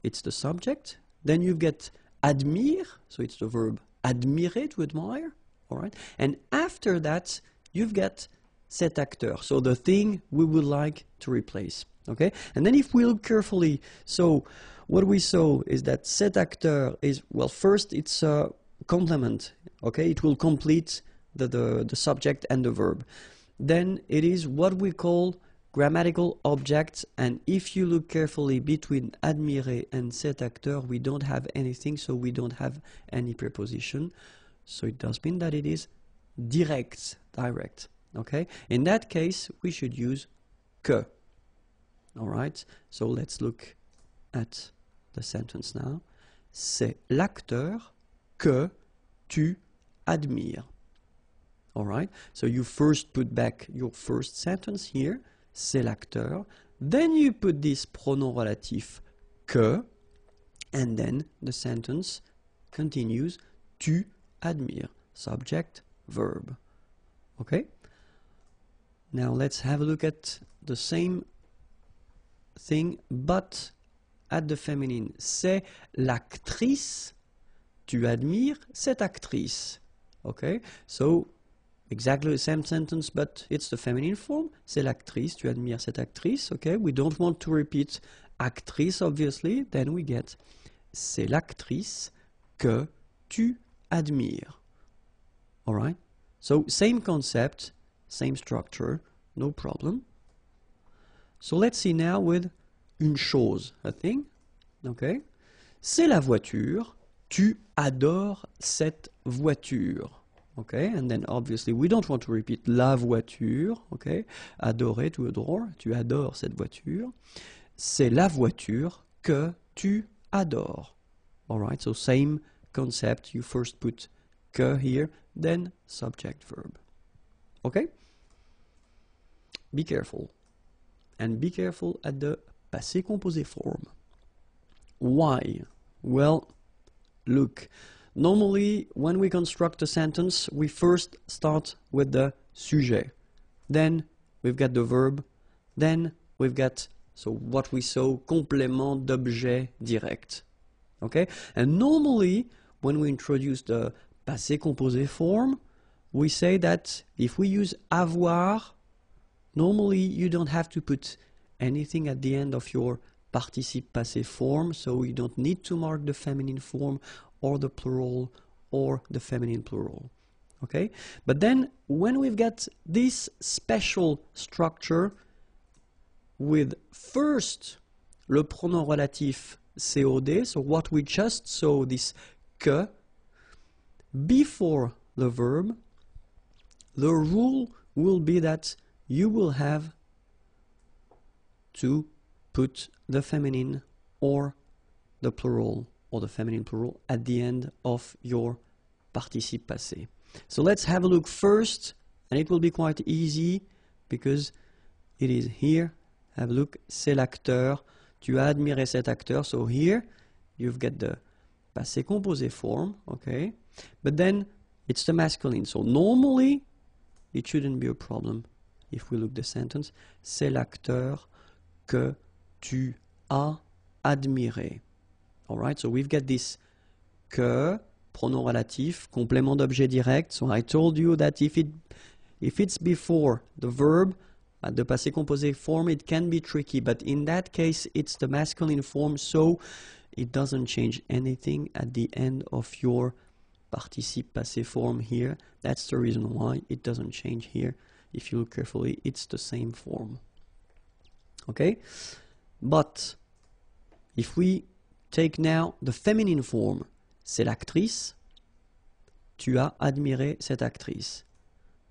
it's the subject. Then you've got admire, so it's the verb admirer, to admire, all right? And after that, you've got cet acteur, so the thing we would like to replace, okay? And then if we look carefully, so what we saw is that cet acteur is, well, first it's a complement, okay? It will complete the subject and the verb. Then it is what we call grammatical objects, and if you look carefully between admirer and cet acteur, we don't have anything, so we don't have any preposition. So it does mean that it is direct, okay? In that case, we should use que. All right, so let's look at the sentence now. C'est l'acteur que tu admires. All right, so you first put back your first sentence here, c'est l'acteur, then you put this pronom relatif que, and then the sentence continues, tu admires, subject, verb. Okay? Now let's have a look at the same thing, but at the feminine. C'est l'actrice, tu admires cette actrice. Okay? So, exactly the same sentence, but it's the feminine form. C'est l'actrice, tu admires cette actrice. Okay, we don't want to repeat actrice, obviously. Then we get c'est l'actrice que tu admires. All right. So same concept, same structure, no problem. So let's see now with une chose, a thing. Okay. C'est la voiture. Tu adores cette voiture. Okay, and then obviously we don't want to repeat la voiture, okay? Adorer, tu adores, tu adores cette voiture. C'est la voiture que tu adores. All right, so same concept, you first put que here, then subject verb. Okay? Be careful. And be careful at the passé composé form. Why? Well, look. Normally, when we construct a sentence, we first start with the sujet. Then we've got the verb. Then we've got, so what we saw, complément d'objet direct. Okay? And normally, when we introduce the passé composé form, we say that if we use avoir, normally you don't have to put anything at the end of your participe passé form, so you don't need to mark the feminine form or the plural or the feminine plural. Okay? But then when we've got this special structure with first le pronom relatif COD, so what we just saw, this que, before the verb, the rule will be that you will have to put the feminine or the plural or the feminine plural at the end of your participe passé. So let's have a look first, and it will be quite easy because it is here. Have a look, c'est l'acteur, tu as admiré cet acteur. So here you've got the passé composé form, okay? But then it's the masculine. So normally it shouldn't be a problem if we look the sentence. C'est l'acteur que tu as admiré. All right, so we've got this que, pronom relatif, complément d'objet direct. So I told you that if it's before the verb, at the passé composé form, it can be tricky, but in that case, it's the masculine form, so it doesn't change anything at the end of your participe passé form here. That's the reason why it doesn't change here. If you look carefully, it's the same form. Okay? But if we take now the feminine form, c'est l'actrice, tu as admiré cette actrice.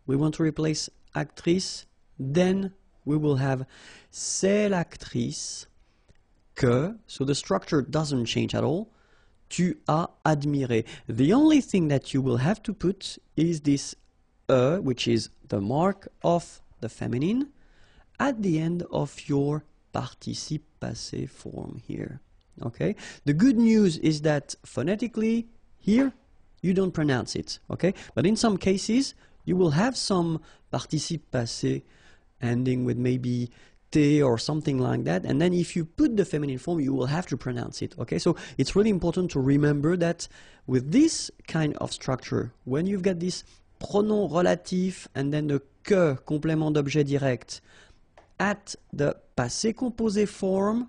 We want to replace actrice, then we will have c'est l'actrice que, so the structure doesn't change at all, tu as admiré. The only thing that you will have to put is this which is the mark of the feminine, at the end of your participe passé form here. Okay? The good news is that phonetically, here, you don't pronounce it, okay? But in some cases, you will have some participe passé ending with maybe te or something like that, and then if you put the feminine form, you will have to pronounce it, okay? So it's really important to remember that with this kind of structure, when you've got this pronom relatif and then the que, complément d'objet direct, at the passé composé form,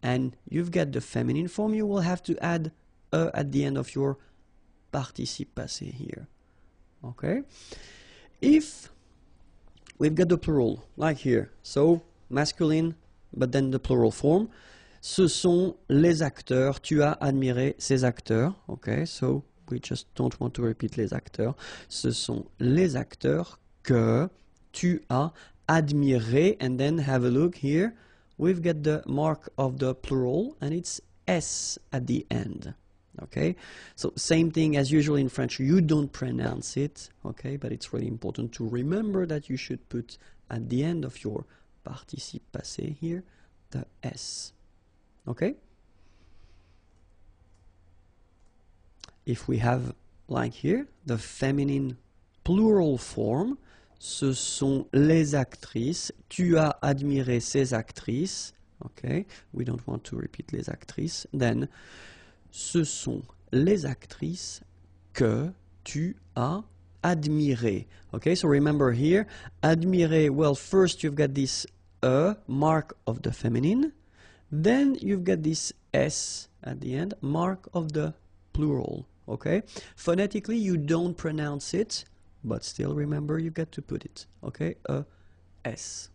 and you've got the feminine form, you will have to add a at the end of your participe passé here, okay? If we've got the plural, like here, so masculine, but then the plural form, ce sont les acteurs, tu as admiré ces acteurs, okay? So we just don't want to repeat les acteurs. Ce sont les acteurs que tu as admiré, and then have a look here. We've got the mark of the plural, and it's S at the end. Okay, so same thing as usual in French, you don't pronounce it, okay, but it's really important to remember that you should put at the end of your participe passé here the S. Okay? If we have, like here, the feminine plural form, ce sont les actrices, tu as admiré ces actrices, okay, we don't want to repeat les actrices, then ce sont les actrices que tu as admirées. Okay, so remember here, admirer, well, first you've got this mark of the feminine, then you've got this S at the end, mark of the plural. Okay, phonetically you don't pronounce it, but still remember you got to put it. Okay, a S.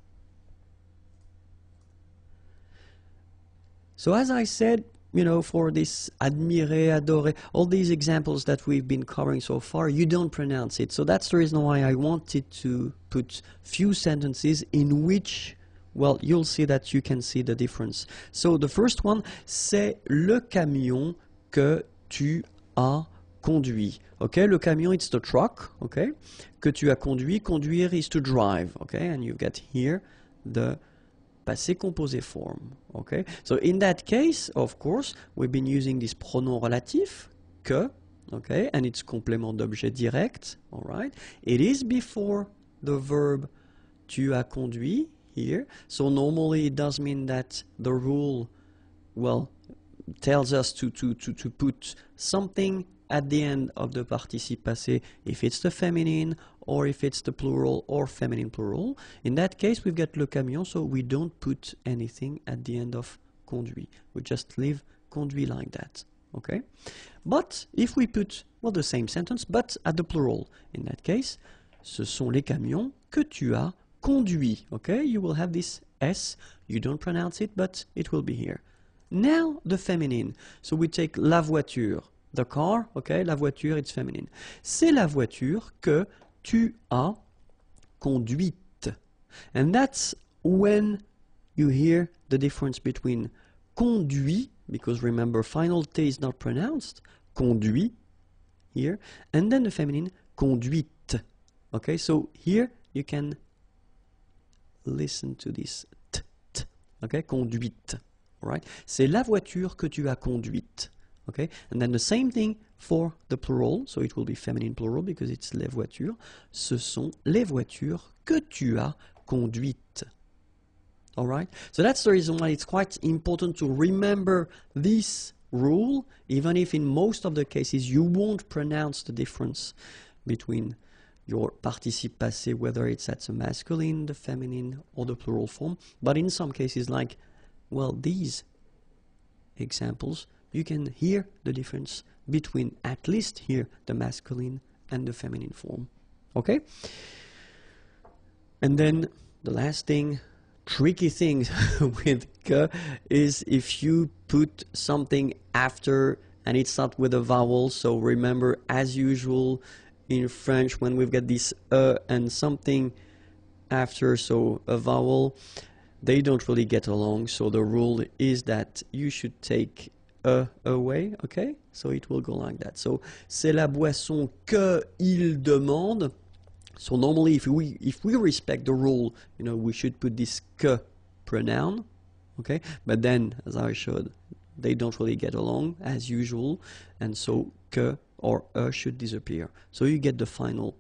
So as I said, you know, for this admirer, adorer, all these examples that we've been covering so far, you don't pronounce it. So that's the reason why I wanted to put few sentences in which, well, you'll see that you can see the difference. So the first one, c'est le camion que tu as conduit. Okay, le camion, it's the truck, okay, que tu as conduit. Conduire is to drive, okay, and you've got here the passé composé form, okay? So in that case, of course, we've been using this pronom relatif, que, okay, and it's complément d'objet direct, all right? It is before the verb tu as conduit here, so normally it does mean that the rule, well, tells us to put something at the end of the participe passé if it's the feminine or if it's the plural or feminine plural. In that case, we've got le camion, so we don't put anything at the end of conduit. We just leave conduit like that, okay? But if we put, well, the same sentence, but at the plural, in that case, ce sont les camions que tu as conduits, okay? You will have this S, you don't pronounce it, but it will be here. Now, the feminine. So we take la voiture, the car, okay, la voiture, it's feminine. C'est la voiture que tu as conduite. And that's when you hear the difference between conduit, because remember, final T is not pronounced, conduit, here, and then the feminine, conduite. Okay, so here you can listen to this t, t, okay, conduite, all right? C'est la voiture que tu as conduite. Okay, and then the same thing for the plural, so it will be feminine plural because it's les voitures. Ce sont les voitures que tu as conduites. All right, so that's the reason why it's quite important to remember this rule, even if in most of the cases you won't pronounce the difference between your participe passé, whether it's at the masculine, the feminine, or the plural form. But in some cases, like, well, these examples, you can hear the difference between at least here the masculine and the feminine form. Okay? And then the last thing, tricky thing with que is if you put something after and it's not with a vowel. So remember, as usual in French, when we've got this and something after, so a vowel, they don't really get along. So the rule is that you should take away, okay? So it will go like that. So c'est la boisson que il demande. So normally if we respect the rule, you know, we should put this que pronoun, okay? But then, as I showed, they don't really get along as usual, and so que or a should disappear. So you get the final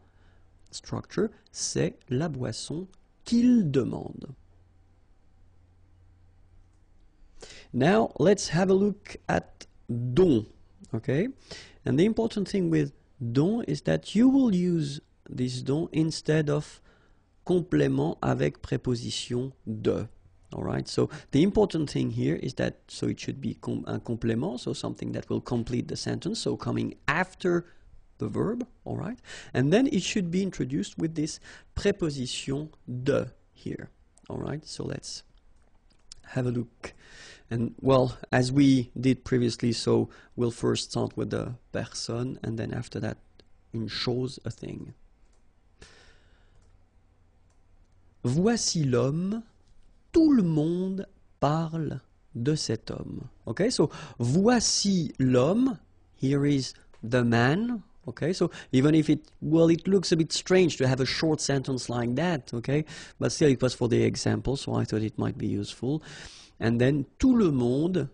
structure. C'est la boisson qu'il demande. Now let's have a look at dont, okay? And the important thing with dont is that you will use this dont instead of complément avec préposition de. All right, so the important thing here is that, so it should be un complément, so something that will complete the sentence, so coming after the verb, all right? And then it should be introduced with this préposition de here, all right? So let's have a look. And well, as we did previously, so we'll first start with the personne, and then after that, une chose, a thing. Voici l'homme, tout le monde parle de cet homme. Okay, so voici l'homme, here is the man. Okay, so even if it looks a bit strange to have a short sentence like that, okay, but still it was for the example, so I thought it might be useful. And then tout le monde,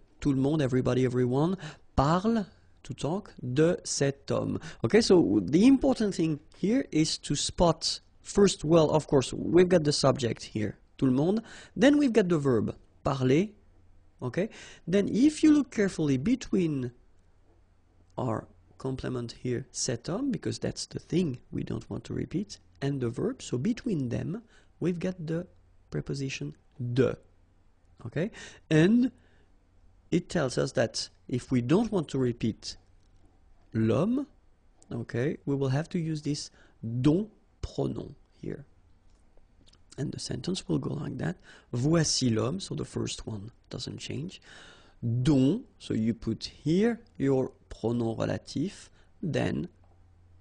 everybody, everyone, parle, to talk, de cet homme. Okay, so the important thing here is to spot first, well, of course, we've got the subject here, tout le monde, then we've got the verb, parler, okay? Then if you look carefully between our complement here, cet homme, because that's the thing we don't want to repeat, and the verb, so between them, we've got the preposition de, okay? And it tells us that if we don't want to repeat l'homme, okay, we will have to use this dont pronom here. And the sentence will go like that. Voici l'homme, so the first one doesn't change. Dont, so you put here your pronom relatif, then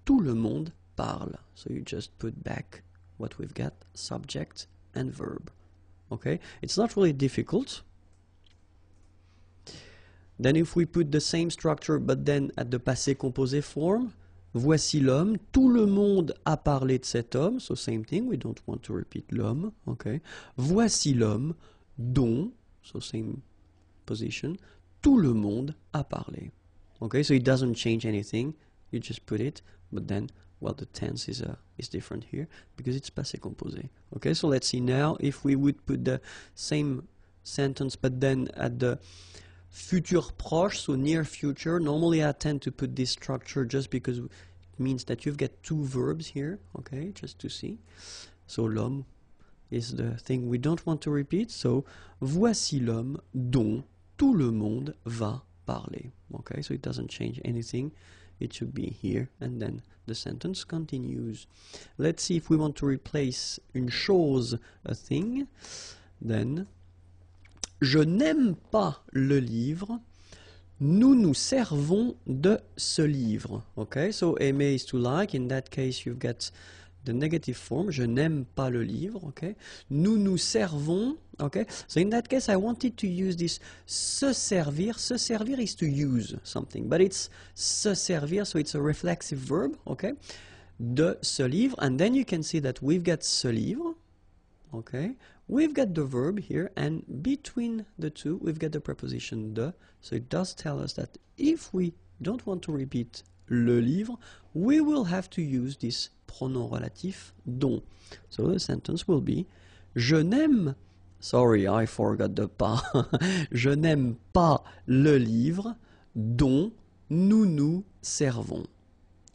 tout le monde parle. So you just put back what we've got, subject and verb. Okay, it's not really difficult. Then if we put the same structure but then at the passé composé form, voici l'homme, tout le monde a parlé de cet homme, so same thing, we don't want to repeat l'homme, okay. Voici l'homme dont, so same position, tout le monde a parlé. Okay, so it doesn't change anything, you just put it, but then, well, the tense is different here because it's passé composé. Okay, so let's see now if we would put the same sentence but then at the futur proche, so near future. Normally I tend to put this structure just because it means that you've got two verbs here, okay, just to see. So l'homme is the thing we don't want to repeat, so voici l'homme dont tout le monde va parler. Okay, so it doesn't change anything. It should be here, and then the sentence continues. Let's see if we want to replace une chose, a thing. Then je n'aime pas le livre, nous nous servons de ce livre. Okay, so aimer is to like. In that case, you've got the negative form. Je n'aime pas le livre. Okay, nous nous servons. Okay, so in that case, I wanted to use this se servir. Se servir is to use something, but it's se servir, so it's a reflexive verb. Okay, de ce livre, and then you can see that we've got ce livre. Okay, we've got the verb here, and between the two, we've got the preposition de. So it does tell us that if we don't want to repeat le livre, we will have to use this pronom relatif dont. So the sentence will be je n'aime, sorry, I forgot the pas. Je n'aime pas le livre dont nous nous servons.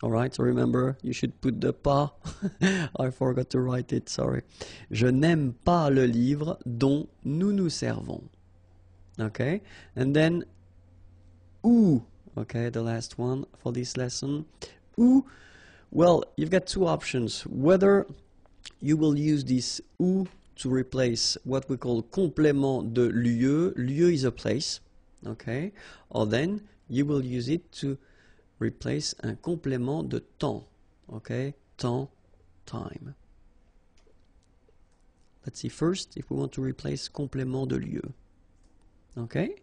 All right, so remember, you should put the pas. I forgot to write it, sorry. Je n'aime pas le livre dont nous nous servons. Okay, and then où, okay, the last one for this lesson. Où, well, you've got two options. Whether you will use this où to replace what we call complément de lieu. Lieu is a place, okay, or then you will use it to replace un complément de temps, okay, temps, time. Let's see first if we want to replace complément de lieu. Okay,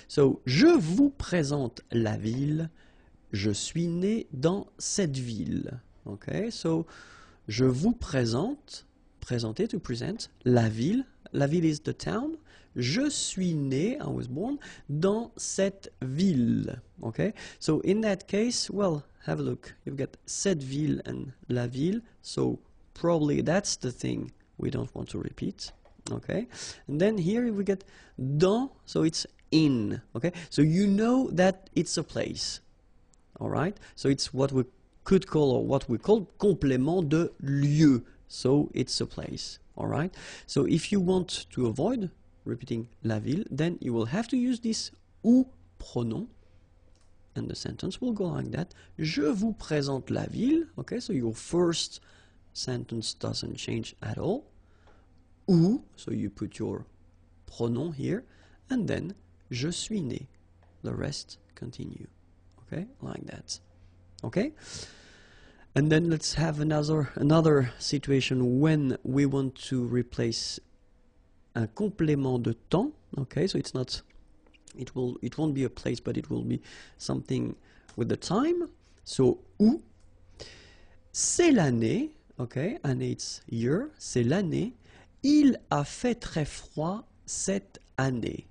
so je vous présente la ville, je suis né dans cette ville. Okay, so je vous présente, présenter, to present, la ville is the town, je suis né, I was born, dans cette ville. Okay, so in that case, well, have a look. You've got cette ville and la ville, so probably that's the thing we don't want to repeat. Okay, and then here we get dans, so it's in. Okay, so you know that it's a place. All right, so it's what we could call, or what we call, complément de lieu. So it's a place. All right, so if you want to avoid repeating la ville, then you will have to use this ou pronom, and the sentence will go like that. Je vous présente la ville. Okay, so your first sentence doesn't change at all. Ou, so you put your pronom here, and then je suis né. The rest continue. Okay, like that. Okay, and then let's have another situation when we want to replace un complément de temps. Okay, so it won't be a place, but it will be something with the time. So où, c'est l'année. Okay, année it's year. C'est l'année. Il a fait très froid cette année.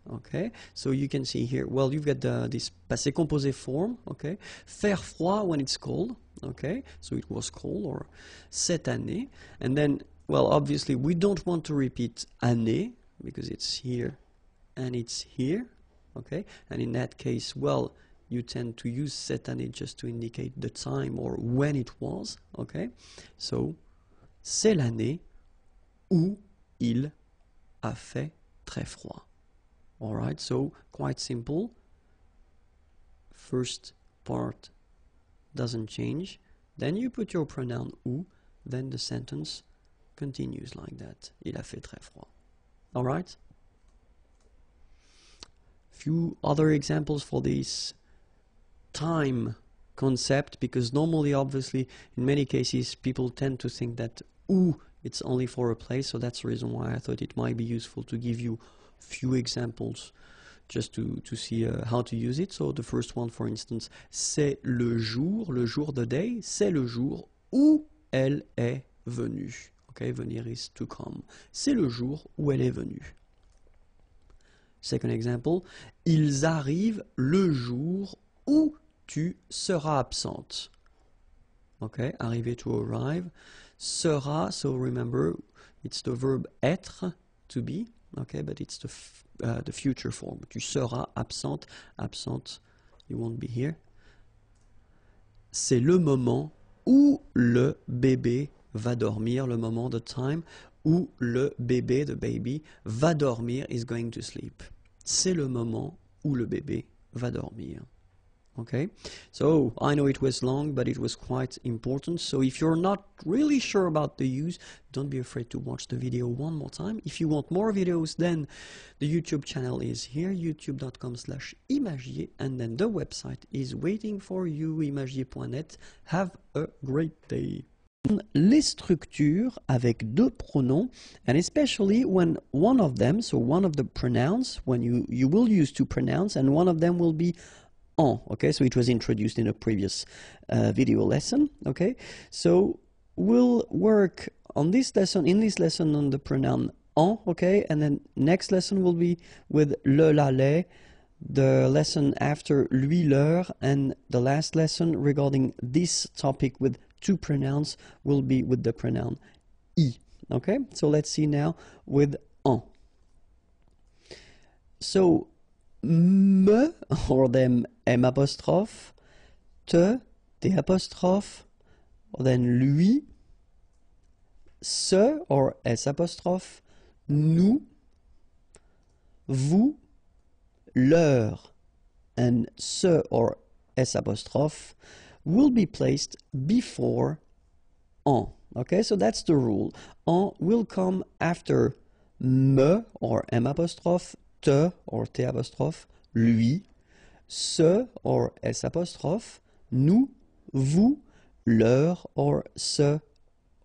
Okay, so you can see here, well, you've got this passé composé form, okay, faire froid when it's cold, okay, so it was cold, or cette année, and then, well, obviously we don't want to repeat année, because it's here and it's here, okay, and in that case, well, you tend to use cette année just to indicate the time or when it was, okay, so c'est l'année où il a fait très froid. All right, so quite simple. First part doesn't change. Then you put your pronoun où. Then the sentence continues like that. Il a fait très froid. All right. Few other examples for this time concept, because normally, obviously, in many cases, people tend to think that où it's only for a place. So that's the reason why I thought it might be useful to give you few examples just to see how to use it. So the first one, for instance, c'est le jour the day, c'est le jour où elle est venue. Okay, venir is to come. C'est le jour où elle est venue. Second example, ils arrivent le jour où tu seras absente. Okay, arriver, to arrive. Sera, so remember, it's the verb être, to be. Okay, but it's the future form. Tu seras absente. Absente, you won't be here. C'est le moment où le bébé va dormir. Le moment, the time, où le bébé, the baby, va dormir, is going to sleep. C'est le moment où le bébé va dormir. Okay, so I know it was long, but it was quite important. So if you're not really sure about the use, don't be afraid to watch the video one more time. If you want more videos, then the YouTube channel is here, youtube.com/imagier, and then the website is waiting for you, imagier.net. Have a great day. Les structures avec deux pronoms, and especially when one of them, so one of the pronouns, when you will use two pronouns, and one of them will be en. Okay, so it was introduced in a previous video lesson. Okay, so we'll work on this lesson, on the pronoun en. Okay, and then next lesson will be with le, la, les, the lesson after lui, leur, and the last lesson regarding this topic with two pronouns will be with the pronoun I. Okay, so let's see now with en. So me, or then M apostrophe, te, T apostrophe, or then lui, ce, or S apostrophe, nous, vous, leur, and ce, or S apostrophe, will be placed before en. Okay, so that's the rule. En will come after me, or M apostrophe, te, or T apostrophe, lui, ce, or S apostrophe, nous, vous, leur, or ce,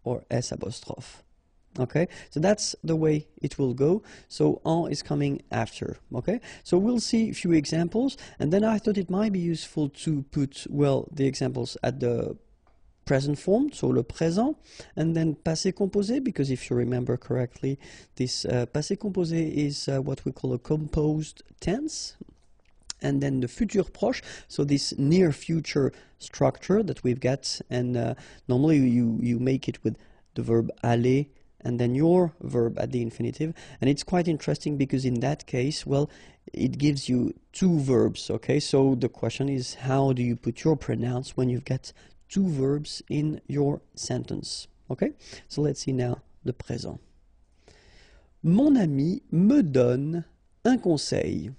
or S apostrophe. Okay, so that's the way it will go. So en is coming after. Okay, so we'll see a few examples, and then I thought it might be useful to put, well, the examples at the present form, so le présent, and then passé composé, because if you remember correctly, this passé composé is what we call a composed tense. And then the futur proche, so this near future structure that we've got, and normally you make it with the verb aller and then your verb at the infinitive. And it's quite interesting because in that case, well, it gives you two verbs, okay? So the question is, how do you put your pronouns when you've got two verbs in your sentence, okay? So let's see now the présent. Mon ami me donne un conseil.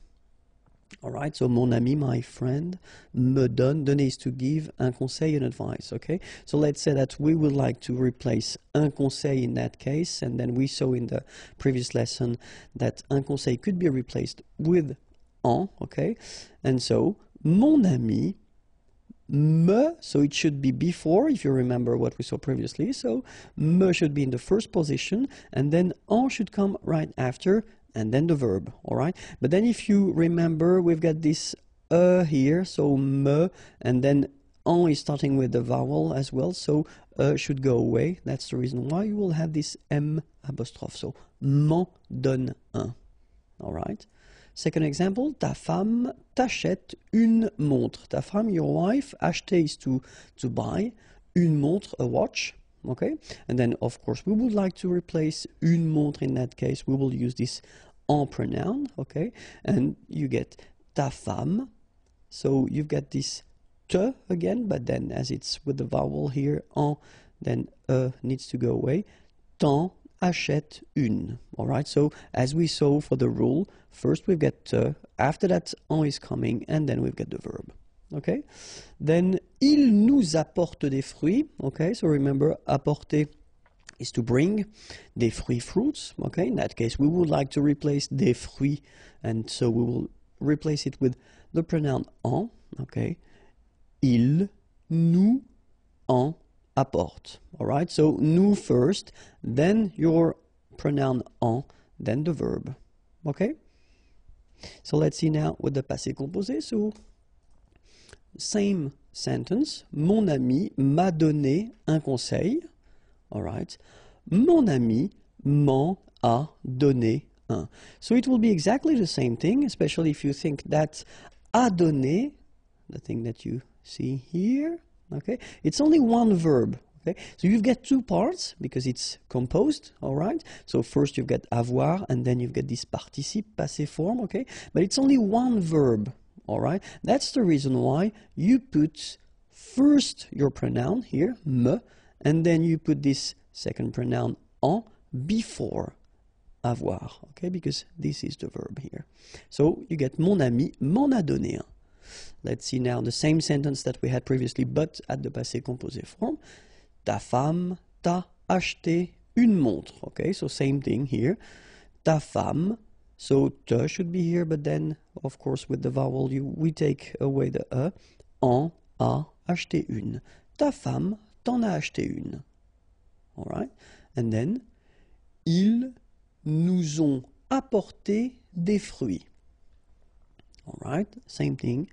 All right, so mon ami, my friend, me donne, donner is to give, un conseil, an advice, okay? So let's say that we would like to replace un conseil in that case, and then we saw in the previous lesson that un conseil could be replaced with en, okay? And so, mon ami, me, so it should be before, if you remember what we saw previously, so me should be in the first position, and then en should come right after, and then the verb, all right? But then if you remember, we've got this here, so me, and then en is starting with the vowel as well, so should go away. That's the reason why you will have this M apostrophe, so m'en donne un, all right? Second example, ta femme t'achète une montre. Ta femme, your wife, acheter is to buy, une montre, a watch. Okay, and then of course we would like to replace une montre in that case. We will use this en pronoun, okay, and you get ta femme. So you've got this te again, but then as it's with the vowel here, en, then needs to go away. T'en achète une. All right, so as we saw for the rule, first we've got te, after that en is coming, and then we've got the verb. Okay, then il nous apporte des fruits. Okay, so remember, apporter is to bring, des fruits, fruits. Okay, in that case, we would like to replace des fruits, and so we will replace it with the pronoun en. Okay, il nous en apporte. All right, so nous first, then your pronoun en, then the verb. Okay, so let's see now with the passé composé. So same sentence. Mon ami m'a donné un conseil. All right. Mon ami m'en a donné un. So it will be exactly the same thing, especially if you think that a donné, the thing that you see here, okay, it's only one verb. Okay, so you've got two parts because it's composed, all right? So first you've got avoir, and then you've got this participe, passé form, okay? But it's only one verb. All right, that's the reason why you put first your pronoun here, me, and then you put this second pronoun en before avoir, okay, because this is the verb here. So you get mon ami m'en a donné un. Let's see now the same sentence that we had previously, but at the passé composé form. Ta femme t'a acheté une montre, okay, so same thing here. Ta femme, so te should be here, but then, of course, with the vowel, we take away the e. En a acheté une. Ta femme t'en a acheté une. All right? And then, ils nous ont apporté des fruits. All right? Same thing.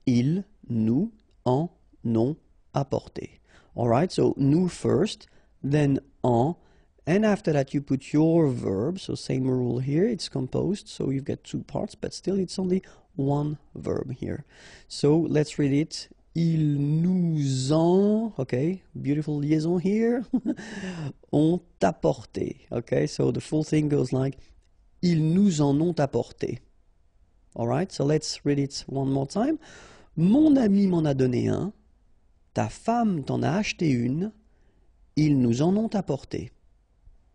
Ils nous en ont apporté. All right? So, nous first, then en. And after that, you put your verb. So same rule here. It's composed. So you've got two parts, but still it's only one verb here. So let's read it. Ils nous ont, okay, beautiful liaison here, ont apporté. Okay, so the full thing goes like, ils nous en ont apporté. All right, so let's read it one more time. Mon ami m'en a donné un. Ta femme t'en a acheté une. Ils nous en ont apporté.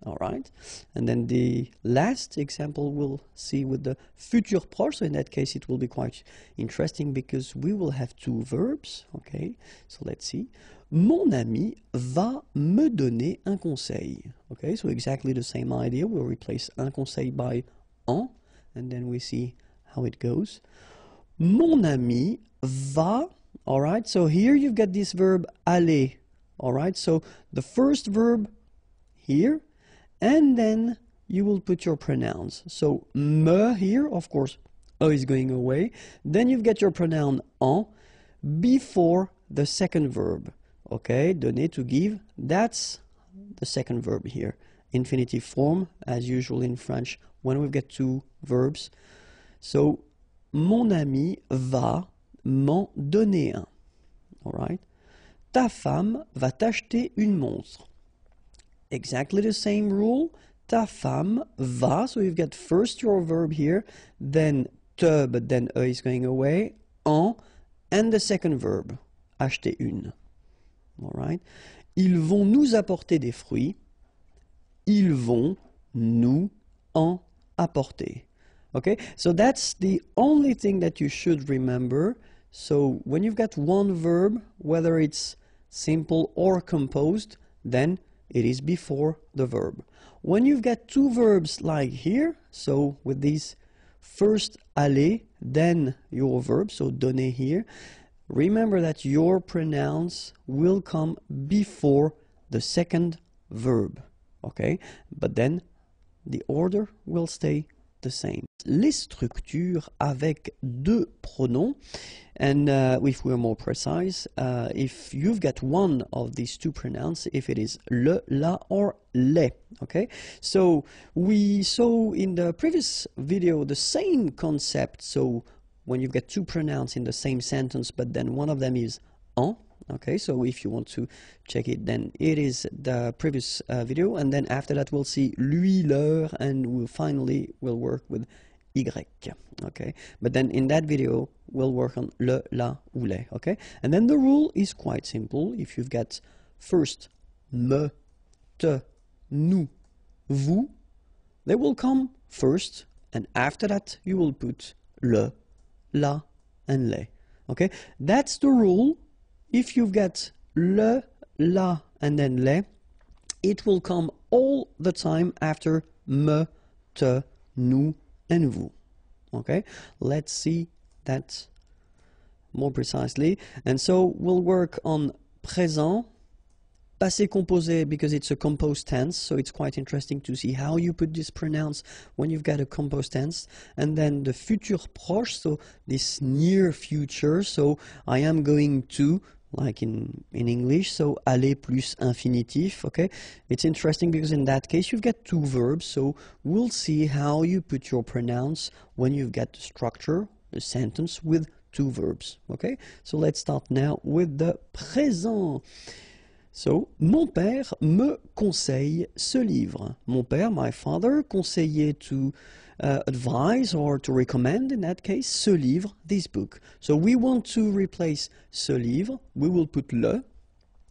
All right, and then the last example we'll see with the futur proche. So in that case, it will be quite interesting because we will have two verbs. Okay, so let's see. Mon ami va me donner un conseil. Okay, so exactly the same idea. We'll replace un conseil by en, and then we see how it goes. Mon ami va. All right, so here you've got this verb aller. All right, so the first verb here. And then you will put your pronouns. So, me here, of course, is going away. Then you've got your pronoun en before the second verb. Okay, donner, to give, that's the second verb here. Infinitive form, as usual in French, when we've got two verbs. So, mon ami va m'en donner un. Alright? Ta femme va t'acheter une montre. Exactly the same rule. Ta femme va, so you've got first your verb here, then te, but then e is going away, en, and the second verb, acheter une. Alright? Ils vont nous apporter des fruits. Ils vont nous en apporter. Okay, so that's the only thing that you should remember. So when you've got one verb, whether it's simple or composed, then it is before the verb. When you've got two verbs like here, so with these first aller, then your verb, so donner here, remember that your pronouns will come before the second verb, okay? But then the order will stay the same. Les structures avec deux pronoms, and if we're more precise, if you've got one of these two pronouns, if it is le, la, or les, okay? So we saw in the previous video the same concept, so when you've got two pronouns in the same sentence, but then one of them is en, okay? So if you want to check it, then it is the previous video, and then after that we'll see lui, leur, and we'll work with y, okay? But then in that video we'll work on le, la, ou les, okay? And then the rule is quite simple. If you've got first me, te, nous, vous, they will come first, and after that you will put le, la, and les, okay? That's the rule. If you've got le, la, and then les, it will come all the time after me, te, nous, and vous. Okay, let's see that more precisely. And so we'll work on présent, passé composé, because it's a composed tense, so it's quite interesting to see how you put this pronouns when you've got a composed tense. And then the futur proche, so this near future, so I am going to, like in English, so aller plus infinitif, okay? It's interesting because in that case you've got two verbs, so we'll see how you put your pronouns when you've got the structure, the sentence with two verbs, okay? So let's start now with the présent. So, mon père me conseille ce livre. Mon père, my father, conseillait to advise or to recommend, in that case, ce livre, this book. So we want to replace ce livre, we will put le,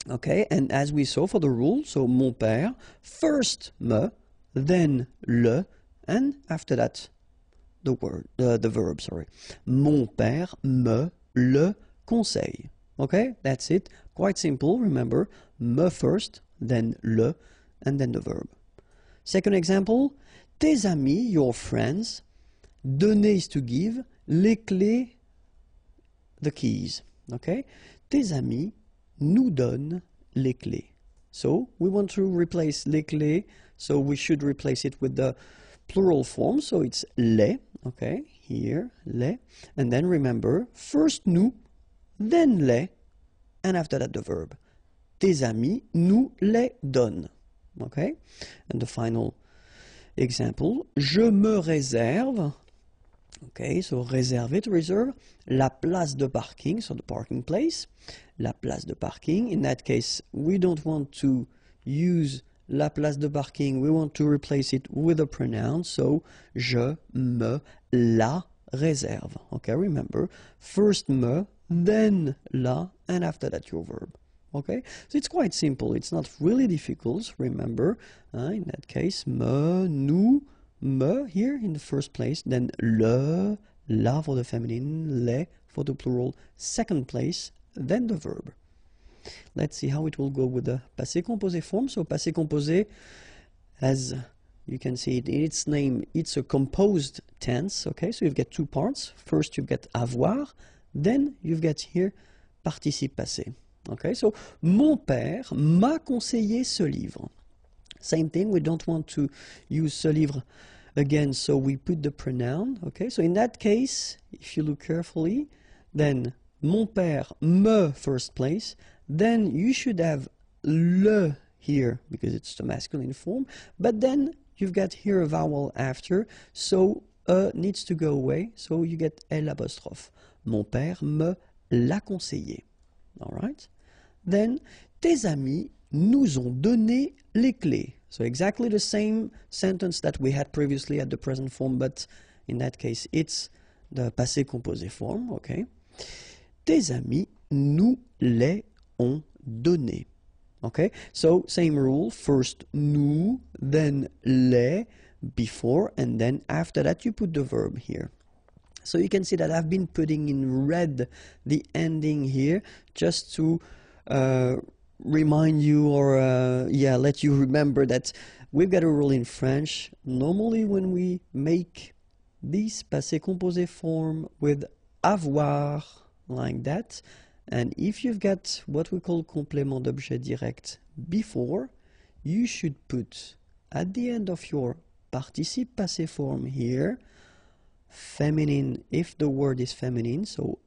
okay, and as we saw for the rule, so mon père, first me, then le, and after that, the verb, sorry. Mon père me le conseille. Okay, that's it. Quite simple, remember, me first, then le, and then the verb. Second example, tes amis, your friends, donner is to give, les clés, the keys. Okay, tes amis nous donnent les clés. So we want to replace les clés, so we should replace it with the plural form, so it's les, okay, here, les, and then remember, first nous, then les, and after that the verb. Tes amis nous les donnent. Okay? And the final example, je me réserve, okay, so réserver, to reserve, la place de parking, so the parking place, la place de parking. In that case, we don't want to use la place de parking, we want to replace it with a pronoun, so je me la réserve. Okay, remember, first me, then la, and after that your verb. Okay, so it's quite simple, it's not really difficult, remember, in that case, me, nous, me here in the first place, then le, la for the feminine, les for the plural, second place, then the verb. Let's see how it will go with the passé composé form. So passé composé, as you can see it in its name, it's a composed tense, okay, so you've got two parts. First you've got avoir, then you've got here participe passé. Okay, so mon père m'a conseillé ce livre. Same thing, we don't want to use ce livre again, so we put the pronoun. Okay, so in that case, if you look carefully, then mon père me first place, then you should have le here because it's the masculine form, but then you've got here a vowel after, so needs to go away, so you get L apostrophe. Mon père me l'a conseillé. Alright? Then, tes amis nous ont donné les clés. So exactly the same sentence that we had previously at the present form, but in that case it's the passé composé form, okay? Tes amis nous les ont donné. Okay, so same rule, first nous, then les, before, and then after that you put the verb here. So you can see that I've been putting in red the ending here just to remind you or let you remember that we've got a rule in French. Normally when we make this passé composé form with avoir like that, and if you've got what we call complément d'objet direct before, you should put at the end of your participe passé form here, feminine if the word is feminine, so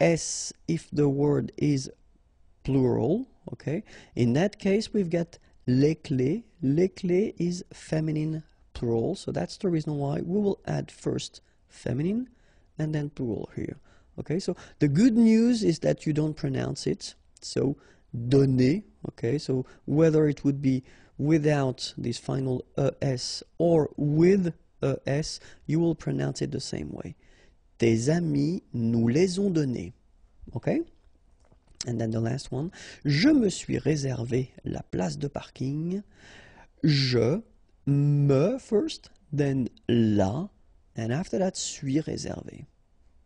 s if the word is plural, okay? In that case, we've got les clés. Les clés is feminine plural, so that's the reason why we will add first feminine and then plural here. Okay, so the good news is that you don't pronounce it. So donner, okay, so whether it would be without this final es or with es, you will pronounce it the same way. Tes amis nous les ont donnés. Okay? And then the last one. Je me suis réservé la place de parking. Je, me first, then la, and after that, suis réservé.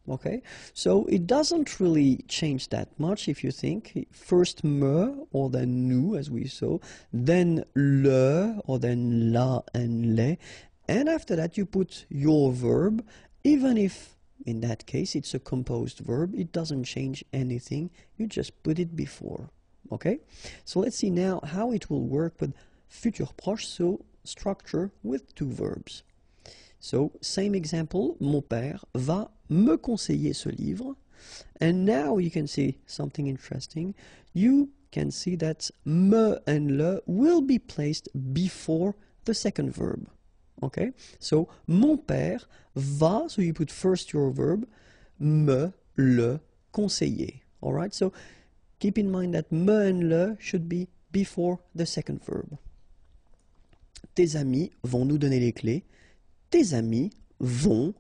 Okay, so it doesn't really change that much if you think. First me or then nous as we saw, then le or then la and les, and after that you put your verb, even if in that case it's a composed verb, it doesn't change anything, you just put it before. Okay, so let's see now how it will work with futur proche, so structure with two verbs. So, same example, mon père va me conseiller ce livre. And now you can see something interesting. You can see that me and le will be placed before the second verb. Okay? So, mon père va, so you put first your verb, me, le, conseiller. Alright? So, keep in mind that me and le should be before the second verb. Tes amis vont nous donner les clés. Tes amis vont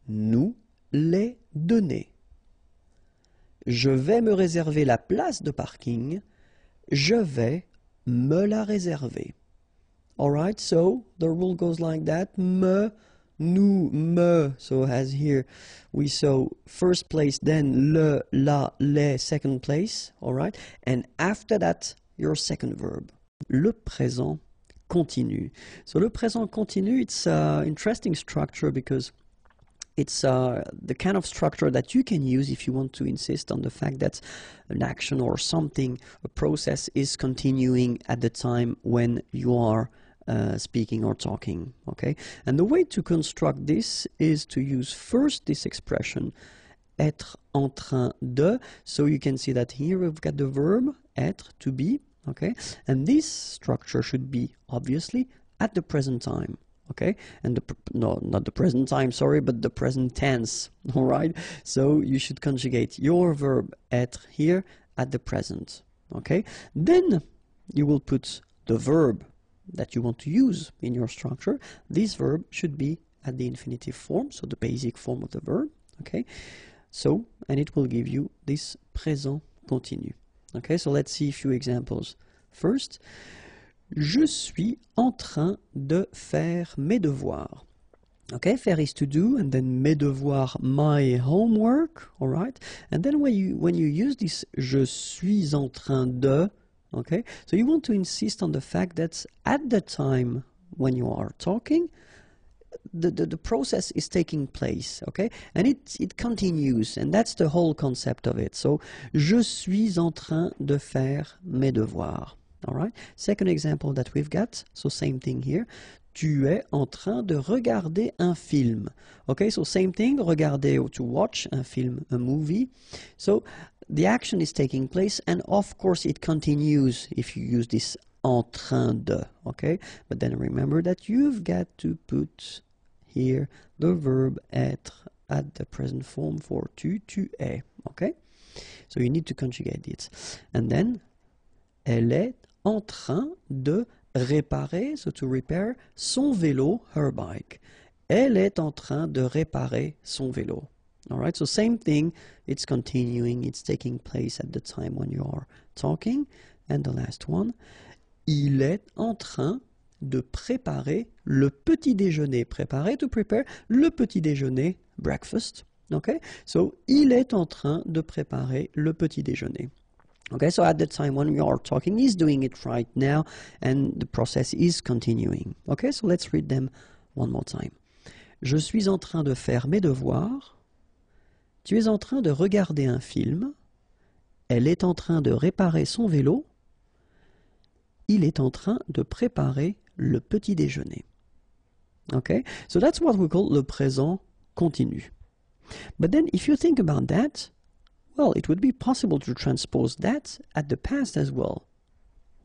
nous les donner. Je vais me réserver la place de parking. Je vais me la réserver. Alright, so the rule goes like that. Me, nous, me. So as here we saw first place, then le, la, les, second place. Alright, and after that your second verb. Le présent continu. So le présent continu, it's an interesting structure because it's the kind of structure that you can use if you want to insist on the fact that an action or something, a process is continuing at the time when you are speaking or talking. Okay, and the way to construct this is to use first this expression être en train de. So you can see that here we've got the verb être, to be. Okay, and this structure should be obviously at the present time. Okay, and not the present time, sorry, but the present tense. All right, so you should conjugate your verb être here at the present. Okay, then you will put the verb that you want to use in your structure. This verb should be at the infinitive form, so the basic form of the verb. Okay, so and it will give you this présent continu. Okay, so let's see a few examples. First, je suis en train de faire mes devoirs. Okay, faire is to do, and then mes devoirs, my homework, all right? And then when you use this je suis en train de, okay, so you want to insist on the fact that at the time when you are talking, the process is taking place, okay? And it continues, and that's the whole concept of it. So, je suis en train de faire mes devoirs, all right? Second example that we've got, so same thing here. Tu es en train de regarder un film. Okay, so same thing, regarder or to watch un film, a movie. So, the action is taking place, and of course it continues if you use this en train de, okay? But then remember that you've got to put here the verb être at the present form for tu es, okay? So you need to conjugate it. And then, elle est en train de réparer, so to repair, son vélo, her bike. Elle est en train de réparer son vélo. All right, so same thing, it's continuing, it's taking place at the time when you are talking. And the last one, il est en train de préparer le petit déjeuner. Préparer, to prepare, le petit déjeuner, breakfast. Okay, so il est en train de préparer le petit déjeuner. Okay, so at the time when we are talking, he's doing it right now, and the process is continuing. Okay, so let's read them one more time. Je suis en train de faire mes devoirs. Tu es en train de regarder un film. Elle est en train de réparer son vélo. Il est en train de préparer le petit déjeuner. Okay, so that's what we call le présent continu. But then if you think about that, well, it would be possible to transpose that at the past as well.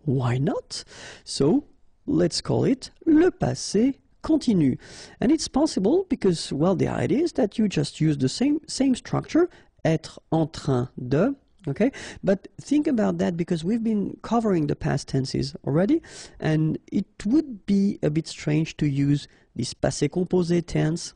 Why not? So let's call it le passé continu. And it's possible because, well, the idea is that you just use the same structure, être en train de, okay? But think about that because we've been covering the past tenses already, and it would be a bit strange to use this passé composé tense,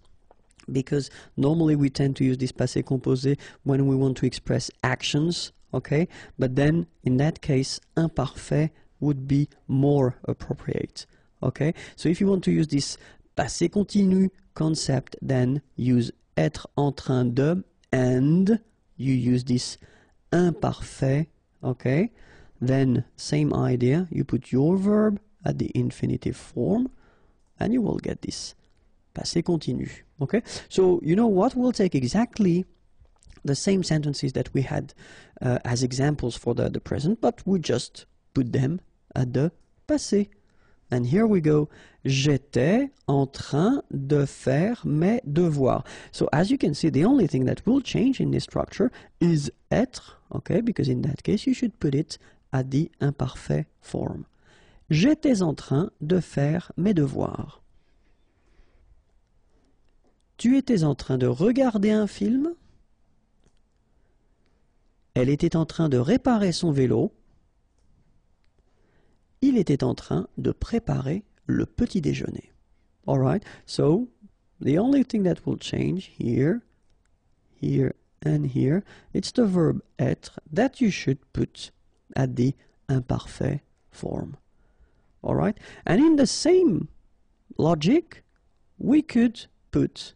because normally we tend to use this passé composé when we want to express actions, okay? But then, in that case, imparfait would be more appropriate, okay? So if you want to use this passé continu concept, then use être en train de, and you use this imparfait, okay? Then, same idea, you put your verb at the infinitive form, and you will get this passé continu. Okay, so you know what? We'll take exactly the same sentences that we had as examples for the present, but we just put them at the passé. And here we go. J'étais en train de faire mes devoirs. So as you can see, the only thing that will change in this structure is être, okay, because in that case you should put it at the imparfait form. J'étais en train de faire mes devoirs. Tu étais en train de regarder un film. Elle était en train de réparer son vélo. Il était en train de préparer le petit déjeuner. All right, so the only thing that will change here, here, and here, it's the verb être that you should put at the imparfait form. All right, and in the same logic, we could put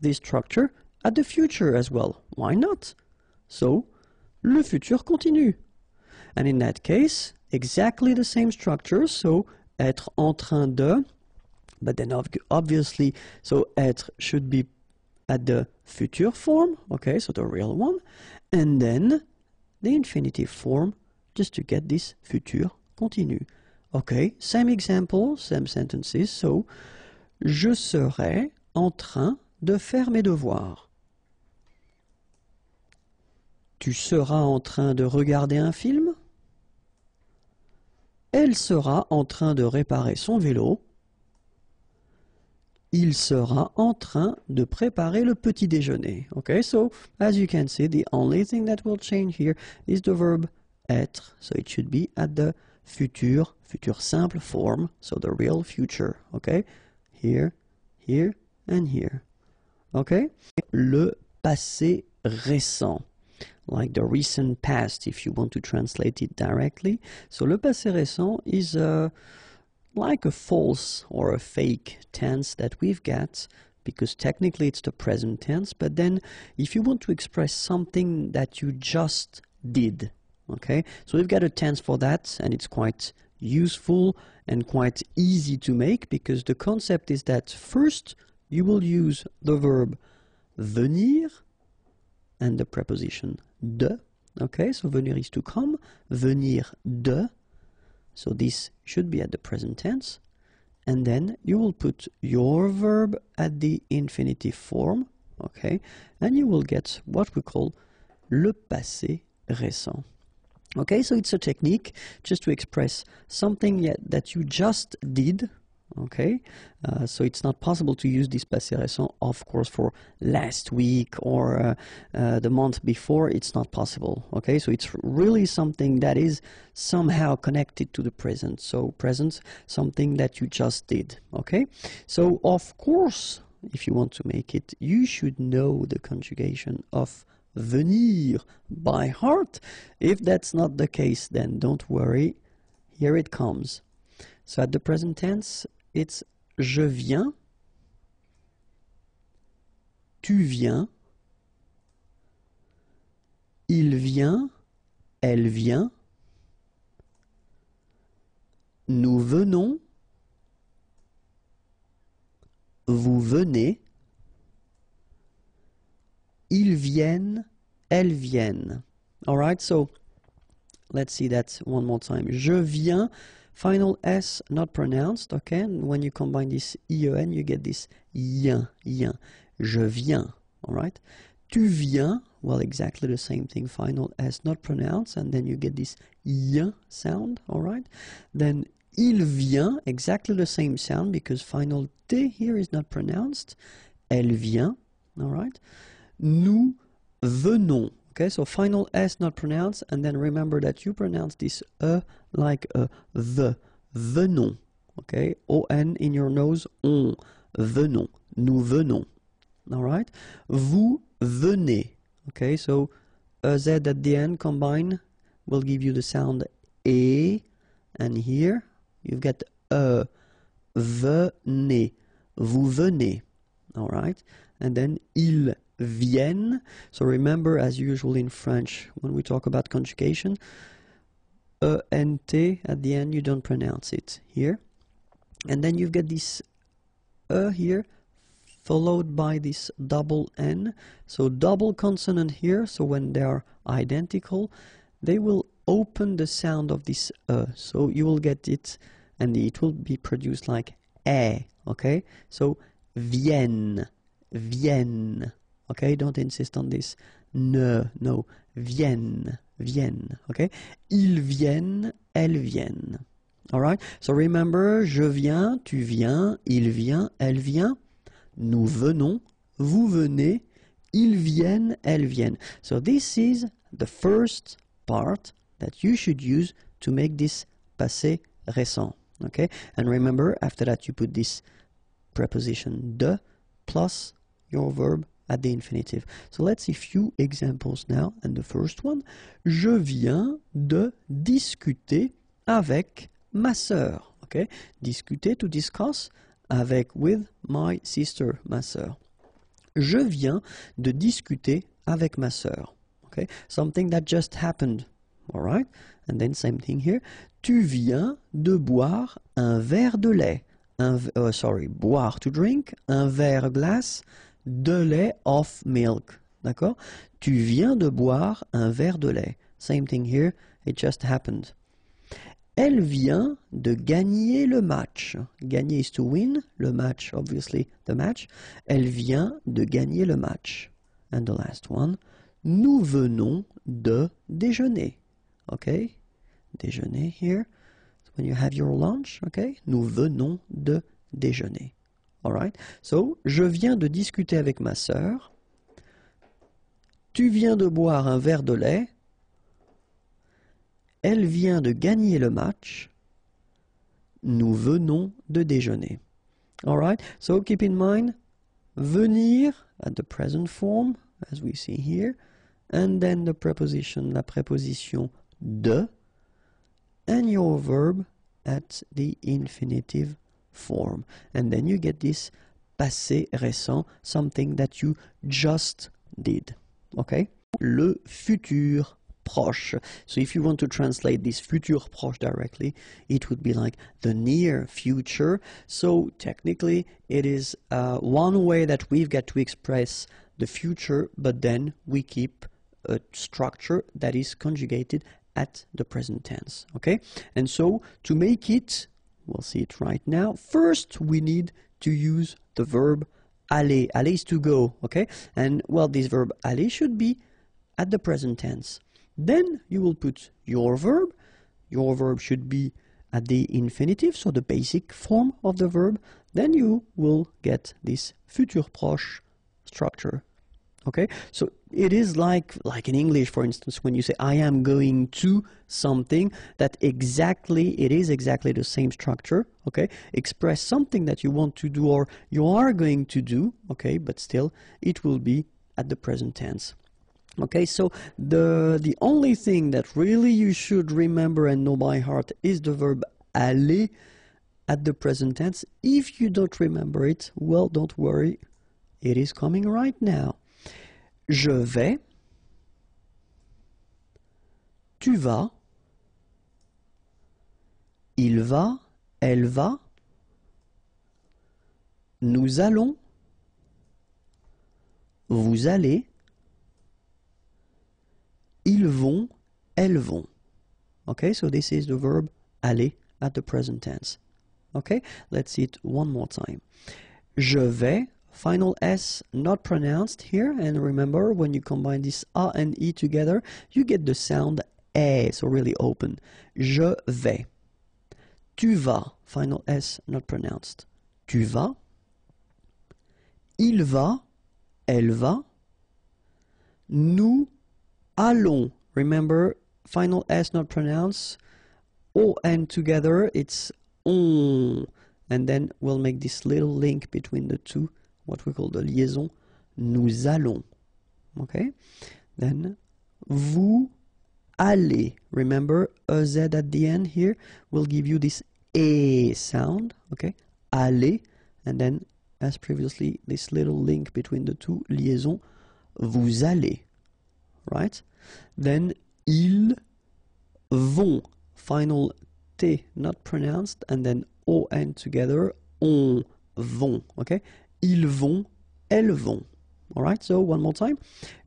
this structure at the future as well. Why not? So, le futur continue. And in that case, exactly the same structure, so être en train de, but then obviously, so être should be at the future form, okay, so the real one, and then the infinitive form, just to get this futur continu. Okay, same example, same sentences, so, je serai en train de faire mes devoirs. Tu seras en train de regarder un film. Elle sera en train de réparer son vélo. Il sera en train de préparer le petit déjeuner. Okay, so as you can see, the only thing that will change here is the verb être. So it should be at the futur simple form, so the real future. Okay, here, here, and here. Okay? Le passé récent, like the recent past, if you want to translate it directly. So le passé récent is like a false or a fake tense that we've got, because technically it's the present tense, but then if you want to express something that you just did, okay? So we've got a tense for that, and it's quite useful and quite easy to make, because the concept is that first you will use the verb venir and the preposition de. Okay, so venir is to come, venir de. So this should be at the present tense. And then you will put your verb at the infinitive form. Okay, and you will get what we call le passé récent. Okay, so it's a technique just to express something that you just did. Okay, so it's not possible to use this passé récent, of course, for last week or the month before. It's not possible. Okay, so it's really something that is somehow connected to the present. So present, something that you just did. Okay, so of course, if you want to make it, you should know the conjugation of venir by heart. If that's not the case, then don't worry. Here it comes. So at the present tense, it's je viens, tu viens, il vient, elle vient, nous venons, vous venez, ils viennent, elles viennent. All right, so let's see that one more time. Je viens, final S not pronounced, okay? And when you combine this IEN, you get this yin, yin. Je viens, all right? Tu viens, well, exactly the same thing. Final S not pronounced, and then you get this yin sound, all right? Then il vient, exactly the same sound because final T here is not pronounced. Elle vient, all right? Nous venons. Okay, so final S not pronounced, and then remember that you pronounce this like a the. Venons. Okay, O-N in your nose, on. Venons. Nous venons. All right? Vous venez. Okay, so a Z at the end combine will give you the sound E, and here you've got a. Venez. Vous venez. All right? And then ils viennent. So remember, as usual in French, when we talk about conjugation, E-N-T at the end, you don't pronounce it here. And then you've got this here, followed by this double N. So double consonant here, so when they are identical, they will open the sound of this so you will get it, and it will be produced like E, okay? So viennent, viennent. Okay, don't insist on this. No, viennent, viennent. Okay, ils viennent, elles viennent. All right. So remember, je viens, tu viens, il vient, elle vient. Nous venons, vous venez, ils viennent, elles viennent. So this is the first part that you should use to make this passé récent. Okay, and remember, after that you put this preposition de plus your verb at the infinitive. So let's see a few examples now. And the first one, je viens de discuter avec ma sœur. Okay, discuter, to discuss, avec, with my sister, ma sœur. Je viens de discuter avec ma sœur. Okay, something that just happened. All right, and then same thing here. Tu viens de boire un verre de lait. Boire, to drink, un verre glace de lait of milk. D'accord? Tu viens de boire un verre de lait. Same thing here, it just happened. Elle vient de gagner le match. Gagner is to win, le match, obviously, the match. Elle vient de gagner le match. And the last one, nous venons de déjeuner. Okay? Déjeuner here. So when you have your lunch, okay? Nous venons de déjeuner. Alright? So, je viens de discuter avec ma sœur. Tu viens de boire un verre de lait. Elle vient de gagner le match. Nous venons de déjeuner. Alright? So, keep in mind, venir at the present form, as we see here, and then the preposition, la préposition de, and your verb at the infinitive form. And then you get this passé récent, something that you just did. Okay? Le futur proche. So if you want to translate this futur proche directly, it would be like the near future. So technically, it is one way that we've got to express the future, but then we keep a structure that is conjugated at the present tense. Okay? And so to make it, we'll see it right now. First, we need to use the verb aller. Aller is to go, okay? And, well, this verb aller should be at the present tense. Then you will put your verb. Your verb should be at the infinitive, so the basic form of the verb. Then you will get this futur proche structure. Okay, so it is like in English, for instance, when you say I am going to something, it is exactly the same structure. Okay, express something that you want to do or you are going to do. Okay, but still it will be at the present tense. Okay, so the only thing that really you should remember and know by heart is the verb aller at the present tense. If you don't remember it, well, don't worry, it is coming right now. Je vais, tu vas, il va, elle va, nous allons, vous allez, ils vont, elles vont. Okay, so this is the verb aller at the present tense. Okay, let's see it one more time. Je vais, final S not pronounced here, and remember when you combine this A and E together, you get the sound E, so really open. Je vais. Tu vas, final S not pronounced. Tu vas. Il va, elle va. Nous allons, remember, final S not pronounced. O and together, it's on. And then we'll make this little link between the two, what we call the liaison. Nous allons. Okay? Then, vous allez. Remember, a Z at the end here will give you this A sound. Okay? Aller. And then, as previously, this little link between the two, liaison. Vous allez. Right? Then, ils vont. Final T not pronounced. And then, O and together. On vont. Okay? Ils vont, elles vont. Alright, so one more time.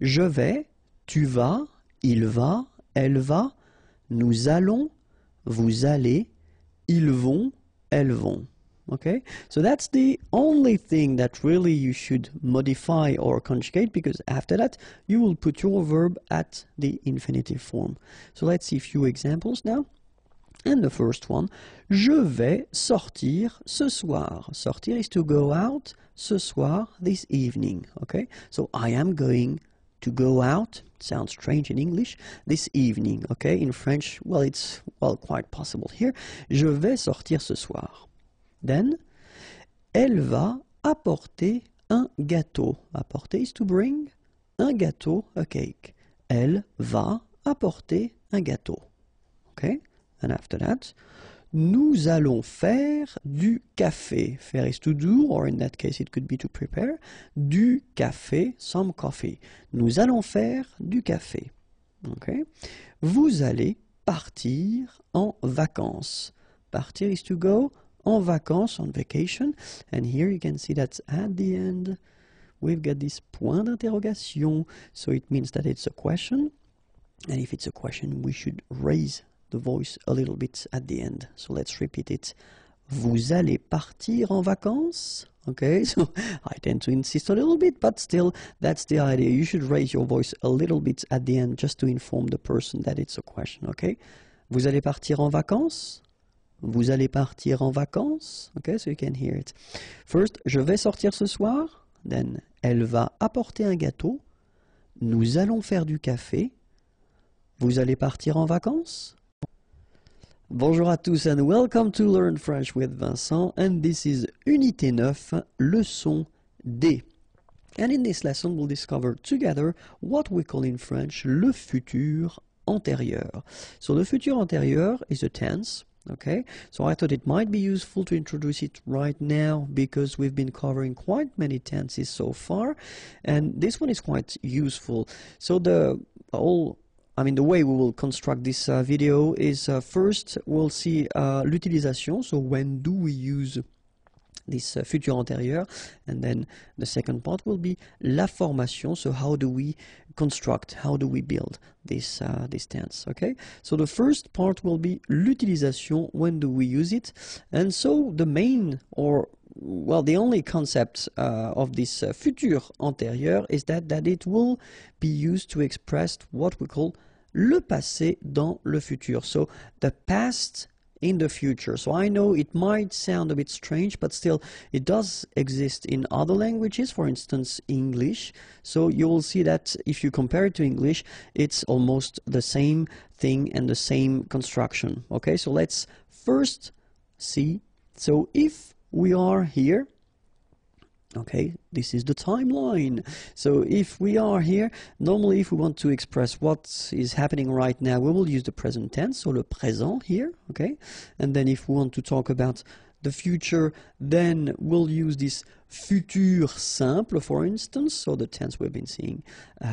Je vais, tu vas, il va, elle va, nous allons, vous allez, ils vont, elles vont. Okay, so that's the only thing that really you should modify or conjugate, because after that you will put your verb at the infinitive form. So let's see a few examples now. And the first one, je vais sortir ce soir. Sortir is to go out, ce soir, this evening. Okay, so I am going to go out. Sounds strange in English. This evening. Okay, in French, well, it's quite possible here. Je vais sortir ce soir. Then, elle va apporter un gâteau. Apporter is to bring. Un gâteau, a cake. Elle va apporter un gâteau. Okay. And after that, nous allons faire du café. Faire is to do, or in that case it could be to prepare. Du café, some coffee. Nous allons faire du café. Okay. Vous allez partir en vacances. Partir is to go, en vacances, on vacation. And here you can see that at the end we've got this point d'interrogation. So it means that it's a question. And if it's a question, we should raise the voice a little bit at the end. So let's repeat it. Vous allez partir en vacances? Okay, so I tend to insist a little bit, but still, that's the idea. You should raise your voice a little bit at the end just to inform the person that it's a question, okay? Vous allez partir en vacances? Vous allez partir en vacances? Okay, so you can hear it. First, je vais sortir ce soir. Then, elle va apporter un gâteau. Nous allons faire du café. Vous allez partir en vacances? Bonjour à tous and welcome to Learn French with Vincent, and this is Unité 9, leçon D. And in this lesson we'll discover together what we call in French le futur antérieur. So the futur antérieur is a tense, okay? So I thought it might be useful to introduce it right now because we've been covering quite many tenses so far, and this one is quite useful. So the way we will construct this video is first we'll see l'utilisation, so when do we use this futur antérieur, and then the second part will be la formation, so how do we construct, how do we build this tense, okay? So the first part will be l'utilisation, when do we use it, and so the main, or well, the only concept of this futur antérieur is that it will be used to express what we call le passé dans le futur. So the past in the future. So I know it might sound a bit strange, but still it does exist in other languages, for instance English. So you will see that if you compare it to English, it's almost the same thing and the same construction. Okay, so let's first see. So if we are here, okay, this is the timeline. So if we are here, normally if we want to express what is happening right now, we will use the present tense, so le présent here, okay? And then if we want to talk about the future, then we'll use this futur simple, for instance, so the tense we've been seeing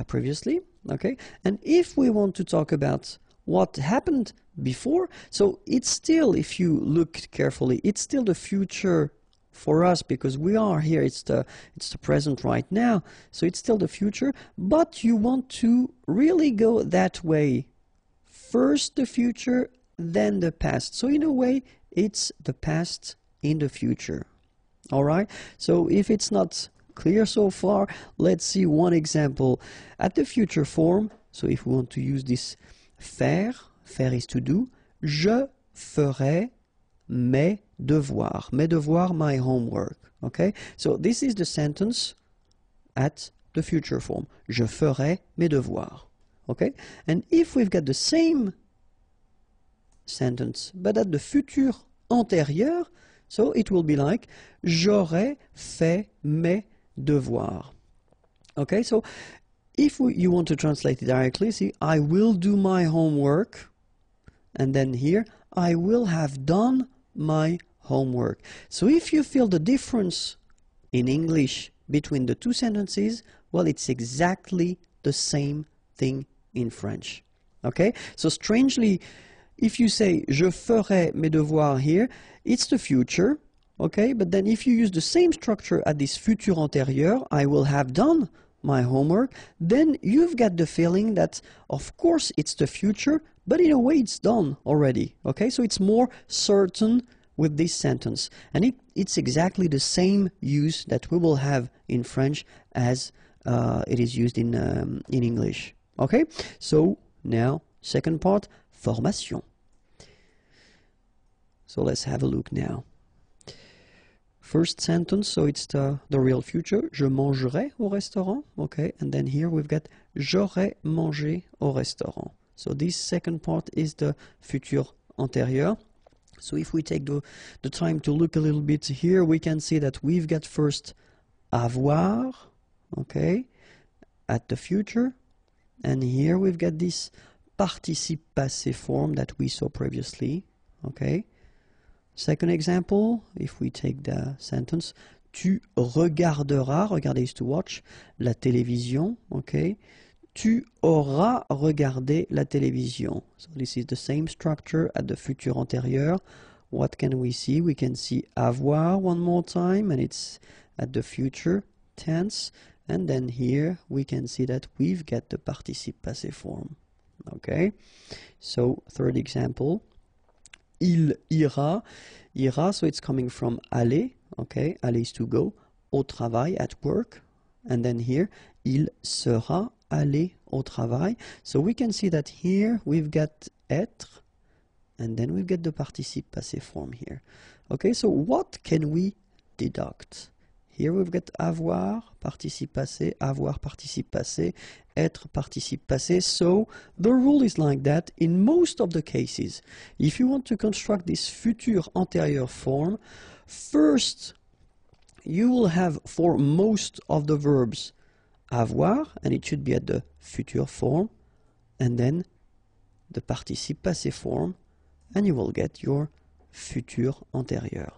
previously, okay? And if we want to talk about what happened before, so it's still, if you look carefully, it's still the future for us because we are here, it's the present right now, so it's still the future, but you want to really go that way. First the future, then the past. So in a way, it's the past in the future. All right? So if it's not clear so far, let's see one example. At the future form, so if we want to use this faire is to do, je ferai mes devoirs. Mes devoirs, my homework. Okay? So this is the sentence at the future form. Je ferai mes devoirs. Okay? And if we've got the same sentence, but at the futur antérieur, so it will be like j'aurais fait mes devoirs. Okay? So if you want to translate it directly, see, I will do my homework, and then here, I will have done my homework. So if you feel the difference in English between the two sentences, well, it's exactly the same thing in French. Okay? So strangely, if you say je ferai mes devoirs here, it's the future. Okay? But then if you use the same structure at this futur antérieur, I will have done my homework, then you've got the feeling that, of course, it's the future, but in a way it's done already. Okay? So it's more certain with this sentence. And it's exactly the same use that we will have in French as it is used in English. Okay? So now, second part, formation. So let's have a look now. First sentence, so it's the real future. Je mangerai au restaurant. Okay, and then here we've got j'aurais mangé au restaurant. So this second part is the futur antérieur. So if we take the time to look a little bit here, we can see that we've got first avoir, okay, at the future. And here we've got this participe passé form that we saw previously, okay. Second example, if we take the sentence, tu regarderas, regarder is to watch, la télévision, okay. Tu auras regardé la télévision. So this is the same structure at the futur antérieur. What can we see? We can see avoir one more time, and it's at the future tense. And then here we can see that we've got the participe passé form. Okay. So third example. Il ira, ira, so it's coming from aller, okay, aller is to go, au travail, at work, and then here, il sera aller au travail. So we can see that here we've got être, and then we've got the participe passé form here. Okay, so what can we deduct? Here we've got avoir, participe passé, avoir, participe passé, être, participe passé. So the rule is like that in most of the cases. If you want to construct this futur antérieur form, first you will have for most of the verbs avoir, and it should be at the futur form, and then the participe passé form, and you will get your futur antérieur.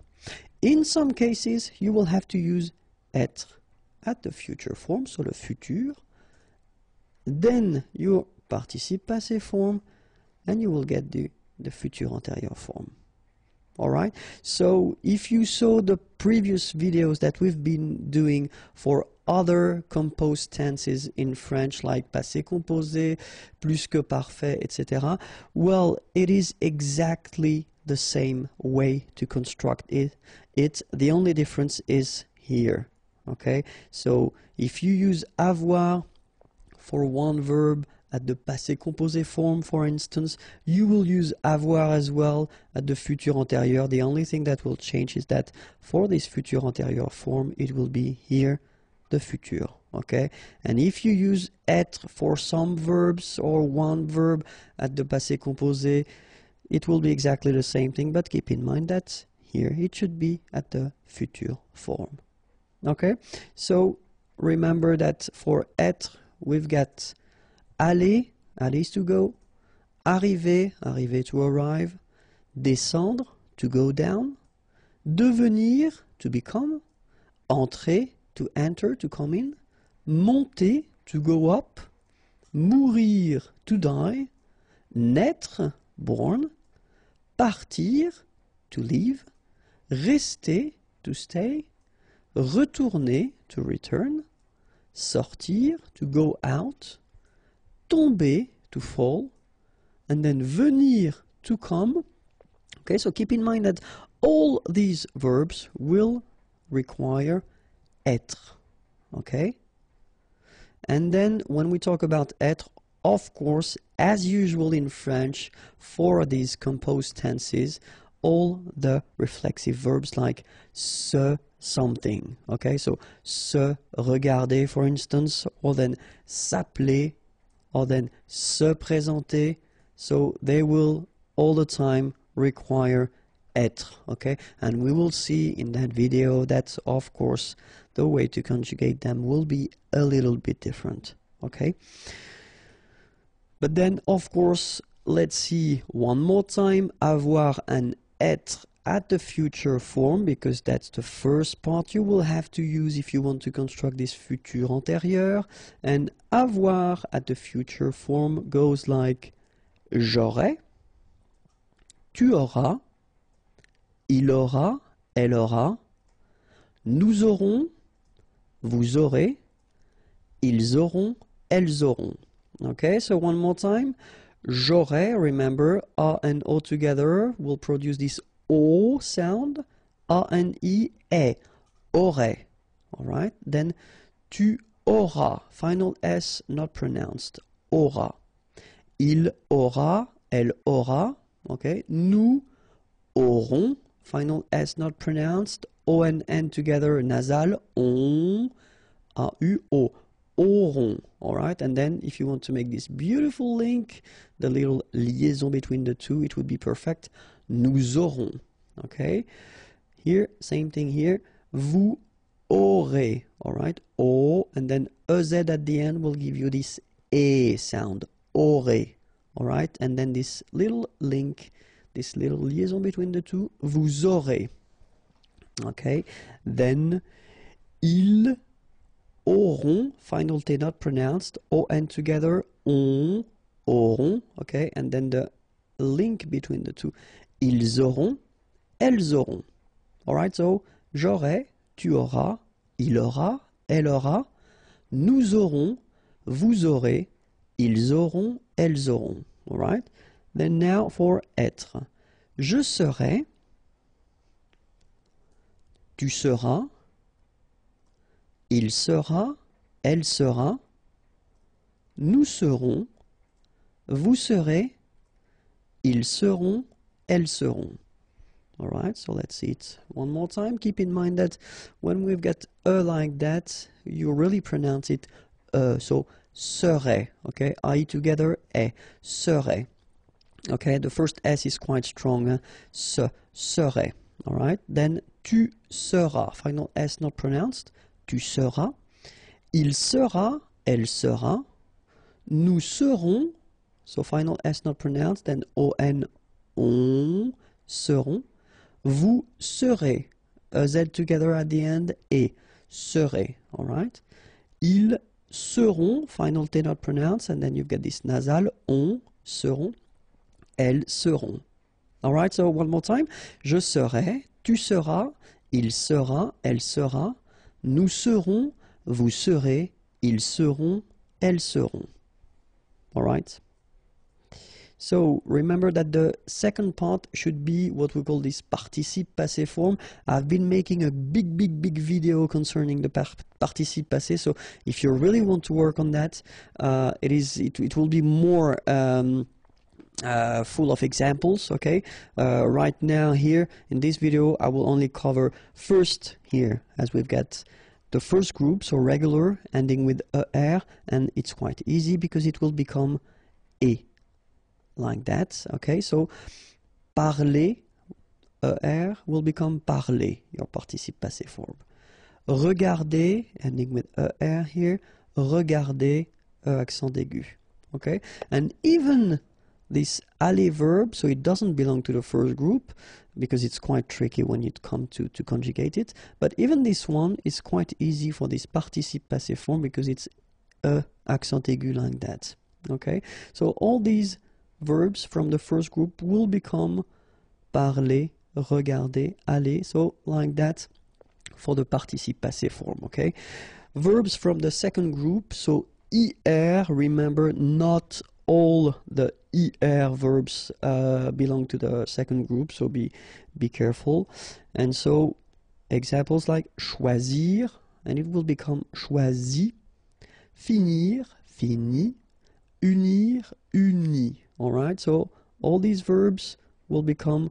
In some cases, you will have to use être at the future form, so le futur, then your participe passé form, and you will get the futur antérieur form. Alright? So if you saw the previous videos that we've been doing for other composed tenses in French, like passé composé, plus que parfait, etc., well, it is exactly the same way to construct it. The only difference is here. Okay, so if you use avoir for one verb at the passé composé form, for instance. You will use avoir as well at the futur antérieur. The only thing that will change is that for this futur antérieur form, it will be here the futur, okay? And if you use être for some verbs or one verb at the passé composé, it will be exactly the same thing, but keep in mind that here it should be at the futur form, okay? So remember that for être, we've got aller, aller is to go, arriver, arriver to arrive, descendre, to go down, devenir, to become, entrer, to enter, to come in, monter, to go up, mourir, to die, naître, born, partir, to leave, rester, to stay, retourner, to return, sortir, to go out, tomber, to fall, and then venir, to come. Okay, so keep in mind that all these verbs will require être, okay? And then when we talk about être, of course, as usual in French, for these composed tenses, all the reflexive verbs like se, something, okay? So se regarder, for instance, or then s'appeler, or then se présenter. So they will all the time require être, okay? And we will see in that video that, of course, the way to conjugate them will be a little bit different, okay? But then, of course, let's see one more time avoir and être at the future form, because that's the first part you will have to use if you want to construct this futur antérieur. And avoir at the future form goes like j'aurai, tu auras, il aura, elle aura, nous aurons, vous aurez, ils auront, elles auront. Okay, so one more time. J'aurai, remember, A and O together will produce this O sound. A and E, aurait. Alright, then tu auras, final S not pronounced, aura. Il aura, elle aura, okay. Nous aurons, final S not pronounced, O and N together, nasal, on, A-U-O, auront, alright? And then if you want to make this beautiful link, the little liaison between the two, it would be perfect. Nous aurons, okay? Here, same thing here. Vous aurez, alright? O, and then EZ at the end will give you this E sound, aurez, alright? And then this little link, this little liaison between the two, vous aurez, okay? Then, ils auront, final T not pronounced, O-N together, on, auront, okay? And then the link between the two, ils auront, elles auront. Alright, so, j'aurai, tu auras, il aura, elle aura, nous aurons, vous aurez, ils auront, elles auront. Alright? Then now for être. Je serai, tu seras, il sera, elle sera, nous serons, vous serez, ils seront, elles seront. Alright, so let's see it one more time. Keep in mind that when we've got like that, you really pronounce it so serait, okay? I together, serait. Okay, the first S is quite strong, serait. Alright, then tu seras, final S not pronounced, tu seras, il sera, elle sera, nous serons, so final S not pronounced, then O-N, on, seront, vous serez, Z together at the end, et serez, alright? Ils seront, final T not pronounced, and then you've got this nasal, on, seront, elles seront. Alright, so one more time. Je serai, tu seras, il sera, elle sera, nous serons, vous serez, ils seront, elles seront. Alright? So remember that the second part should be what we call this participe passé form. I've been making a big video concerning the participe passé, so if you really want to work on that, it will be more full of examples, okay? Right now here in this video I will only cover first here, as we've got the first group, so regular ending with er, and it's quite easy because it will become et, like that, okay? So parler, er will become parler, your participe passé form. Regarder, ending with er here, regarder, accent aigu, okay? And even this aller verb, so it doesn't belong to the first group because it's quite tricky when you come to conjugate it, but even this one is quite easy for this participe passé form because it's accent aigu like that, okay? So all these verbs from the first group will become parler, regarder, aller, so like that for the participe passé form, okay? Verbs from the second group, so er, remember not all the er verbs belong to the second group, so be careful. And so examples like choisir, and it will become choisi, finir, fini, unir, uni. All right, so all these verbs will become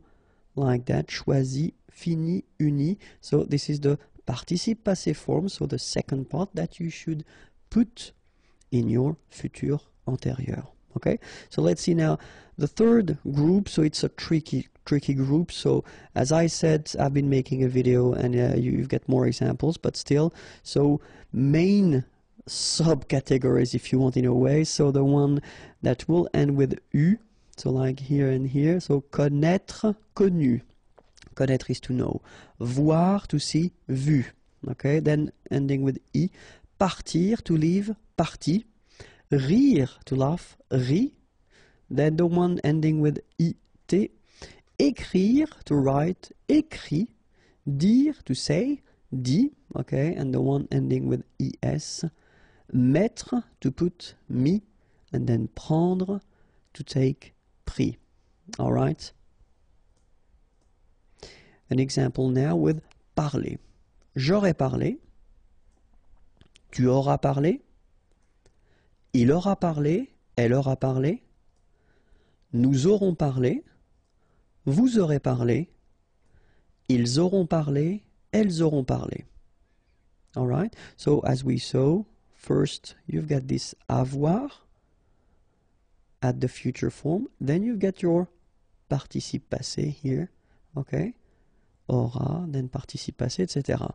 like that, choisi, fini, uni. So this is the participe passé form, so the second part that you should put in your futur antérieur. Okay, so let's see now the third group. So it's a tricky group. So as I said, I've been making a video and you've got more examples, but still, so main subcategories, if you want, in a way. So the one that will end with U, so like here and here. So connaître, connu. Connaître is to know. Voir, to see, vu. Okay, then ending with I. Partir, to leave, parti. Rire, to laugh, ri. Then the one ending with it. Écrire, to write, écrit. Dire, to say, dit. Okay, and the one ending with es. Mettre, to put, mis. And then prendre, to take, pris. All right. An example now with parler. J'aurais parlé. Tu auras parlé. Il aura parlé, elle aura parlé, nous aurons parlé, vous aurez parlé, ils auront parlé, elles auront parlé. All right, so as we saw, first you've got this avoir at the future form, then you've got your participe passé here, okay, aura, then participe passé, etc.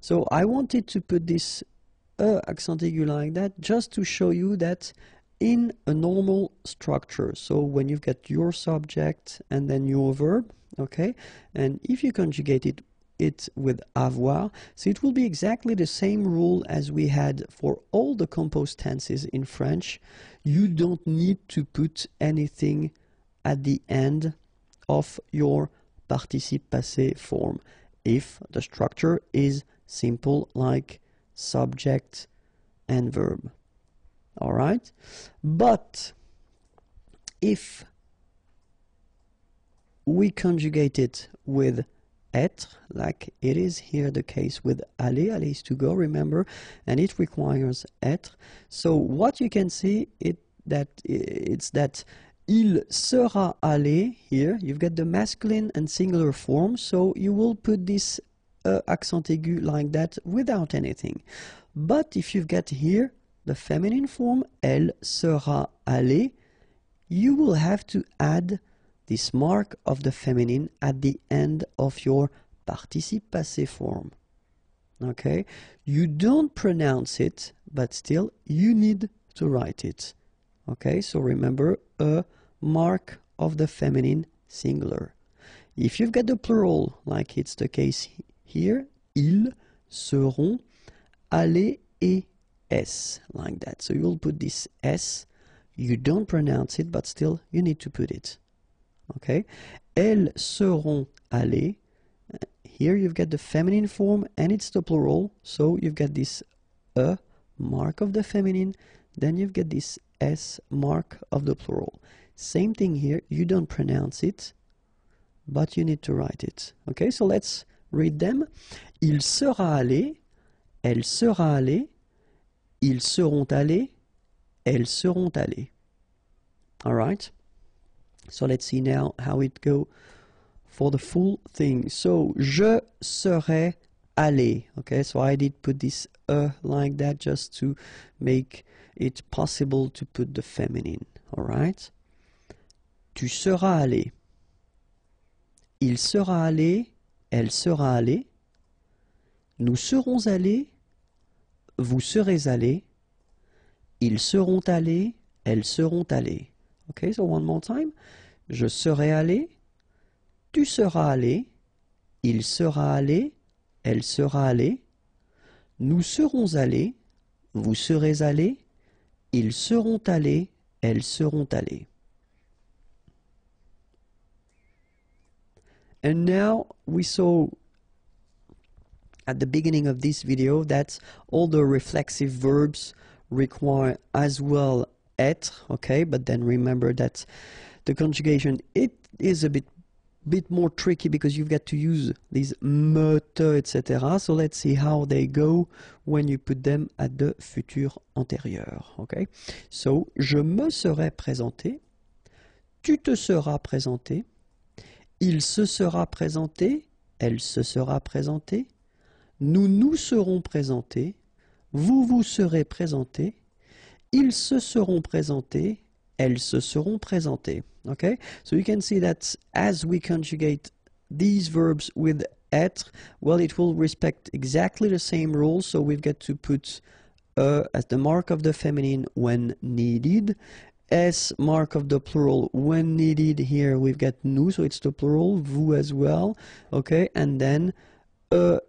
So I wanted to put this accent aigu like that just to show you that in a normal structure, so when you've got your subject and then your verb, okay, and if you conjugate it with avoir, so it will be exactly the same rule as we had for all the composed tenses in French. You don't need to put anything at the end of your participe passé form if the structure is simple, like subject and verb. All right, but if we conjugate it with être, like it is here the case with aller, aller is to go, remember, and it requires être. So what you can see it's that il sera allé here. You've got the masculine and singular form, so you will put this accent aigu like that without anything. But if you've got here the feminine form, elle sera allée, you will have to add this mark of the feminine at the end of your participe passé form. Okay, you don't pronounce it, but still you need to write it. Okay, so remember, a mark of the feminine singular. If you've got the plural, like it's the case here, ils seront allés et s, like that. So you will put this s, you don't pronounce it, but still you need to put it. Okay, elles seront allées. Here you've got the feminine form and it's the plural, so you've got this a mark of the feminine, then you've got this s mark of the plural. Same thing here. You don't pronounce it, but you need to write it. Okay, so let's read them. Il sera allé, elle sera allée, ils seront allés, elles seront allées. All right. So let's see now how it go for the full thing. So je serai allé. Okay, so I did put this like that just to make it possible to put the feminine. All right. Tu seras allé. Il sera allé, elle sera allée. Nous serons allés, vous serez allés. Ils seront allés, elles seront allées. Okay, so one more time. Je serai allé, tu seras allé, il sera allé, elle sera allée. Nous serons allés, vous serez allés, ils seront allés, elles seront allées. And now we saw at the beginning of this video that all the reflexive verbs require as well être, okay? But then remember that the conjugation, it is a bit more tricky because you've got to use these me, te, etc. So let's see how they go when you put them at the futur antérieur, okay? So, je me serai présenté, tu te seras présenté, il se sera présenté, elle se sera présentée, nous nous serons présentés, vous vous serez présentés, ils se seront présentés, elles se seront présentées. Okay? So you can see that as we conjugate these verbs with être, well, it will respect exactly the same rules. So we've got to put as the mark of the feminine when needed, S mark of the plural when needed. Here we've got nous, so it's the plural, vous as well. Okay, and then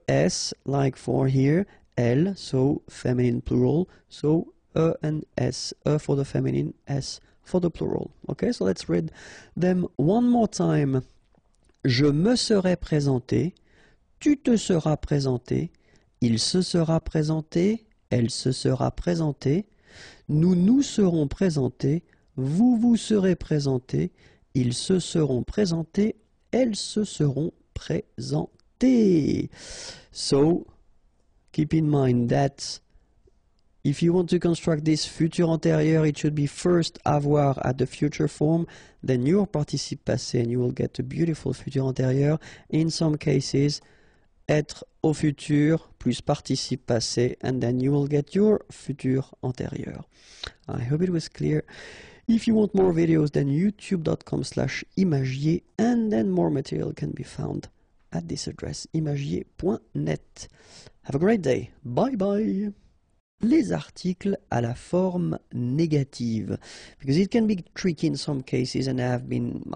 S like for here, elle, so feminine plural, so and S, for the feminine, S for the plural. Okay, so let's read them one more time. Je me serai présenté, tu te seras présenté, il se sera présenté, elle se sera présentée, nous nous serons présentés, vous vous serez présentés, ils se seront présentés, elles se seront présentées. So, keep in mind that if you want to construct this futur antérieur, it should be first avoir at the future form, then your participe passé, and you will get a beautiful futur antérieur. In some cases, être au futur plus participe passé, and then you will get your futur antérieur. I hope it was clear. If you want more videos, then youtube.com/imagier, and then more material can be found at this address, imagier.net. Have a great day. Bye bye. Les articles à la forme négative, because it can be tricky in some cases, and I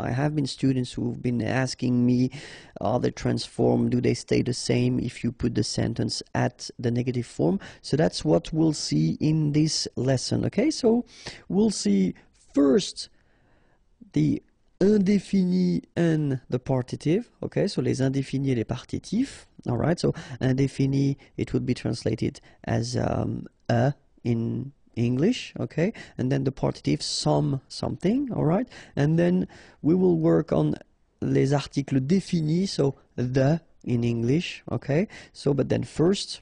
have been students who've been asking me, are they transformed, do they stay the same if you put the sentence at the negative form? So that's what we'll see in this lesson. Okay, so we'll see first the indéfini and the partitive. Okay, so les indéfinis et les partitifs. All right, so indéfini, it would be translated as a in English, okay, and then the partitive something, all right, and then we will work on les articles définis, so the in English, okay, so but then first,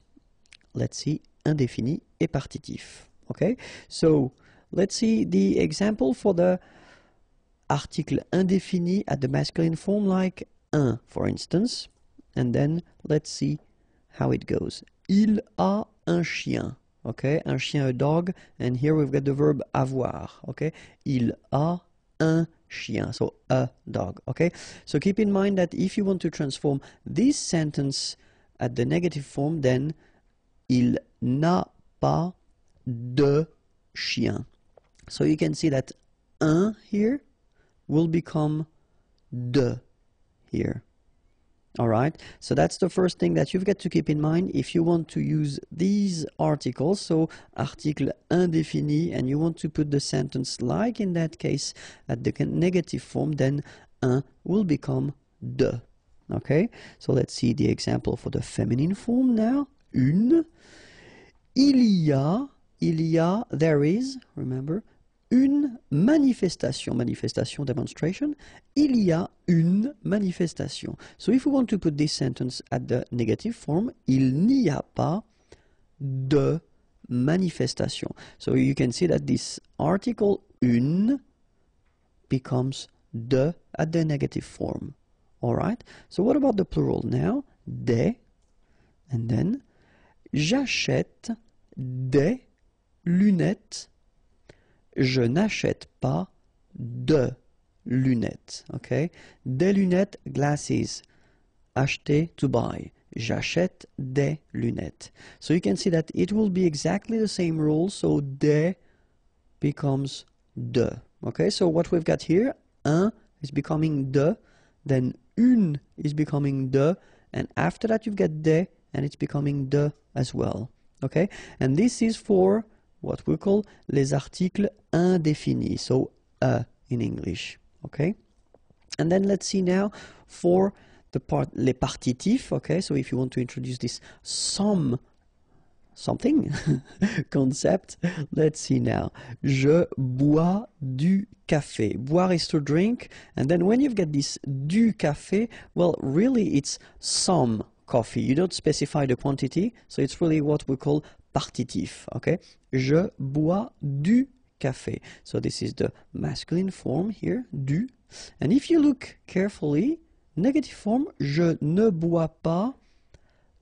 let's see indéfini et partitif, okay, so let's see the example for the article indéfini at the masculine form, like un, for instance. And then let's see how it goes. Il a un chien. Okay, un chien, a dog. And here we've got the verb avoir. Okay, il a un chien. So a dog. Okay, so keep in mind that if you want to transform this sentence at the negative form, then il n'a pas de chien. So you can see that un here will become de here. All right, so that's the first thing that you've got to keep in mind if you want to use these articles. So article indéfini, and you want to put the sentence like in that case at the negative form, then un will become de. Okay, so let's see the example for the feminine form now. Une. Il y a, there is, remember, une manifestation. Manifestation, demonstration. Il y a une manifestation. So if we want to put this sentence at the negative form, il n'y a pas de manifestation. So you can see that this article une becomes de at the negative form. Alright? So what about the plural now? Des, and then j'achète des lunettes. Je n'achète pas de lunettes. Okay? Des lunettes, glasses. Acheter, to buy. J'achète des lunettes. So you can see that it will be exactly the same rule. So des becomes de. Okay? So what we've got here, un is becoming de, then une is becoming de, and after that you've got des, and it's becoming de as well. Okay? And this is for what we call les articles indéfinis, so in English. Okay? And then let's see now for the part les partitifs. Okay? So if you want to introduce this something concept, let's see now. Je bois du café. Boire is to drink, and then when you've got this du café, well, really it's some coffee. You don't specify the quantity, so it's really what we call partitif. Okay? Je bois du café. So this is the masculine form here, du. And if you look carefully, negative form, je ne bois pas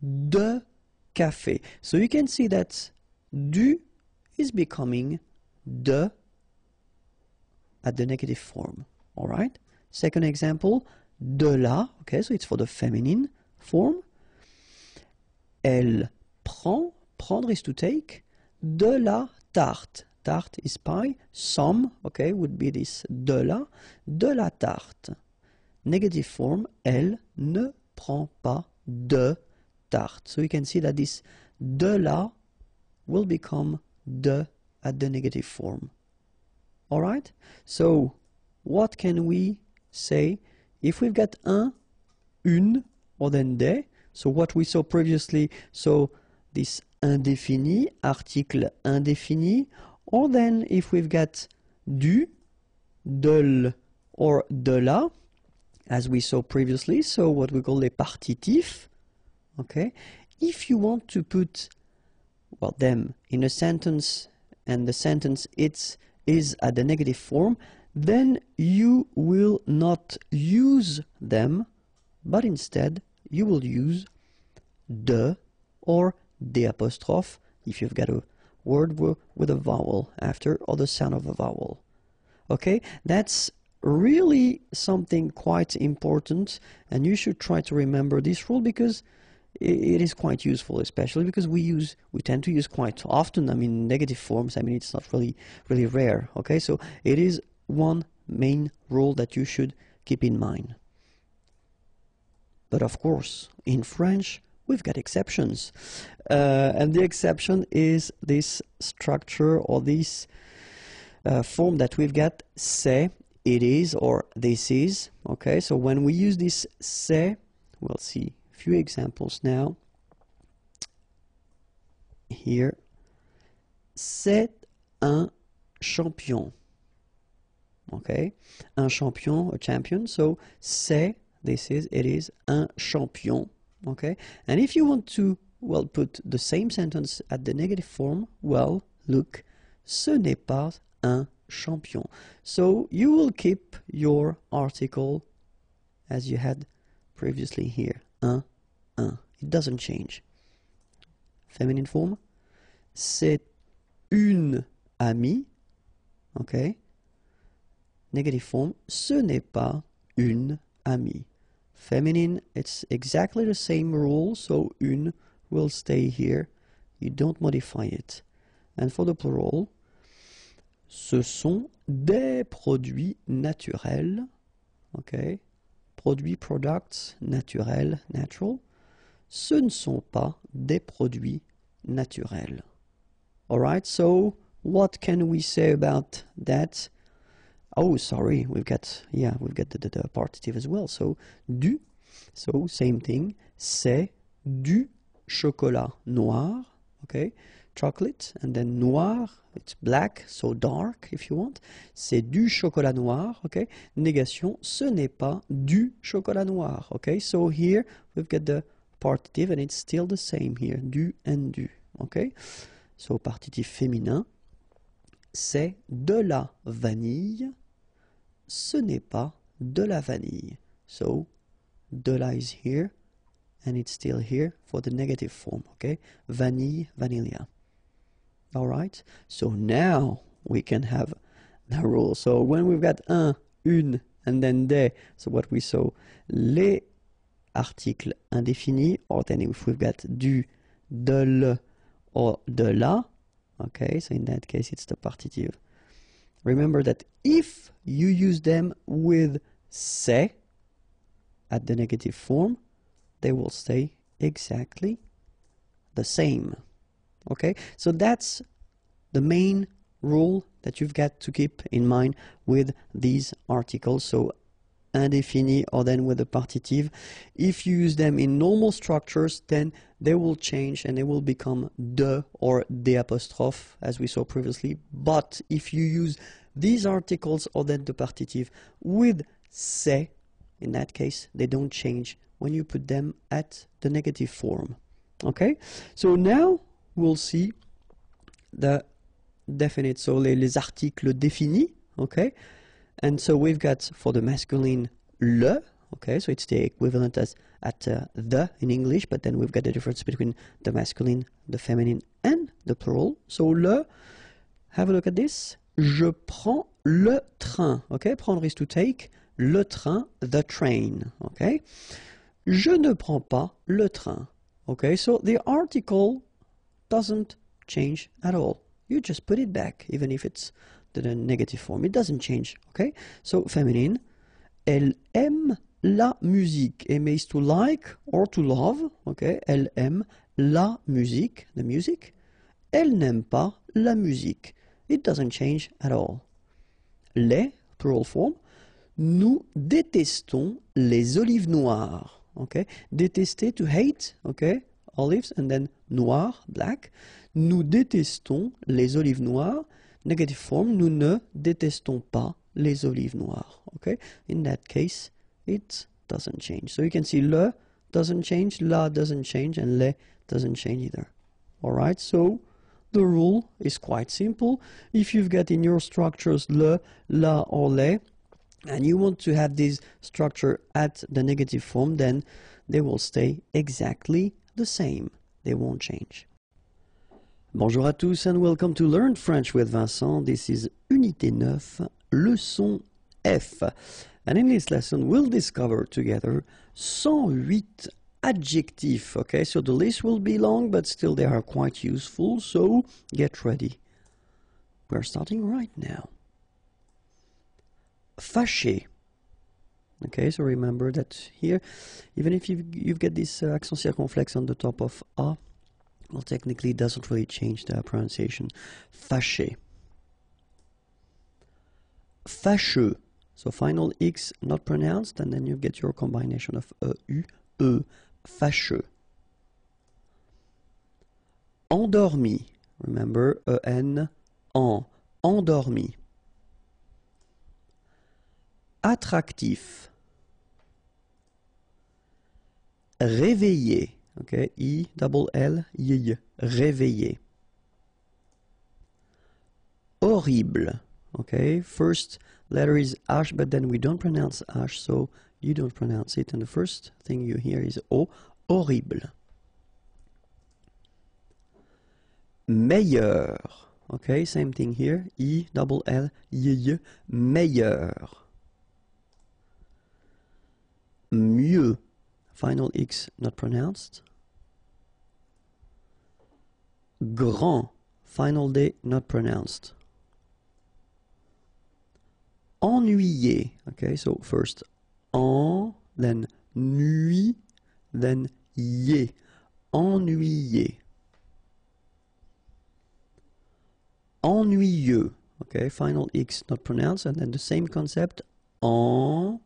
de café. So you can see that du is becoming de at the negative form. All right? Second example, de la. Okay, so it's for the feminine form. Elle prend, prendre is to take, de la tarte. Tarte is pie. Some, okay, would be this de la tarte. Negative form, elle ne prend pas de tarte. So you can see that this de la will become de at the negative form. All right? So what can we say if we've got un, une, or then des? So what we saw previously, so this indéfini, article indéfini, or then if we've got du, de l, or de la, as we saw previously, so what we call les partitifs. Okay, if you want to put, well, them in a sentence, and the sentence is at the negative form, then you will not use them, but instead you will use de or the apostrophe if you've got a word with a vowel after or the sound of a vowel. Okay, that's really something quite important, and you should try to remember this rule because it is quite useful, especially because we tend to use quite often, I mean, negative forms. I mean, it's not really rare. Okay, so it is one main rule that you should keep in mind. But of course, in French, we've got exceptions, and the exception is this structure or this form that we've got, c'est, it is, or this is. Okay, so when we use this c'est, we'll see a few examples now. Here, c'est un champion. Okay, un champion, a champion. So c'est, this is, it is, un champion. Okay, and if you want to, well, put the same sentence at the negative form, well, look, ce n'est pas un champion. So you will keep your article as you had previously here, un. It doesn't change. Feminine form, c'est une amie. Okay. Negative form, ce n'est pas une amie. Feminine, it's exactly the same rule, so une will stay here. You don't modify it. And for the plural, ce sont des produits naturels. Okay. Produits, products, naturels, natural. Ce ne sont pas des produits naturels. All right, so what can we say about that? Oh, sorry, we've got the partitive as well. So, du, so same thing, c'est du chocolat noir. Okay, chocolate, and then noir, it's black, so dark if you want. C'est du chocolat noir, okay? Négation, ce n'est pas du chocolat noir, okay? So here we've got the partitive and it's still the same here, du and du, okay? So partitif féminin, c'est de la vanille, ce n'est pas de la vanille. So de la is here and it's still here for the negative form, okay? Vanille, vanilla. All right, so now we can have the rule. So when we've got un, une, and then des, so what we saw, les articles indéfinis, or then if we've got du, de le, or de la, okay, so in that case it's the partitive. Remember that if you use them with c'est at the negative form, they will stay exactly the same. Okay, so that's the main rule that you've got to keep in mind with these articles. So indéfini or then with the partitive. If you use them in normal structures, then they will change and they will become de or des apostrophe as we saw previously. But if you use these articles or then the partitive with c'est, in that case, they don't change when you put them at the negative form. Okay, so now we'll see the definite, so les articles définis, okay? And so we've got for the masculine le, okay, so it's the equivalent as at the in English, but then we've got the difference between the masculine, the feminine, and the plural. So le, have a look at this. Je prends le train, okay? Prendre is to take, le train, the train, okay? Je ne prends pas le train, okay? So the article doesn't change at all. You just put it back, even if it's the negative form. It doesn't change, okay? So feminine, elle aime la musique. Aimer is to like or to love, okay? Elle aime la musique, the music. Elle n'aime pas la musique. It doesn't change at all. Les, plural form, nous détestons les olives noires, okay? Détester, to hate, okay? Olives, and then noir, black. Nous détestons les olives noires. Negative form, nous ne détestons pas les olives noires. Okay? In that case, it doesn't change. So you can see le doesn't change, la doesn't change, and le doesn't change either. Alright, so the rule is quite simple. If you've got in your structures le, la, or les, and you want to have this structure at the negative form, then they will stay exactly the same. They won't change. Bonjour à tous and welcome to Learn French with Vincent. This is Unité 9, Leçon F. And in this lesson we'll discover together 108 adjectifs. Okay, so the list will be long, but still they are quite useful, so get ready. We're starting right now. Fâché. Okay, so remember that here, even if you've got this accent circonflexe on the top of A, well, technically it doesn't really change the pronunciation. Fâché. Fâcheux. So final X not pronounced, and then you get your combination of U, E. Fâcheux. Endormi. Remember, E-N, en. Endormi. Attractif. Réveillé. Okay, I-double-L-Y, réveillé. Horrible. Okay, first letter is H, but then we don't pronounce H, so you don't pronounce it. And the first thing you hear is O, horrible. Meilleur. Okay, same thing here, I-double-L-Y, meilleur. Mieux. Final X not pronounced. Grand. Final D not pronounced. Ennuyé. Okay, so first en, then nuit, then yé. Ennuyé. Ennuyeux. Okay, final X not pronounced, and then the same concept. Ennuyeux.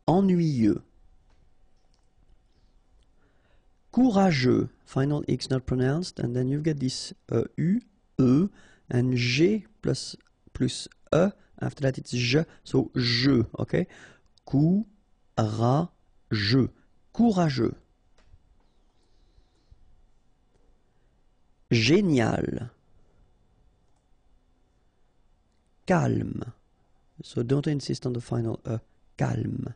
Ennuyeux. Courageux, final X not pronounced, and then you get this U, E, and G plus E, after that it's je, so je, okay? Courageux, courageux. Génial. Calme. So don't insist on the final E. Calme.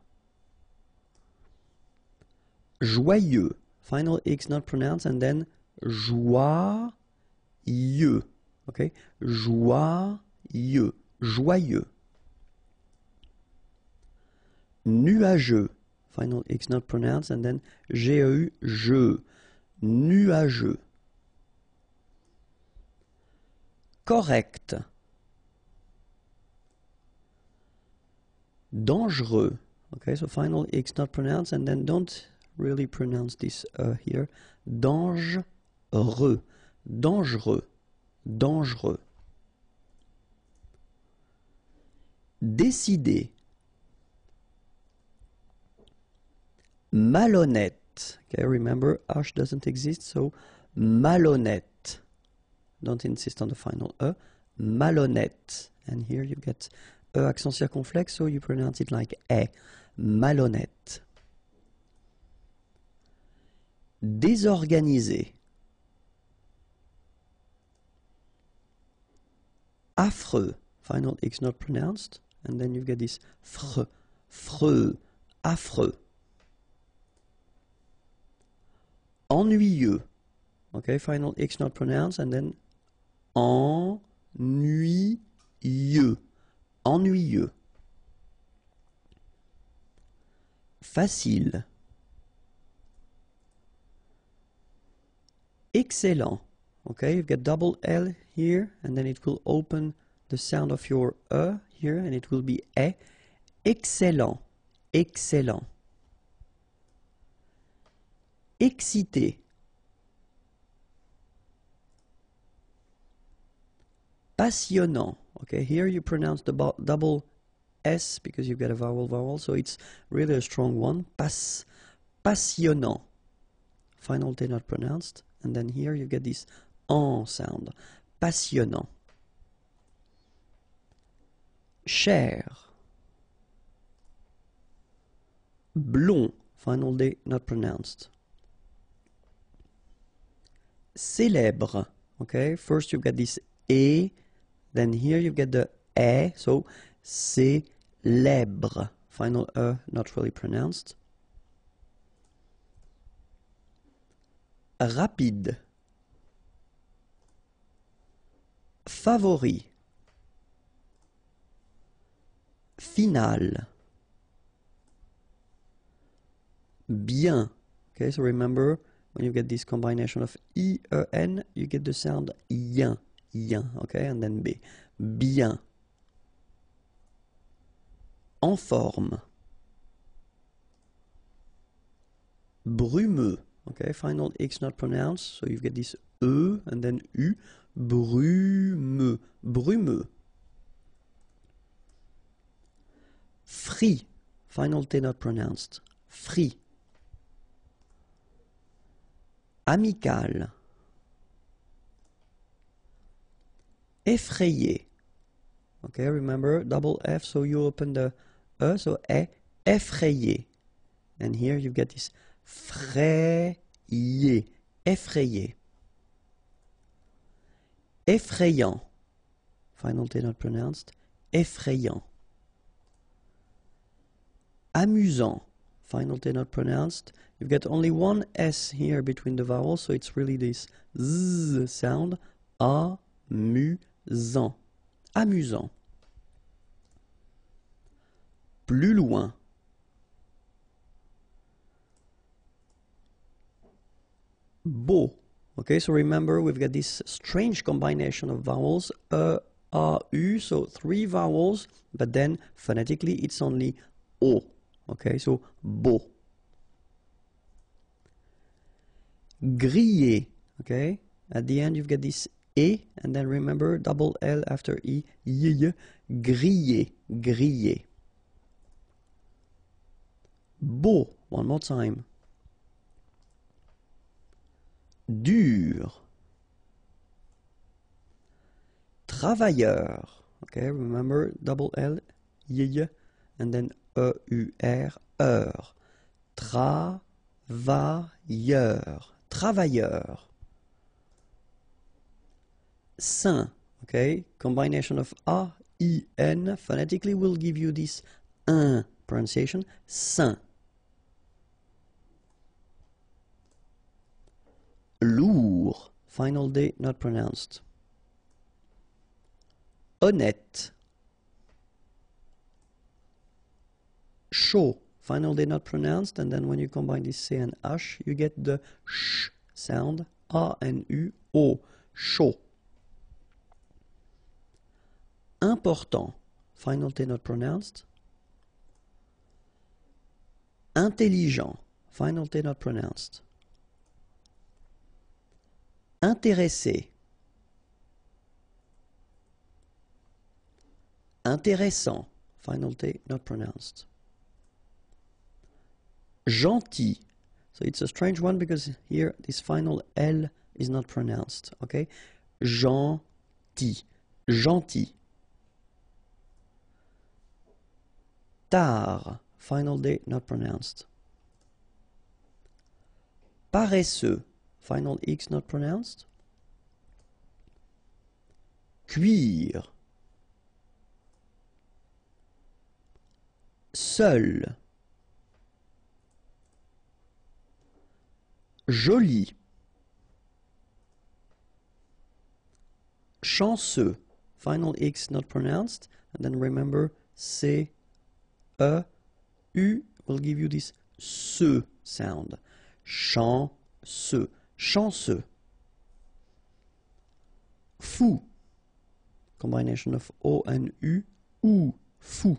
Joyeux. Final X not pronounced and then joyeux. Okay? Joyeux. Joyeux. Nuageux. Final X not pronounced and then G-E-U, je. Nuageux. Correct. Dangereux. Okay, so final X not pronounced and then don't really pronounce this here. Dangereux. Dangereux. Dangereux. Décider. Malhonnête. Okay, remember, H doesn't exist, so malhonnête. Don't insist on the final E. Malhonnête. And here you get E accent circonflexe, so you pronounce it like E. Malhonnête. Désorganisé. Affreux. Final X not pronounced. And then you get this freux. Freux. Affreux. Ennuyeux. Okay, final X not pronounced. And then ennuyeux. Ennuyeux. Facile. Excellent. Okay, you've got double L here, and then it will open the sound of your E here, and it will be E. Excellent. Excellent. Excité. Passionnant. Okay, here you pronounce the double S because you've got a vowel, so it's really a strong one. Passionnant. Final T not pronounced. And then here you get this en sound. Passionnant. Cher. Blond. Final D not pronounced. Célèbre. Okay, first you get this E, then here you get the E, so célèbre. Final E not really pronounced. Rapide. Favori. Final. Bien. Okay, so remember, when you get this combination of I, E, N, you get the sound yen, yen, okay, and then B. Bien. En forme. Brumeux. Okay, final X not pronounced, so you get this E and then U. Brumeux. Brumeux. Free. Final T not pronounced. Free. Amical. Effrayé. Okay, remember, double F, so you open the E, so effrayé. And here you get this frayé. Effrayé. Effrayant. Final T not pronounced. Effrayant. Amusant. Final T not pronounced. You've got only one S here between the vowels, so it's really this Z sound. Amusant. Amusant. Plus loin. Beau. Okay, so remember we've got this strange combination of vowels. A, U, so three vowels, but then phonetically it's only O. Okay, so beau. Grillé. Okay, at the end you've got this E, and then remember double L after E. Y. Grillé. Grillé. Beau. One more time. dur. Travailleur. Okay, remember double L, y, and then E-U-R, heure. Travailleur. Travailleur. Saint. Okay, combination of A, I, N phonetically will give you this un pronunciation. Saint. Lourd. Final D not pronounced. Honnête. Chaud. Final D not pronounced, and then when you combine this C and H, you get the sh sound. A and U, O. Chaud. Important. Final T not pronounced. Intelligent. Final T not pronounced. Intéressé. Intéressant. Final T not pronounced. Gentil. So it's a strange one because here this final L is not pronounced. Okay? Gentil. Gentil. Tard. Final D not pronounced. Paresseux. Final X not pronounced. Cuire. Seul. Joli. Chanceux. Final X not pronounced. And then remember C, E, U will give you this se sound. Chanceux. Chanceux. Fou. Combination of O and U. Ou. Fou.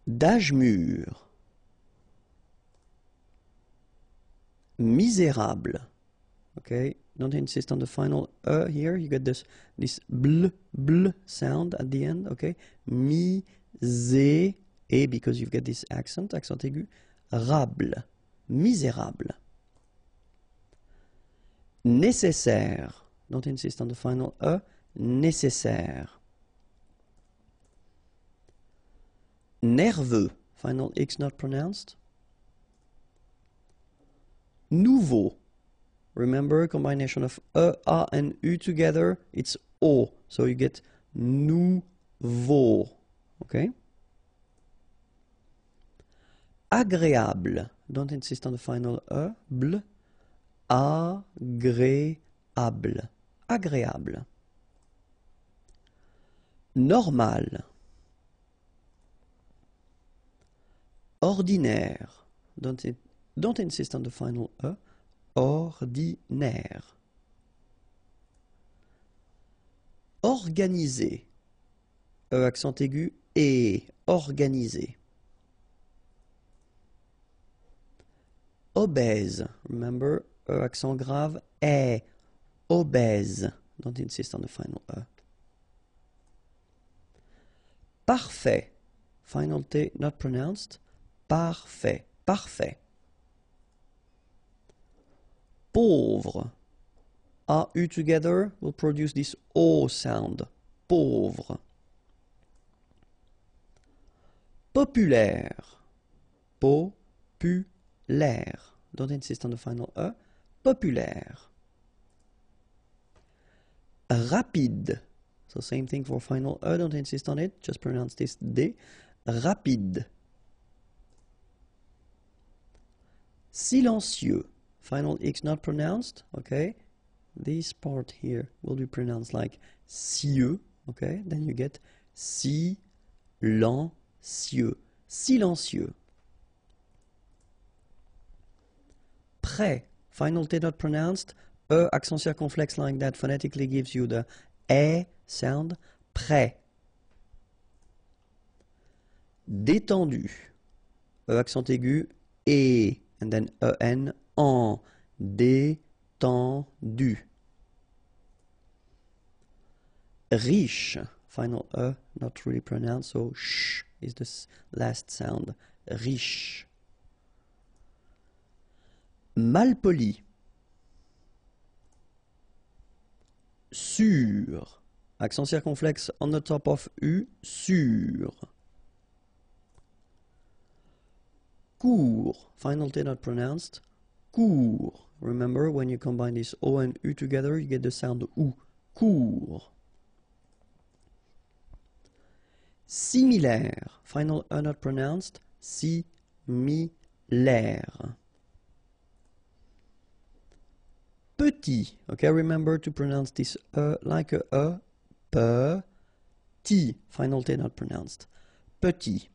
D'âge mûr. Misérable. Okay, don't insist on the final E here. You get this bl sound at the end. Okay, misé, et because you've got this accent aigu, rable. Misérable. Nécessaire. Don't insist on the final E. Nécessaire. Nerveux. Final X not pronounced. Nouveau. Remember, combination of E, A, and U together, it's O. So you get nouveau. Okay? Agréable. Don't insist on the final E. Bl. Agréable. Agréable. Normal. Ordinaire. Don't insist on the final E. Ordinaire. Organisé. E accent aigu et organisé. Obèse. Remember, E accent grave est obèse. Don't insist on the final E. Parfait. Final T not pronounced. Parfait. Parfait. Pauvre. A, U together will produce this O sound. Pauvre. Populaire. Populaire. Don't insist on the final E. Populaire. Rapide. So same thing for final E. Don't insist on it. Just pronounce this D. Rapide. Silencieux. Final X not pronounced. Okay. This part here will be pronounced like cieux. Okay. Then you get silencieux. Silencieux. Prêt. Final T not pronounced. E accent circonflexe like that phonetically gives you the E sound. Prêt. Détendu. E accent aigu et and then en en. Détendu. Riche. Final E not really pronounced, so sh is the last sound. Riche. malpoli. Sur. Accent circonflexe on the top of U, sur. Court. Final T not pronounced. Court. Remember, when you combine this O and U together, you get the sound OU. Court. Similaire. Final E not pronounced. Similaire. Petit. Okay, remember to pronounce this like a petit. Final T not pronounced. Petit.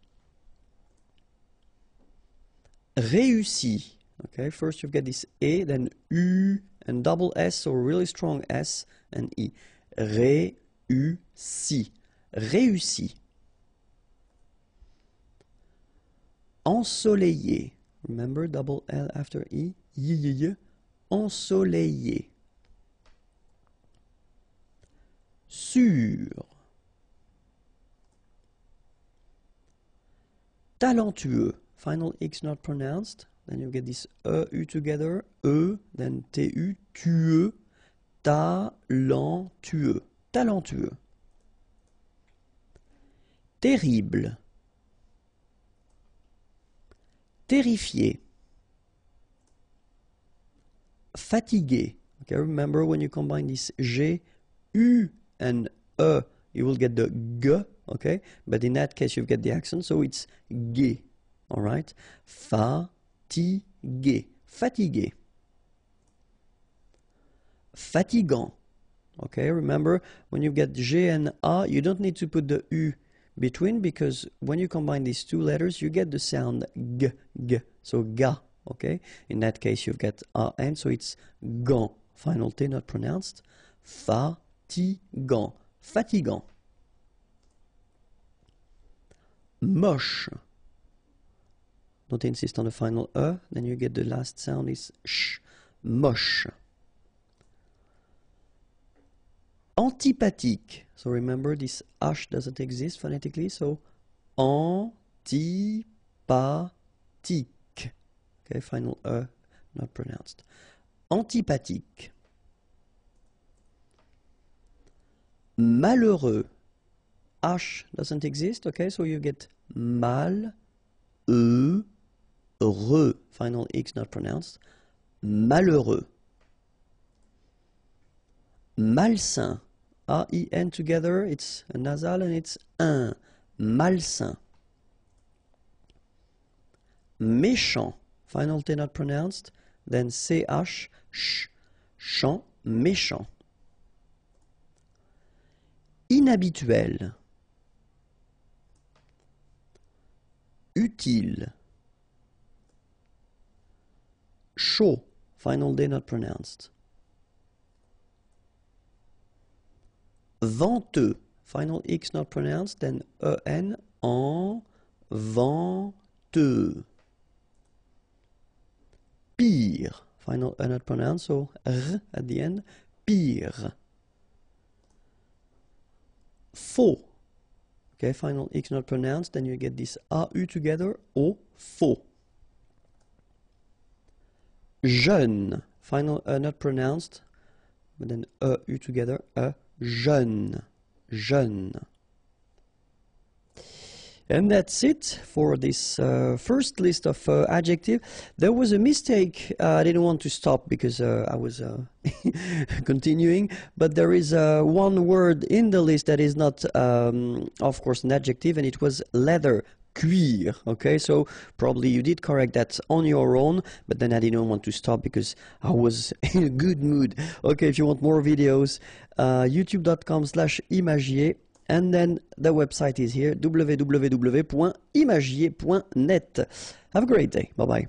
Réussi. Okay, first you've got this E, then U, and double S, so really strong S and E. Réussi. Réussi. Ensoleillé. Remember, double L after E. Ensoleillé. Sûr. Talentueux. Final X not pronounced. Then you get this U together. Then TU, tueux. Talentueux. Talentueux. Terrible. Terrifié. Fatigué. Okay, remember when you combine this G, U, and E, you will get the G, okay? But in that case, you get the accent, so it's G, all right? Fatigué. Fatigué. Fatigant. Okay, remember, when you get G and A, you don't need to put the U between, because when you combine these two letters, you get the sound G, G. So ga, okay? In that case, you get A N, so it's gant. Final T not pronounced. Fatigant. Fatigant. Moche. Don't insist on the final E, then you get the last sound is sh. Moche. Antipathique. So remember, this H doesn't exist phonetically, so antipathique. Okay, final E, not pronounced. Antipathique. Malheureux. H doesn't exist, okay, so you get mal, heureux. Final X not pronounced. Malheureux. Malsain. A-I-N together, it's a nasal and it's un. Malsain. Méchant. Final T not pronounced. Then C-H, sh, chant, méchant. Inhabituel. Utile. Chaud. Final D not pronounced. Venteux. Final X not pronounced. Then E-N, en, venteux. Pire. Final E not pronounced, so R at the end. Pire. Faux. Okay, final X not pronounced, then you get this AU together, O, faux. Jeune. Final E not pronounced, but then EU together, jeune. Jeune. And that's it for this first list of adjectives. There was a mistake. I didn't want to stop because I was continuing. But there is one word in the list that is not, of course, an adjective, and it was leather. Cuir. Okay, so probably you did correct that on your own, but then I didn't want to stop because I was in a good mood. Okay, if you want more videos, youtube.com/imagier. And then the website is here, www.imagier.net. Have a great day. Bye-bye.